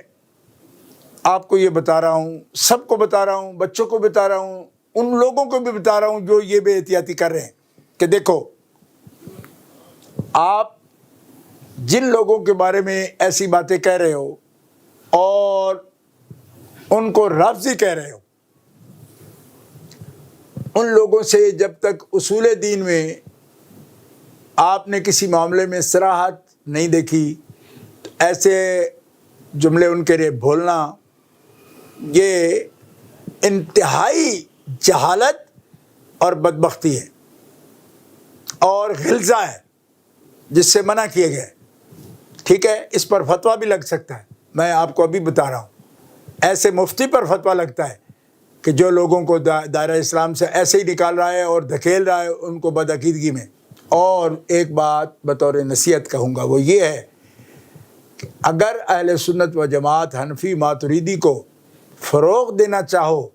آپ کو یہ بتا رہا ہوں، سب کو بتا رہا ہوں، بچوں کو بتا رہا ہوں، ان لوگوں کو بھی بتا رہا ہوں جو یہ بے احتیاطی کر رہے ہیں کہ دیکھو، آپ جن لوگوں کے بارے میں ایسی باتیں کہہ رہے ہو اور ان کو رافضی کہہ رہے ہو، ان لوگوں سے جب تک اصول دین میں آپ نے کسی معاملے میں صراحت نہیں دیکھی، تو ایسے جملے ان کے لیے بولنا یہ انتہائی جہالت اور بدبختی ہے اور غلظہ ہے جس سے منع کیے گئے. ٹھیک ہے، اس پر فتویٰ بھی لگ سکتا ہے. میں آپ کو ابھی بتا رہا ہوں، ایسے مفتی پر فتویٰ لگتا ہے کہ جو لوگوں کو دائرہ اسلام سے ایسے ہی نکال رہا ہے اور دھکیل رہا ہے ان کو بدعقیدگی میں. اور ایک بات بطور نصیحت کہوں گا، وہ یہ ہے کہ اگر اہل سنت و جماعت حنفی ماتریدی کو فروغ دینا چاہو،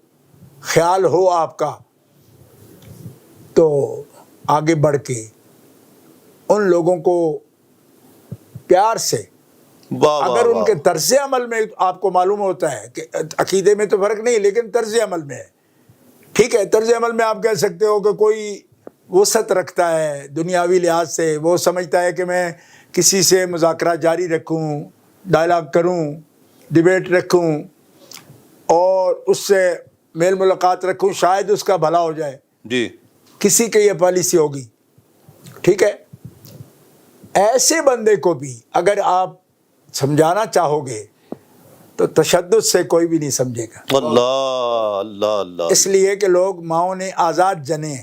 خیال ہو آپ کا، تو آگے بڑھ کے ان لوگوں کو پیار سے، اگر ان کے طرز عمل میں آپ کو معلوم ہوتا ہے کہ عقیدے میں تو فرق نہیں لیکن طرز عمل میں ہے، ٹھیک ہے، طرز عمل میں آپ کہہ سکتے ہو کہ کوئی وسعت رکھتا ہے دنیاوی لحاظ سے، وہ سمجھتا ہے کہ میں کسی سے مذاکرہ جاری رکھوں، ڈائلاگ کروں، ڈیبیٹ رکھوں اور اس سے میل ملاقات رکھوں، شاید اس کا بھلا ہو جائے. جی، کسی کی یہ پالیسی ہوگی. ٹھیک ہے، ایسے بندے کو بھی اگر آپ سمجھانا چاہو گے تو تشدد سے کوئی بھی نہیں سمجھے گا. اللہ اللہ اللہ. اس لیے کہ لوگ ماؤں نے آزاد جنے،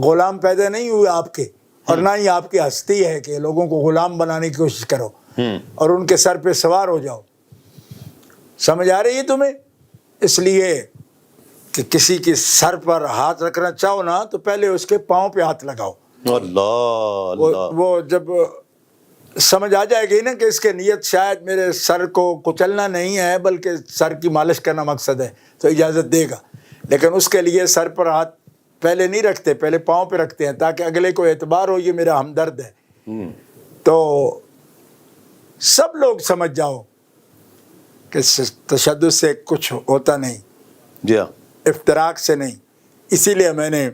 غلام پیدا نہیں ہوئے آپ کے، اور نہ ہی آپ کی ہستی ہے کہ لوگوں کو غلام بنانے کی کوشش کرو اور ان کے سر پہ سوار ہو جاؤ. سمجھ آ رہی ہے تمہیں؟ اس لیے کہ کسی کے سر پر ہاتھ رکھنا چاہو نا تو پہلے اس کے پاؤں پہ ہاتھ لگاؤ. اللہ اللہ. وہ جب سمجھ آ جائے گی نا کہ اس کے نیت شاید میرے سر کو کچلنا نہیں ہے بلکہ سر کی مالش کرنا مقصد ہے، تو اجازت دے گا. لیکن اس کے لیے سر پر ہاتھ پہلے نہیں رکھتے، پہلے پاؤں پہ رکھتے ہیں تاکہ اگلے کو اعتبار ہو یہ میرا ہمدرد ہے. تو سب لوگ سمجھ جاؤ کہ تشدد سے کچھ ہوتا نہیں، جی ہاں، افتراق سے نہیں. اسی لیے میں نے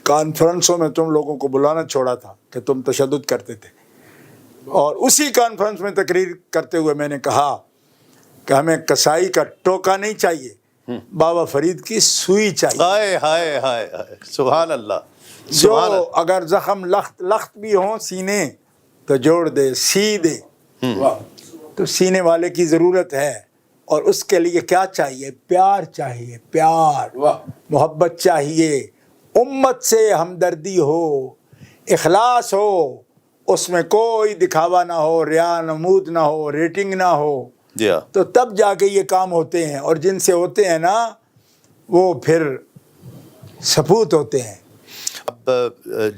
کانفرنسوں میں تم لوگوں کو بلانا چھوڑا تھا کہ تم تشدد کرتے تھے، اور اسی کانفرنس میں تقریر کرتے ہوئے میں نے کہا کہ ہمیں کسائی کا ٹوکا نہیں چاہیے، بابا فرید کی سوئی چاہیے. ہائے ہائے ہائے ہائے، سبحان اللہ، جو سبحان اللہ. اگر زخم لخت بھی ہوں سینے تو جوڑ دے، سی دے. واہ تو سینے والے کی ضرورت ہے، اور اس کے لیے کیا چاہیے؟ پیار چاہیے، پیار، واہ محبت چاہیے، امت سے ہمدردی ہو، اخلاص ہو، اس میں کوئی دکھاوا نہ ہو، ریا نمود نہ ہو، ریٹنگ نہ ہو. جی ہاں، تو تب جا کے یہ کام ہوتے ہیں، اور جن سے ہوتے ہیں نا وہ پھر سپوت ہوتے ہیں. اب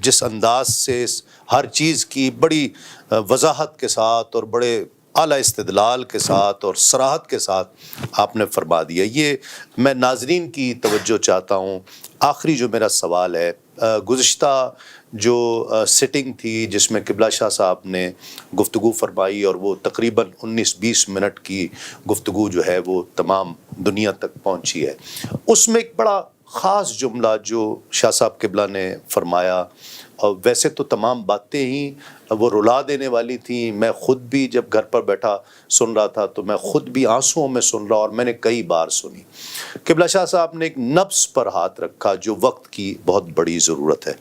جس انداز سے ہر چیز کی بڑی وضاحت کے ساتھ اور بڑے اعلیٰ استدلال کے ساتھ اور صراحت کے ساتھ آپ نے فرما دیا، یہ میں ناظرین کی توجہ چاہتا ہوں. آخری جو میرا سوال ہے، گزشتہ جو سٹنگ تھی جس میں قبلہ شاہ صاحب نے گفتگو فرمائی، اور وہ تقریباً 19-20 منٹ کی گفتگو جو ہے وہ تمام دنیا تک پہنچی ہے، اس میں ایک بڑا خاص جملہ جو شاہ صاحب قبلہ نے فرمایا، اور ویسے تو تمام باتیں ہی وہ رلا دینے والی تھیں. میں خود بھی جب گھر پر بیٹھا سن رہا تھا تو میں خود بھی آنسوؤں میں سن رہا، اور میں نے کئی بار سنی. قبلہ شاہ صاحب نے ایک نبض پر ہاتھ رکھا جو وقت کی بہت بڑی ضرورت ہے،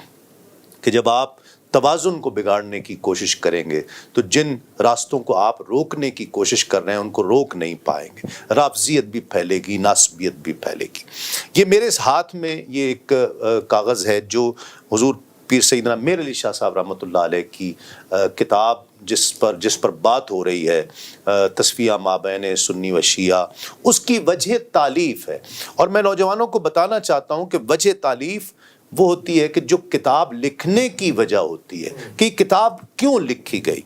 کہ جب آپ توازن کو بگاڑنے کی کوشش کریں گے تو جن راستوں کو آپ روکنے کی کوشش کر رہے ہیں ان کو روک نہیں پائیں گے، رافضیت بھی پھیلے گی، ناسبیت بھی پھیلے گی. یہ میرے اس ہاتھ میں یہ ایک کاغذ ہے جو حضور پیر سیدنا میر علی شاہ صاحب رحمۃ اللہ علیہ کی کتاب جس پر بات ہو رہی ہے، تصفیہ مابین سنی و شیعہ، اس کی وجہ تالیف ہے. اور میں نوجوانوں کو بتانا چاہتا ہوں کہ وجہ تالیف وہ ہوتی ہے کہ جو کتاب لکھنے کی وجہ ہوتی ہے کہ کتاب کیوں لکھی گئی.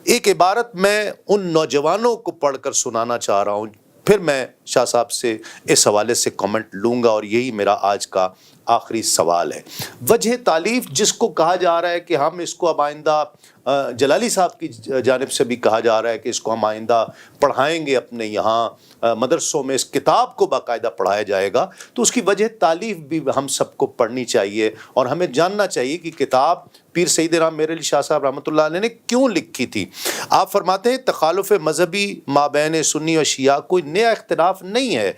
ایک عبارت میں ان نوجوانوں کو پڑھ کر سنانا چاہ رہا ہوں، پھر میں شاہ صاحب سے اس حوالے سے کامنٹ لوں گا، اور یہی میرا آج کا آخری سوال ہے. وجہ تالیف جس کو کہا جا رہا ہے کہ ہم اس کو اب آئندہ، جلالی صاحب کی جانب سے بھی کہا جا رہا ہے کہ اس کو ہم آئندہ پڑھائیں گے، اپنے یہاں مدرسوں میں اس کتاب کو باقاعدہ پڑھایا جائے گا، تو اس کی وجہ تالیف بھی ہم سب کو پڑھنی چاہیے، اور ہمیں جاننا چاہیے کہ کتاب پیر سیدنا میر علی شاہ صاحب رحمۃ اللہ علیہ نے کیوں لکھی تھی. آپ فرماتے ہیں تخالف مذہبی مابین سنی و شیعہ کوئی نیا اختلاف نہیں ہے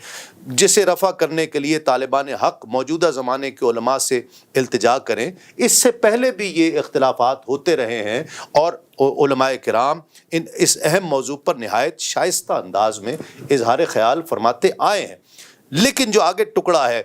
جسے رفع کرنے کے لیے طالبان حق موجودہ زمانے کے علماء سے التجا کریں. اس سے پہلے بھی یہ اختلافات ہوتے رہے ہیں، اور علماء کرام اس اہم موضوع پر نہایت شائستہ انداز میں اظہار خیال فرماتے آئے ہیں. لیکن جو آگے ٹکڑا ہے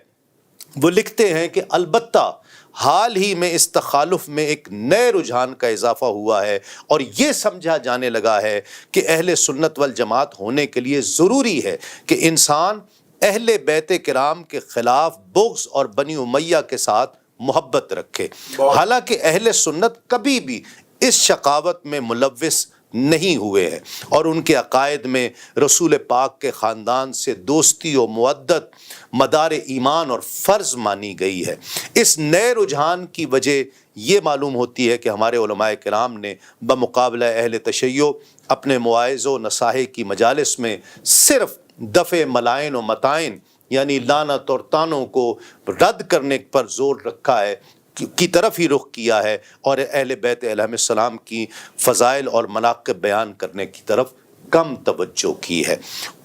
وہ لکھتے ہیں کہ البتہ حال ہی میں اس تخالف میں ایک نئے رجحان کا اضافہ ہوا ہے، اور یہ سمجھا جانے لگا ہے کہ اہل سنت والجماعت ہونے کے لیے ضروری ہے کہ انسان اہل بیت کرام کے خلاف بغض اور بنی امیہ کے ساتھ محبت رکھے. حالانکہ اہل سنت کبھی بھی اس شقاوت میں ملوث نہیں ہوئے ہیں، اور ان کے عقائد میں رسول پاک کے خاندان سے دوستی و مودت مدار ایمان اور فرض مانی گئی ہے. اس نئے رجحان کی وجہ یہ معلوم ہوتی ہے کہ ہمارے علماء کرام نے بمقابلہ اہل تشیع اپنے مواعظ و نصائح کی مجالس میں صرف دفع ملائن و متائن یعنی لعنت اور طعنوں کو رد کرنے پر زور رکھا ہے، کی طرف ہی رخ کیا ہے، اور اہل بیت علیہ السلام کی فضائل اور مناقب بیان کرنے کی طرف کم توجہ کی ہے.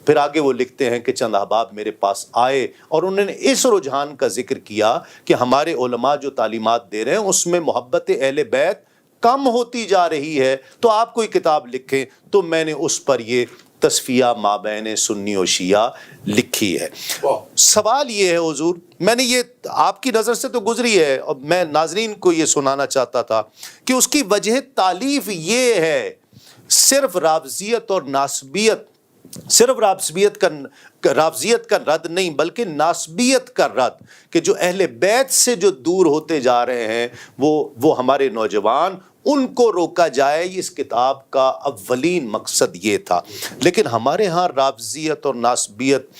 پھر آگے وہ لکھتے ہیں کہ چند احباب میرے پاس آئے اور انہوں نے اس رجحان کا ذکر کیا کہ ہمارے علماء جو تعلیمات دے رہے ہیں اس میں محبت اہل بیت کم ہوتی جا رہی ہے، تو آپ کوئی کتاب لکھیں. تو میں نے اس پر یہ تصفیہ مابین سنی و شیعہ لکھی ہے. سوال یہ ہے حضور، میں نے یہ آپ کی نظر سے تو گزری ہے، اور میں ناظرین کو یہ سنانا چاہتا تھا کہ اس کی وجہ تالیف یہ ہے صرف رافضیت اور ناسبیت، صرف رافضیت کا رد نہیں بلکہ ناسبیت کا رد، کہ جو اہل بیت سے جو دور ہوتے جا رہے ہیں وہ ہمارے نوجوان ان کو روکا جائے، اس کتاب کا اولین مقصد یہ تھا۔ لیکن ہمارے ہاں رافضیت اور ناسبیت،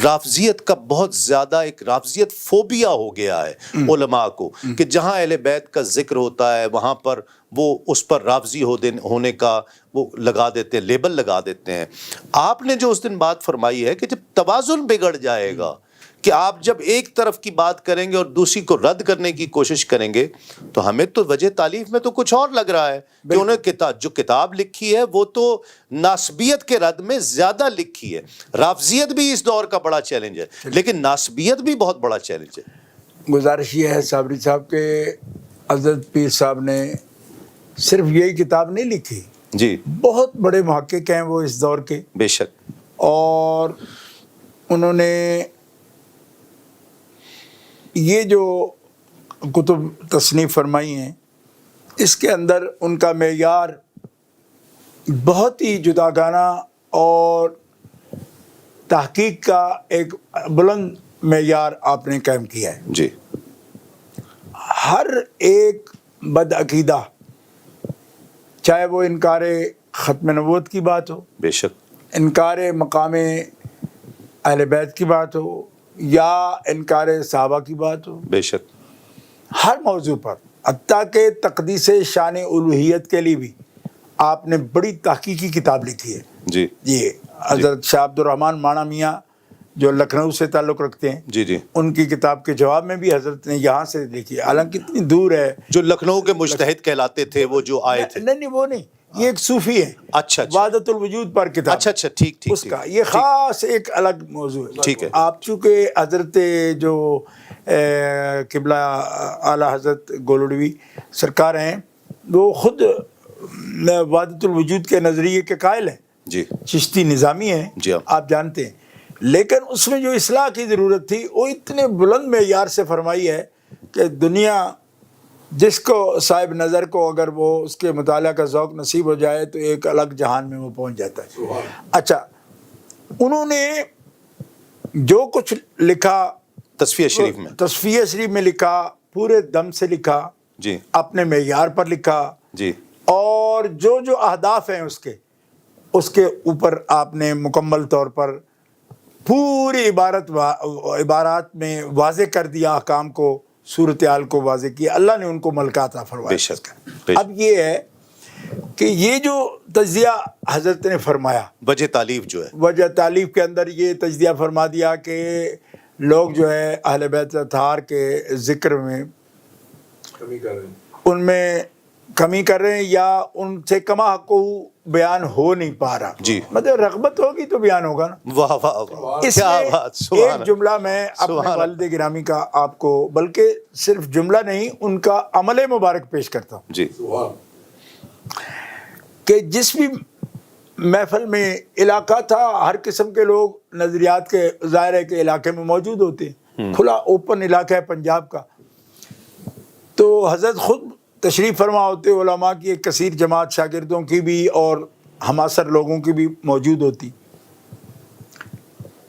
رافضیت کا بہت زیادہ ایک رافضیت فوبیا ہو گیا ہے علماء کو، کہ جہاں اہل بیت کا ذکر ہوتا ہے وہاں پر وہ اس پر رافضی ہونے کا وہ لگا دیتے ہیں، لیبل لگا دیتے ہیں۔ آپ نے جو اس دن بات فرمائی ہے کہ جب توازن بگڑ جائے گا، کہ آپ جب ایک طرف کی بات کریں گے اور دوسری کو رد کرنے کی کوشش کریں گے، تو ہمیں تو وجہ تالیف میں تو کچھ اور لگ رہا ہے کہ انہیں جو کتاب لکھی ہے وہ تو ناسبیت کے رد میں زیادہ لکھی ہے۔ رافضیت بھی اس دور کا بڑا چیلنج ہے، لیکن ناسبیت بھی بہت بڑا چیلنج ہے۔ گزارش یہ ہے صابری صاحب کہ حضرت پیر صاحب نے صرف یہی کتاب نہیں لکھی، جی بہت بڑے محقق ہیں وہ اس دور کے، بے شک، اور انہوں نے یہ جو کتب تصنیف فرمائی ہیں اس کے اندر ان کا معیار بہت ہی جداگانہ اور تحقیق کا ایک بلند معیار آپ نے قائم کیا ہے۔ جی ہر ایک بدعقیدہ، چاہے وہ انکار ختم نبوت کی بات ہو، بے شک، انکار مقام اہل بیت کی بات ہو، یا انکار صحابہ کی بات ہو، بے شک، ہر موضوع پر، حتیٰ کہ تقدیس شان الوہیت کے لیے بھی آپ نے بڑی تحقیقی کتاب لکھی ہے۔ جی جی حضرت شاہ عبد الرحمن مانا میاں جو لکھنؤ سے تعلق رکھتے ہیں، جی جی، ان کی کتاب کے جواب میں بھی حضرت نے یہاں سے لکھی ہے، حالانکہ اتنی دور ہے۔ جو لکھنؤ کے مجتہد کہلاتے تھے وہ جو آئے تھے، نہیں وہ نہیں، یہ ایک صوفی ہے، اچھا اچھا وحدت الوجود پر کتاب، اچھا اچھا، ٹھیک ٹھیک اس کا یہ خاص ایک الگ موضوع ہے۔ ٹھیک ہے۔ آپ چونکہ حضرت جو قبلہ اعلیٰ حضرت گولڑوی سرکار ہیں، وہ خود وحدت الوجود کے نظریے کے قائل ہیں، جی چشتی نظامی ہیں، جی ہاں، آپ جانتے ہیں، لیکن اس میں جو اصلاح کی ضرورت تھی وہ اتنے بلند معیار سے فرمائی ہے کہ دنیا جس کو صاحب نظر کو اگر وہ اس کے مطالعہ کا ذوق نصیب ہو جائے تو ایک الگ جہان میں وہ پہنچ جاتا ہے۔ اچھا، انہوں نے جو کچھ لکھا تصفیہ شریف میں، تصفیہ شریف میں لکھا، پورے دم سے لکھا، جی اپنے معیار پر لکھا، جی، اور جو اہداف ہیں اس کے اوپر آپ نے مکمل طور پر پوری عبارات میں واضح کر دیا، احکام کو، صورتحال کو واضح کیا، اللہ نے ان کو ملکہ عطا فرمایا۔ بے شک، بے شک۔ اب یہ ہے کہ یہ جو تجزیہ حضرت نے فرمایا، وجہ تالیف جو ہے، وجہ تالیف کے اندر یہ تجزیہ فرما دیا کہ لوگ جو ہے اہل بیت اطہار کے ذکر میں کمی کر رہے ہیں، ان میں کمی کر رہے ہیں، یا ان سے کما حق بیان ہو نہیں پا رہا۔ جی، مطلب رغبت ہوگی تو بیان ہوگا نا۔ واہ واہ واہ، اس کیا میں بات، سبحان ایک جملہ میں سبحان اپنے والد گرامی کا آپ کو، بلکہ صرف جملہ نہیں، ان کا عمل مبارک پیش کرتا ہوں جی، سبحان، کہ جس بھی محفل میں علاقہ تھا، ہر قسم کے لوگ نظریات کے، ظاہر ہے کہ علاقے میں موجود ہوتے ہیں، کھلا اوپن علاقہ ہے پنجاب کا، تو حضرت خود تشریف فرما ہوتے، علماء کی ایک کثیر جماعت، شاگردوں کی بھی اور ہماسر لوگوں کی بھی موجود ہوتی،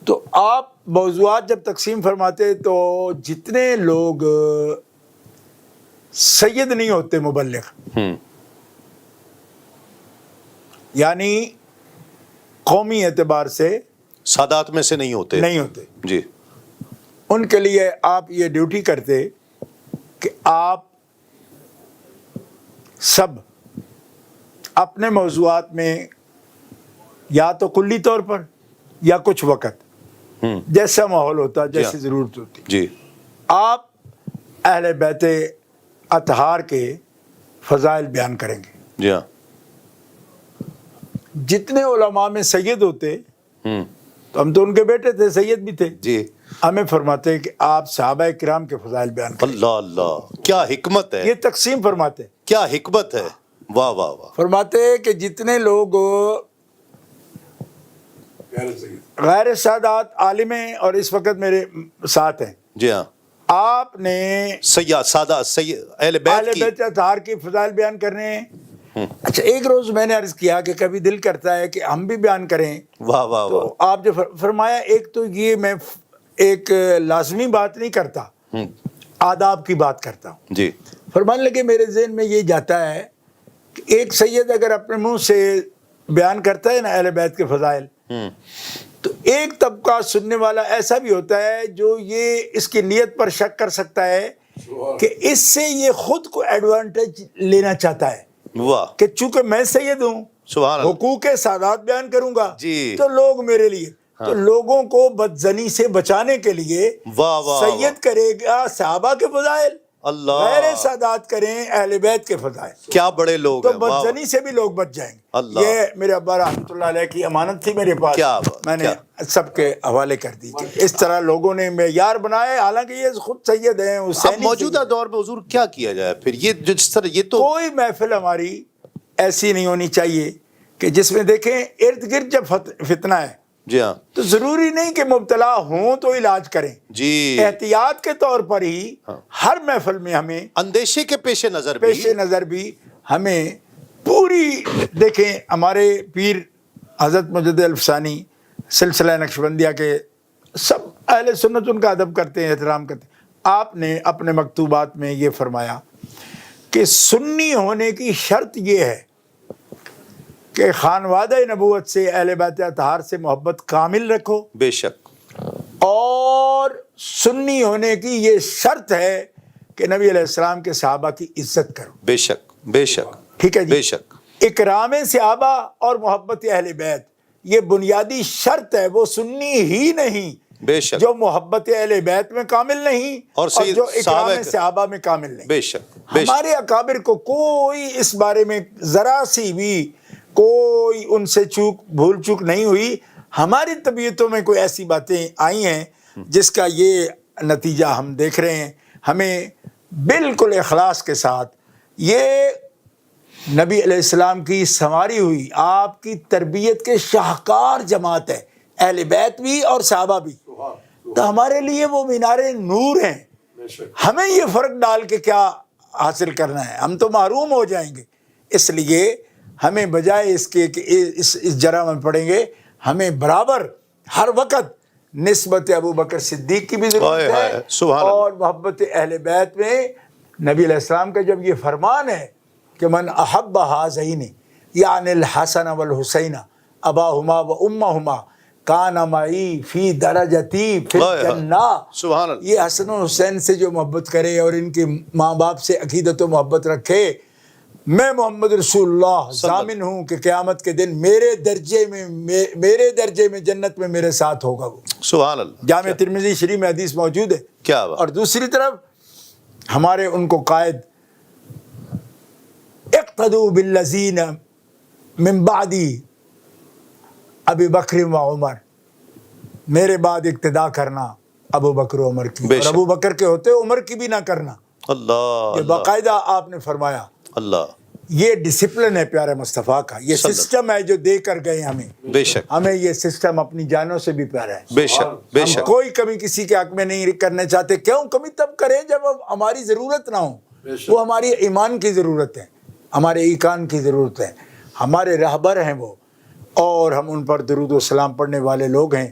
تو آپ موضوعات جب تقسیم فرماتے تو جتنے لوگ سید نہیں ہوتے مبلغ، یعنی قومی اعتبار سے سادات میں سے نہیں ہوتے، جی، ان کے لیے آپ یہ ڈیوٹی کرتے کہ آپ سب اپنے موضوعات میں یا تو کلی طور پر یا کچھ وقت جیسا ماحول ہوتا، جیسی ضرورت ہوتی، جی، آپ اہل بیت اطہار کے فضائل بیان کریں گے۔ جی ہاں، جتنے علماء میں سید ہوتے، تو ہم تو ان کے بیٹے تھے، سید بھی تھے، جی، ہمیں فرماتے کہ آپ صحابہ کرام کے فضائل بیان کریں۔ اللہ اللہ، کیا حکمت ہے، یہ تقسیم فرماتے، کیا حکمت ہے، واہ واہ واہ، فرماتے کہ جتنے لوگ غیر سادات عالم ہیں اور اس وقت میرے ساتھ ہیں، جی ہاں، آپ نے سیاد سادہ سید اہل بیت اطہار کی فضائل بیان کرنے ہیں۔ اچھا، ایک روز میں نے عرض کیا کہ کبھی دل کرتا ہے کہ ہم بھی بیان کریں، واہ واہ واہ، تو آپ جو فرمایا، ایک تو یہ میں ایک لازمی بات نہیں کرتا، آداب کی بات کرتا ہوں۔ جی، فرمانے لگے میرے ذہن میں یہ جاتا ہے ایک سید اگر اپنے منہ سے بیان کرتا ہے نا اہل بیت کے فضائل، تو ایک طبقہ سننے والا ایسا بھی ہوتا ہے جو یہ اس کی نیت پر شک کر سکتا ہے کہ اس سے یہ خود کو ایڈوانٹیج لینا چاہتا ہے واہ کہ چونکہ میں سید ہوں، سبحان اللہ، حقوق سادات بیان کروں گا جی، تو لوگ میرے لیے، تو لوگوں کو بدزنی سے بچانے کے لیے واہ واہ سید کرے گا صحابہ کے فضائل، اللہ، غیر سادات کریں اہل بیت کے فضائل، کیا بڑے لوگ تو ہیں، واہ بدزنی سے بھی لوگ بچ جائیں گے۔ اللہ، یہ میرے ابا رحمۃ اللہ علیہ کی امانت تھی میرے پاس، کیا بات، میں نے کیا سب کے حوالے کر دی کہ اس طرح لوگوں نے معیار بنائے، حالانکہ یہ خود سید ہیں، اب حسینی موجودہ سید۔ دور میں حضور کیا کیا جائے پھر؟ یہ جس طرح یہ تو کوئی محفل ہماری ایسی نہیں ہونی چاہیے کہ جس میں دیکھیں ارد گرد جب فتنہ ہے جی ہاں تو ضروری نہیں کہ مبتلا ہوں تو علاج کریں، جی، احتیاط کے طور پر ہی ہر محفل میں ہمیں اندیشے کے پیش نظر بھی پیش نظر بھی ہمیں پوری، دیکھیں ہمارے پیر حضرت مجد الفسانی سلسلہ نقشبندیہ کے سب اہل سنت ان کا ادب کرتے ہیں، احترام کرتے ہیں۔ آپ نے اپنے مکتوبات میں یہ فرمایا کہ سنی ہونے کی شرط یہ ہے کہ خانوادہ نبوت سے اہل بیت اطہار سے محبت کامل رکھو، بے شک، اور سنی ہونے کی یہ شرط ہے کہ نبی علیہ السلام کے صحابہ کی عزت کرو۔ بے شک، بے شک، ٹھیک ہے جی، بے شک، اکرام صحابہ اور محبت اہل بیت یہ بنیادی شرط ہے، وہ سنی ہی نہیں بے شک، جو محبت اہل بیت میں کامل نہیں اور جو اکرام صحابہ میں کامل نہیں۔ بے شک، بے شک، ہمارے اکابر کو کوئی اس بارے میں ذرا سی بھی کوئی ان سے بھول چوک نہیں ہوئی۔ ہماری طبیعتوں میں کوئی ایسی باتیں آئی ہیں جس کا یہ نتیجہ ہم دیکھ رہے ہیں۔ ہمیں بالکل اخلاص کے ساتھ، یہ نبی علیہ السلام کی سنواری ہوئی آپ کی تربیت کے شاہکار جماعت ہے، اہل بیت بھی اور صحابہ بھی، تو ہمارے لیے وہ مینار نور ہیں۔ ہمیں یہ فرق ڈال کے کیا حاصل کرنا ہے؟ ہم تو محروم ہو جائیں گے۔ اس لیے ہمیں بجائے اس کے کہ اس جرہ میں پڑیں گے، ہمیں برابر ہر وقت نسبت ابو بکر صدیق کی بھی ضرورت ہے، سبحان اللہ، اور محبت اہل بیت میں نبی علیہ السلام کا جب یہ فرمان ہے کہ من احب ہذین یعنی الحسن والحسین اباہما و امہما کان معی فی درجتی فی الجنہ، سبحان اللہ، یہ حسن و حسین سے جو محبت کرے اور ان کے ماں باپ سے عقیدت و محبت رکھے، میں محمد رسول اللہ ضامن ہوں کہ قیامت کے دن میرے درجے میں جنت میں میرے ساتھ ہوگا وہ۔ سبحان اللہ، جامع ترمذی شریف میں حدیث موجود ہے۔ کیا بات، اور دوسری طرف ہمارے ان کو قائد اقتدوا بالذین من بعدی ابی بکر و عمر، میرے بعد اقتدا کرنا ابو بکر و عمر کی، اور ابو بکر کے ہوتے عمر کی بھی نہ کرنا۔ اللہ، یہ باقاعدہ آپ نے فرمایا۔ اللہ، یہ ڈسپلن ہے پیارے مصطفیٰ کا، یہ سسٹم ہے جو دے کر گئے ہمیں۔ بے شک، ہمیں یہ سسٹم اپنی جانوں سے بھی پیارا ہے۔ بے شک، بے ہم شک، کوئی کمی کسی کے حق میں نہیں کرنے چاہتے۔ کیوں کمی تب کریں جب ہماری ضرورت نہ ہو، وہ ہماری ایمان کی ضرورت ہے، ہمارے ایقان کی ضرورت ہے، ہمارے رہبر ہیں وہ، اور ہم ان پر درود و سلام پڑھنے والے لوگ ہیں،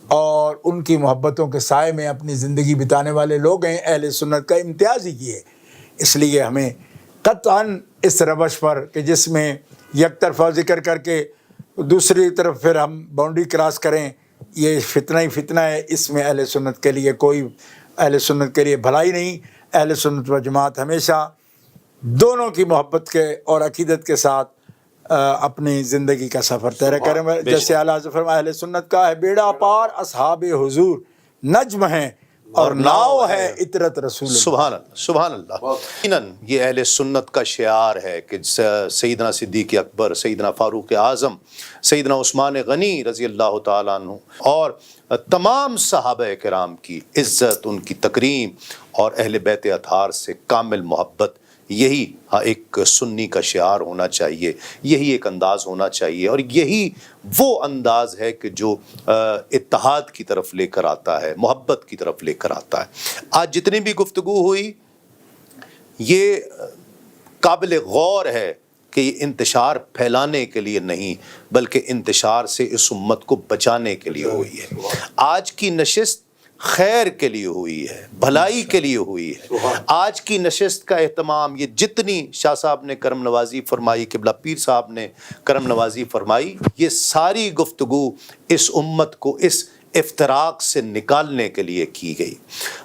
اور ان کی محبتوں کے سائے میں اپنی زندگی بتانے والے لوگ ہیں۔ اہل سنت کا امتیاز ہی یہ ہے۔ اس لیے ہمیں قطعاً اس روش پر کہ جس میں یک طرفہ ذکر کر کے دوسری طرف پھر ہم باؤنڈری کراس کریں، یہ فتنہ ہی فتنہ ہے، اس میں اہل سنت کے لیے کوئی، اہل سنت کے لیے بھلائی نہیں۔ اہل سنت و جماعت ہمیشہ دونوں کی محبت کے اور عقیدت کے ساتھ اپنی زندگی کا سفر طے کریں۔ جیسے اعلیٰ حضرت فرمایا اہل سنت کا ہے بیڑا پار اصحاب حضور، نجم ہیں اور ناؤ ہے اطرت رسول اللہ۔ سبحان اللہ، سبحان اللہ۔ یقیناً یہ اہل سنت کا شعار ہے کہ سیدنا صدیق اکبر، سیدنا فاروق اعظم، سیدنا عثمان غنی رضی اللہ تعالیٰ عنہ اور تمام صحابہ کرام کی عزت، ان کی تکریم اور اہل بیت اطہار سے کامل محبت، یہی ایک سنی کا شعار ہونا چاہیے، یہی ایک انداز ہونا چاہیے، اور یہی وہ انداز ہے کہ جو اتحاد کی طرف لے کر آتا ہے، محبت کی طرف لے کر آتا ہے۔ آج جتنی بھی گفتگو ہوئی یہ قابل غور ہے کہ یہ انتشار پھیلانے کے لیے نہیں بلکہ انتشار سے اس امت کو بچانے کے لیے ہوئی ہے۔ آج کی نشست خیر کے لیے ہوئی ہے، بھلائی کے لیے ہوئی ہے۔ آج کی نشست کا اہتمام، یہ جتنی شاہ صاحب نے کرم نوازی فرمائی، قبلہ پیر صاحب نے کرم نوازی فرمائی، یہ ساری گفتگو اس امت کو اس افتراق سے نکالنے کے لیے کی گئی۔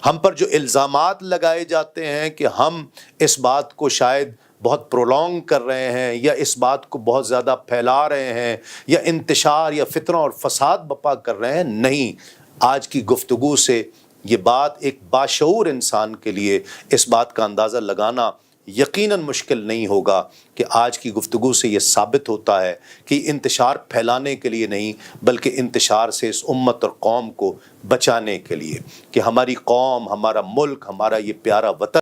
ہم پر جو الزامات لگائے جاتے ہیں کہ ہم اس بات کو شاید بہت پرولونگ کر رہے ہیں یا اس بات کو بہت زیادہ پھیلا رہے ہیں یا انتشار یا فتنہ اور فساد بپا کر رہے ہیں، نہیں، آج کی گفتگو سے یہ بات ایک باشعور انسان کے لیے اس بات کا اندازہ لگانا یقیناً مشکل نہیں ہوگا کہ آج کی گفتگو سے یہ ثابت ہوتا ہے کہ انتشار پھیلانے کے لیے نہیں بلکہ انتشار سے اس امت اور قوم کو بچانے کے لیے، کہ ہماری قوم، ہمارا ملک، ہمارا یہ پیارا وطن